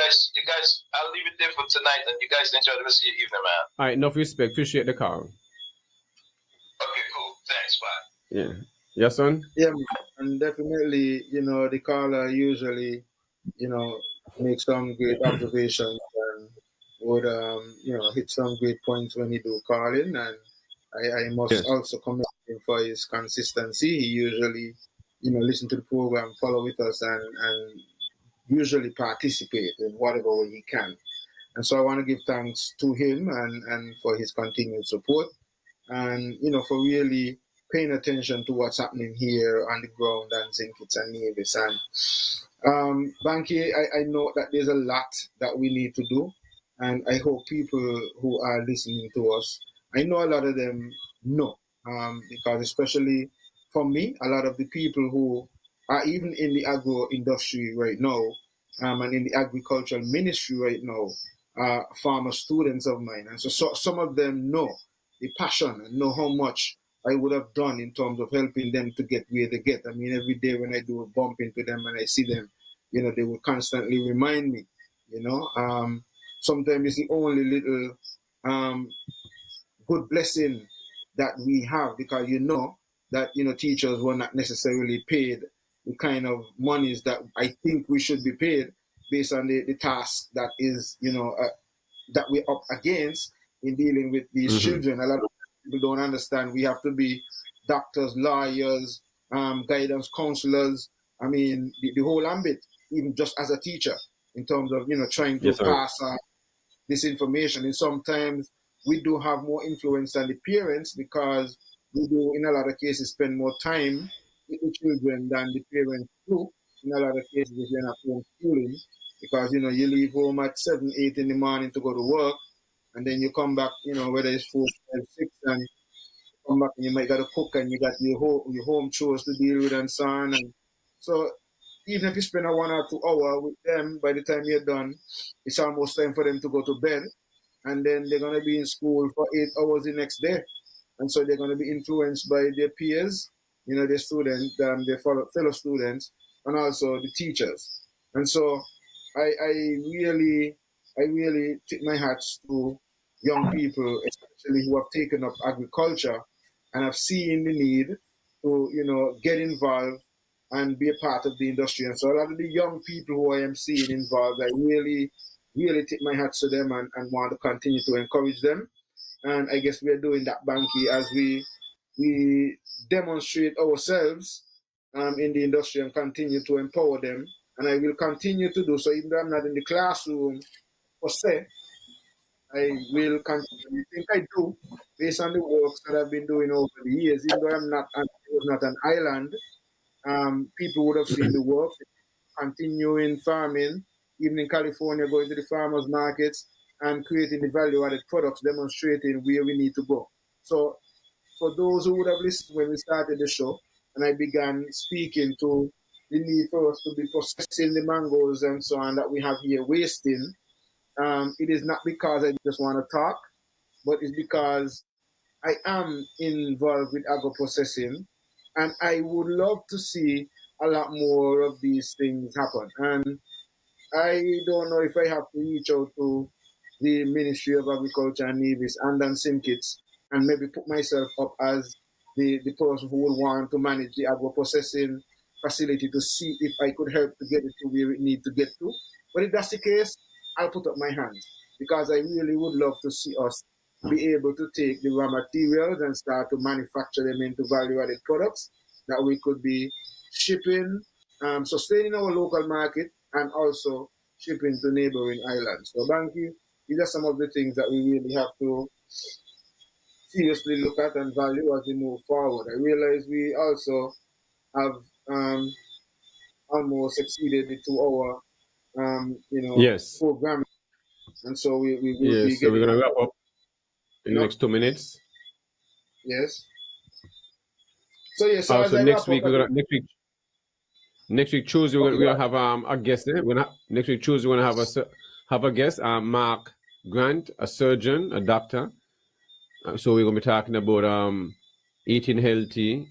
Speaker 6: guys, I'll leave it there for tonight, and you guys enjoy the rest of your evening, man.
Speaker 2: All right, enough respect. Appreciate the call.
Speaker 6: Okay, cool. Thanks, bye.
Speaker 2: Yeah. Yes, son?
Speaker 3: Yeah, and definitely, you know, the caller usually, you know, make some great observations and would, you know, hit some great points when he do calling. And I must also commend him for his consistency. He usually, you know, listen to the program, follow with us, and usually participate in whatever way he can. And so I want to give thanks to him and for his continued support, and, you know, for really paying attention to what's happening here on the ground and St. Kitts and Nevis. And Banky, I know that there's a lot that we need to do, and I hope people who are listening to us, I know a lot of them know, because especially for me, a lot of the people who are even in the agro industry right now, and in the agricultural ministry right now, are farmer students of mine. And so some of them know the passion and know how much I would have done in terms of helping them to get where they get. I mean, every day when I do a bump into them and I see them, you know, they will constantly remind me, you know. Sometimes it's the only little good blessing that we have, because you know that, you know, teachers were not necessarily paid the kind of monies that I think we should be paid based on the task that is, you know, that we're up against in dealing with these children. A lot of people don't understand we have to be doctors, lawyers, guidance counselors. I mean, the whole ambit, even just as a teacher, in terms of, you know, trying to pass on this information. And sometimes we do have more influence than the parents, because we do, in a lot of cases, spend more time with the children than the parents do. In a lot of cases, if you're not homeschooling, because, you know, you leave home at 7, 8 in the morning to go to work, and then you come back, you know, whether it's 4, 5, 6, and you come back and you might got to cook, and you got your home chores to deal with and so on. And so even if you spend a 1 or 2 hours with them, by the time you're done, it's almost time for them to go to bed. And then they're going to be in school for 8 hours the next day. And so they're going to be influenced by their peers, you know, their students, their fellow students, and also the teachers. And so I really tip my hats to young people, especially who have taken up agriculture and have seen the need to, you know, get involved and be a part of the industry. And so a lot of the young people who I am seeing involved, I really tip my hats to them and want to continue to encourage them. And I guess we're doing that, Banky, as we demonstrate ourselves in the industry and continue to empower them. And I will continue to do so, even though I'm not in the classroom per se. I will continue. I think I do, based on the works that I've been doing over the years. Even though it was not an island, people would have seen the work. Continuing farming, even in California, going to the farmers markets, and creating the value-added products, demonstrating where we need to go. So for those who would have listened when we started the show, and I began speaking to the need for us to be processing the mangoes and so on that we have here wasting, it is not because I just want to talk, but it's because I am involved with agro processing, and I would love to see a lot more of these things happen. And I don't know if I have to reach out to the Ministry of Agriculture and Nevis and then Simkits and maybe put myself up as the person who would want to manage the agro processing facility to see if I could help to get it to where it needs to get to. But if that's the case, I'll put up my hands because I really would love to see us be able to take the raw materials and start to manufacture them into value-added products that we could be shipping, sustaining our local market, and also shipping to neighboring islands. So, Banky, these are some of the things that we really have to seriously look at and value as we move forward. I realize we also have almost exceeded the 2 hour,
Speaker 2: Yes.
Speaker 3: program, and so we will
Speaker 2: Yes.
Speaker 3: be
Speaker 2: So we're
Speaker 3: getting.
Speaker 2: gonna wrap up in the next 2 minutes.
Speaker 3: Yes. So yes. So as
Speaker 2: Also
Speaker 3: I
Speaker 2: next
Speaker 3: wrap
Speaker 2: week
Speaker 3: up,
Speaker 2: next week Tuesday we're gonna have a guest there. Next week Tuesday we're gonna have a guest, Mark Grant, a surgeon, a doctor. So we're gonna be talking about eating healthy,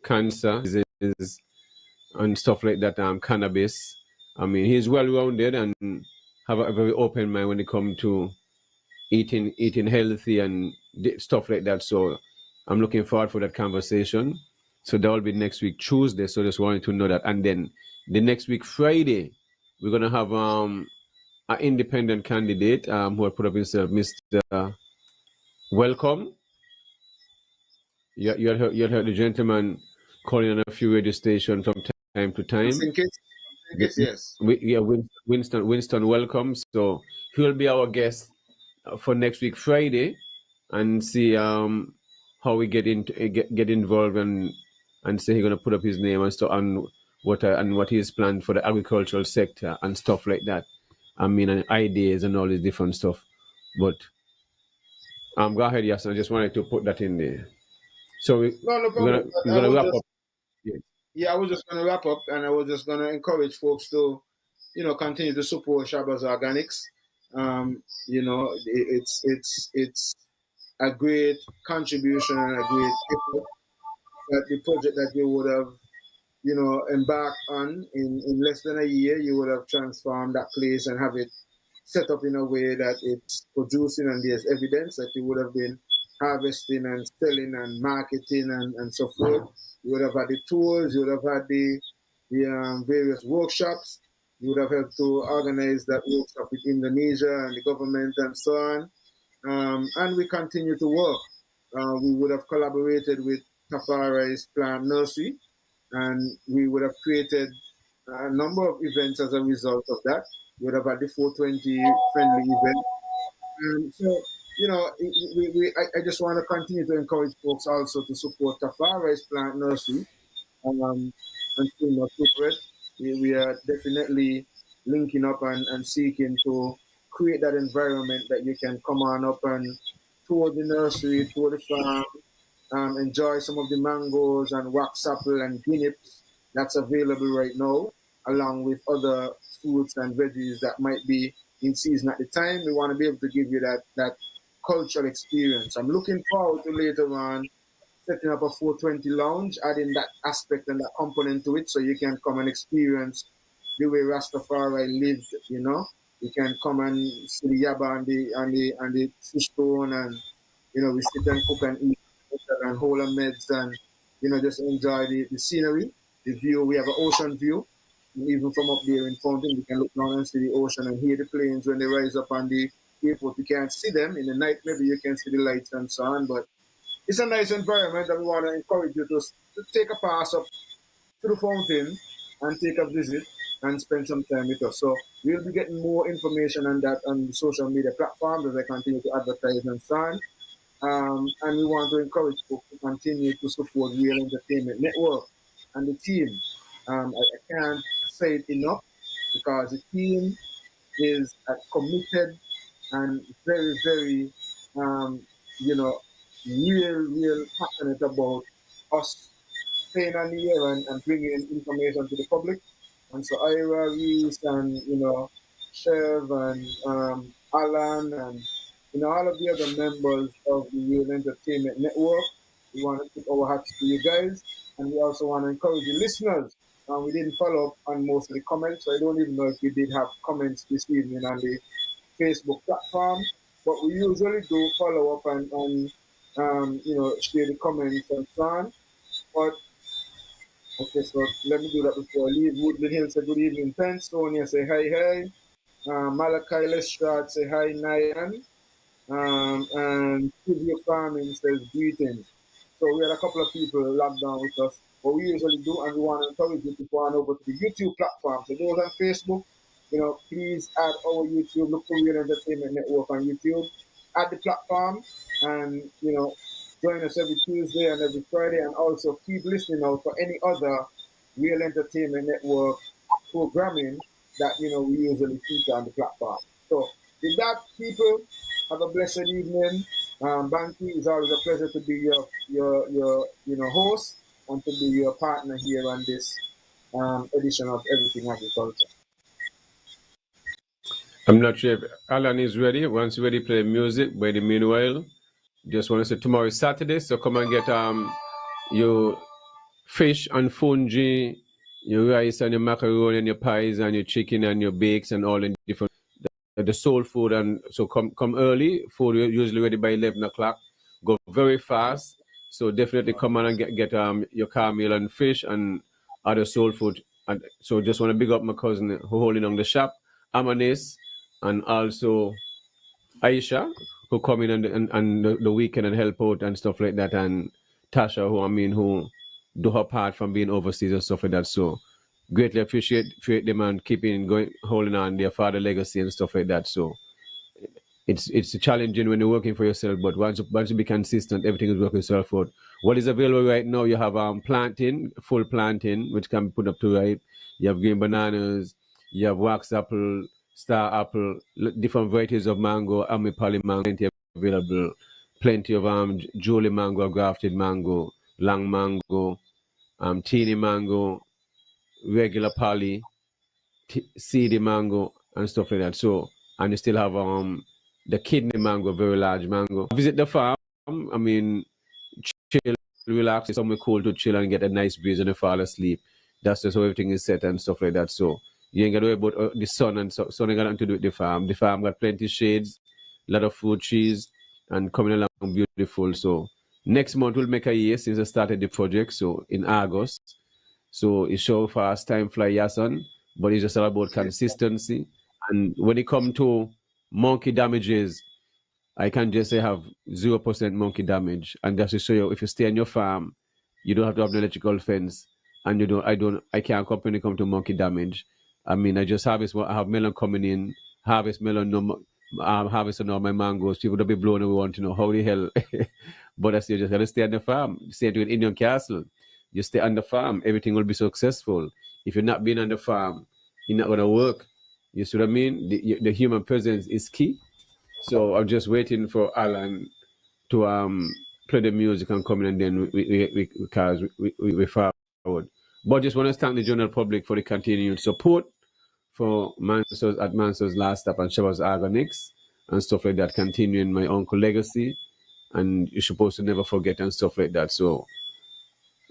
Speaker 2: cancer diseases, and stuff like that. Cannabis. I mean, he's well rounded and have a very open mind when it comes to eating healthy and stuff like that. So I'm looking forward for that conversation. So that will be next week Tuesday. So just wanted to know that. And then the next week Friday, we're gonna have an independent candidate who will put up himself, Mr. Welcome. You had heard the gentleman calling on a few radio stations from time to time.
Speaker 3: Yes.
Speaker 2: Winston Welcome. So he will be our guest for next week Friday, and see how we get involved and say he's gonna put up his name and stuff and what he's planned for the agricultural sector and stuff like that. I mean, and ideas and all this different stuff. But go ahead, yes. I just wanted to put that in there. So we're gonna wrap up.
Speaker 3: Yeah, I was just gonna wrap up, and I was just gonna encourage folks to, continue to support Shaba's Organics. It's a great contribution and a great effort that the project that you would have, embarked on in less than a year, you would have transformed that place and have it set up in a way that it's producing and there's evidence that you would have been harvesting and selling and marketing and so forth. You would have had the tools, you would have had the various workshops, you would have helped to organize that workshop with Indonesia and the government and so on. And we continue to work. We would have collaborated with Tafari's plant nursery, and we would have created a number of events as a result of that. We would have had the 420 friendly event. So, I just want to continue to encourage folks also to support Tafari's plant nursery and still not corporate. We are definitely linking up and seeking to create that environment that you can come on up and tour the nursery, tour the farm, enjoy some of the mangoes and wax apple and guineas that's available right now, along with other fruits and veggies that might be in season at the time. We want to be able to give you that cultural experience. I'm looking forward to later on setting up a 420 lounge, adding that aspect and that component to it, so you can come and experience the way Rastafari lived. You can come and see the yaba and the fish stone, and we sit and cook and eat and hold our meds and just enjoy the scenery, the view. We have an ocean view. Even from up there in Fountain, we can look down and see the ocean and hear the planes when they rise up on the airport. You can't see them in the night. Maybe you can see the lights and so on, but it's a nice environment, and we want to encourage you to take a pass up to the fountain and take a visit and spend some time with us. So we'll be getting more information on that on the social media platforms as I continue to advertise and so on. And we want to encourage folks to continue to support Real Entertainment Network and the team. I can't say it enough because the team is committed and very, very, you know, real passionate about us staying on the air and bringing information to the public. And so Ira, Reese, and Chev and Alan, and all of the other members of the Real Entertainment Network, we want to tip our hats to you guys, and we also want to encourage the listeners. We didn't follow up on most of the comments, so I don't even know if we did have comments this evening on the Facebook platform, but we usually do follow up and share the comments and so on. But okay, so let me do that before I leave. Woodland Hill say good evening. Penstonia say hi, hi. Malachi Lestrade say hi, Nyan. And Studio Farming says greetings. So we had a couple of people logged on with us. What we usually do, and we want to encourage you to go on over to the YouTube platform. So those on Facebook, please add our YouTube, look for Real Entertainment Network on YouTube, add the platform, and join us every Tuesday and every Friday, and also keep listening out for any other Real Entertainment Network programming that we usually feature on the platform. So with that, people, have a blessed evening. Banky, it's always a pleasure to be your host and to be your partner here on this edition of Everything Agriculture.
Speaker 2: I'm not sure if Alan is ready. Once you're ready, play music. But in the meanwhile, just want to say tomorrow is Saturday, so come and get your fish and fungi, your rice and your macaroni and your pies and your chicken and your bakes and all the different the soul food. And so come early. Food usually ready by 11 o'clock. Go very fast. So definitely come on and get your caramel and fish and other soul food. And so just want to big up my cousin who holding on the shop, Amanis, and also Aisha, who come in and the weekend and help out and stuff like that, and Tasha, who do her part from being overseas and stuff like that. So greatly appreciate them and keeping going, holding on their father legacy and stuff like that. So it's challenging when you're working for yourself, but once you be consistent, everything is working itself out. What is available right now? You have plantain, full plantain, which can be put up to ripe. You have green bananas. You have wax apple, star apple, different varieties of mango, amipali mango, plenty available. Plenty of Julie mango, grafted mango, long mango, teeny mango, regular pali, seedy mango, and stuff like that. So, and you still have the kidney mango, very large mango. Visit the farm. I mean, chill, relax. It's somewhere cool to chill and get a nice breeze and fall asleep. That's just how everything is set and stuff like that. So you ain't got to worry about the sun and sun ain't got nothing to do with the farm. The farm got plenty shades, a lot of fruit trees, and coming along beautiful. So next month we'll make a year since I started the project. So in August. So it's so fast, time fly, Yason, but it's just all about consistency. And when it comes to monkey damages, I can just say have 0% monkey damage. And that's to show you if you stay on your farm, you don't have to have an electrical fence. And I can't company come to monkey damage. I mean, I just harvest, I have melon coming in, harvest melon, no, harvesting all my mangoes. People don't be blown away, want to know how the hell. But I say, you just got to stay on the farm. Same to an Indian castle. You stay on the farm, everything will be successful. If you're not being on the farm, you're not going to work. You see what I mean? The human presence is key. So I'm just waiting for Alan to play the music and come in, and then we forward. But just want to thank the general public for the continued support for Mansell's Last Stop and Shabazz Organics and stuff like that, continuing my uncle legacy. And you're supposed to never forget and stuff like that. So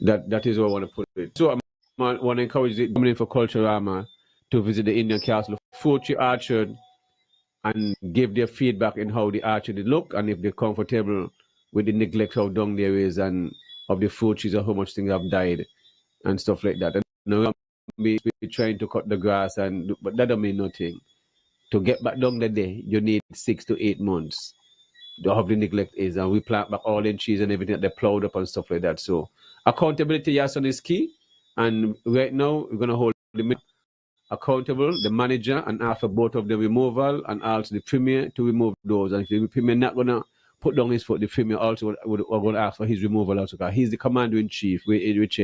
Speaker 2: that is what I want to put it. So I want to encourage the community for Culturama to visit the Indian Castle, Fortune Orchard, and give their feedback in how the orchard look and if they're comfortable with the neglect how dung there is and of the fruit trees or how much things have died and stuff like that. And now be trying to cut the grass but that don't mean nothing. To get back down the day, you need 6 to 8 months. How the neglect is, and we plant back all in trees and everything that they plowed up and stuff like that. So accountability, Yason, is key. And right now we're gonna hold the accountable, the manager, and after both of the removal and also the premier to remove those. And if the premier not gonna put down his foot, the premier also would going to ask for his removal also, because he's the commander in chief. Which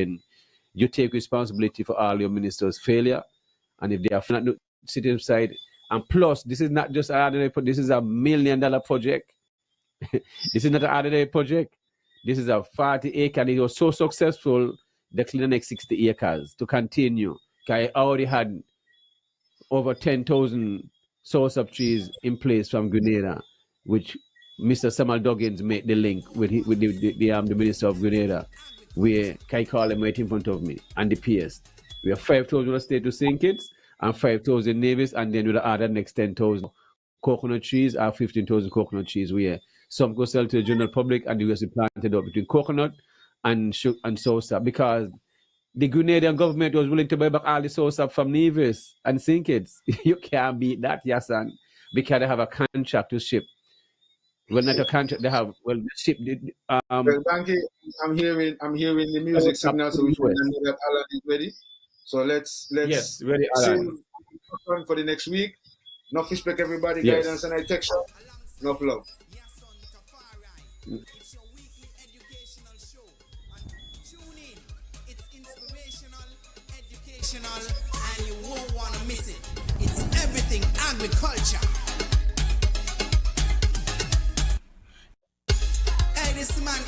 Speaker 2: you take responsibility for all your ministers' failure, and if they are not sitting aside, And plus, this is not just an ordinary project, this is $1 million project. This is not an ordinary project. This is a 40-acre, and it was so successful, they cleared the next 60 acres to continue. I already had over 10,000 source of trees in place from Grenada, which Mr. Samuel Duggins made the link with the Minister of Grenada, where Kai call him right in front of me, and the PS. We have 5,000 estate to St. Kitts and 5,000 navies, and then with the other next 10,000 coconut trees or 15,000 coconut trees where some go sell to the general public and the rest is planted up between coconut and Sosa, because the Grenadian government was willing to buy back all the Sosa from Nevis and St. Kitts. You can't beat that, Yasan, because they have a contract to ship. Well, not a contract, they have, well, the ship.
Speaker 3: Well, Banky, I'm hearing the music signal, so we should know that Alan is ready. So let's
Speaker 2: yes, ready,
Speaker 3: Alan. For the next week. Enough respect, everybody. Yes. Guidance and I text you. Enough love.
Speaker 1: It's your weekly educational show. Tune in. It's inspirational, educational, and you won't want to miss it. It's everything agriculture. Hey, this man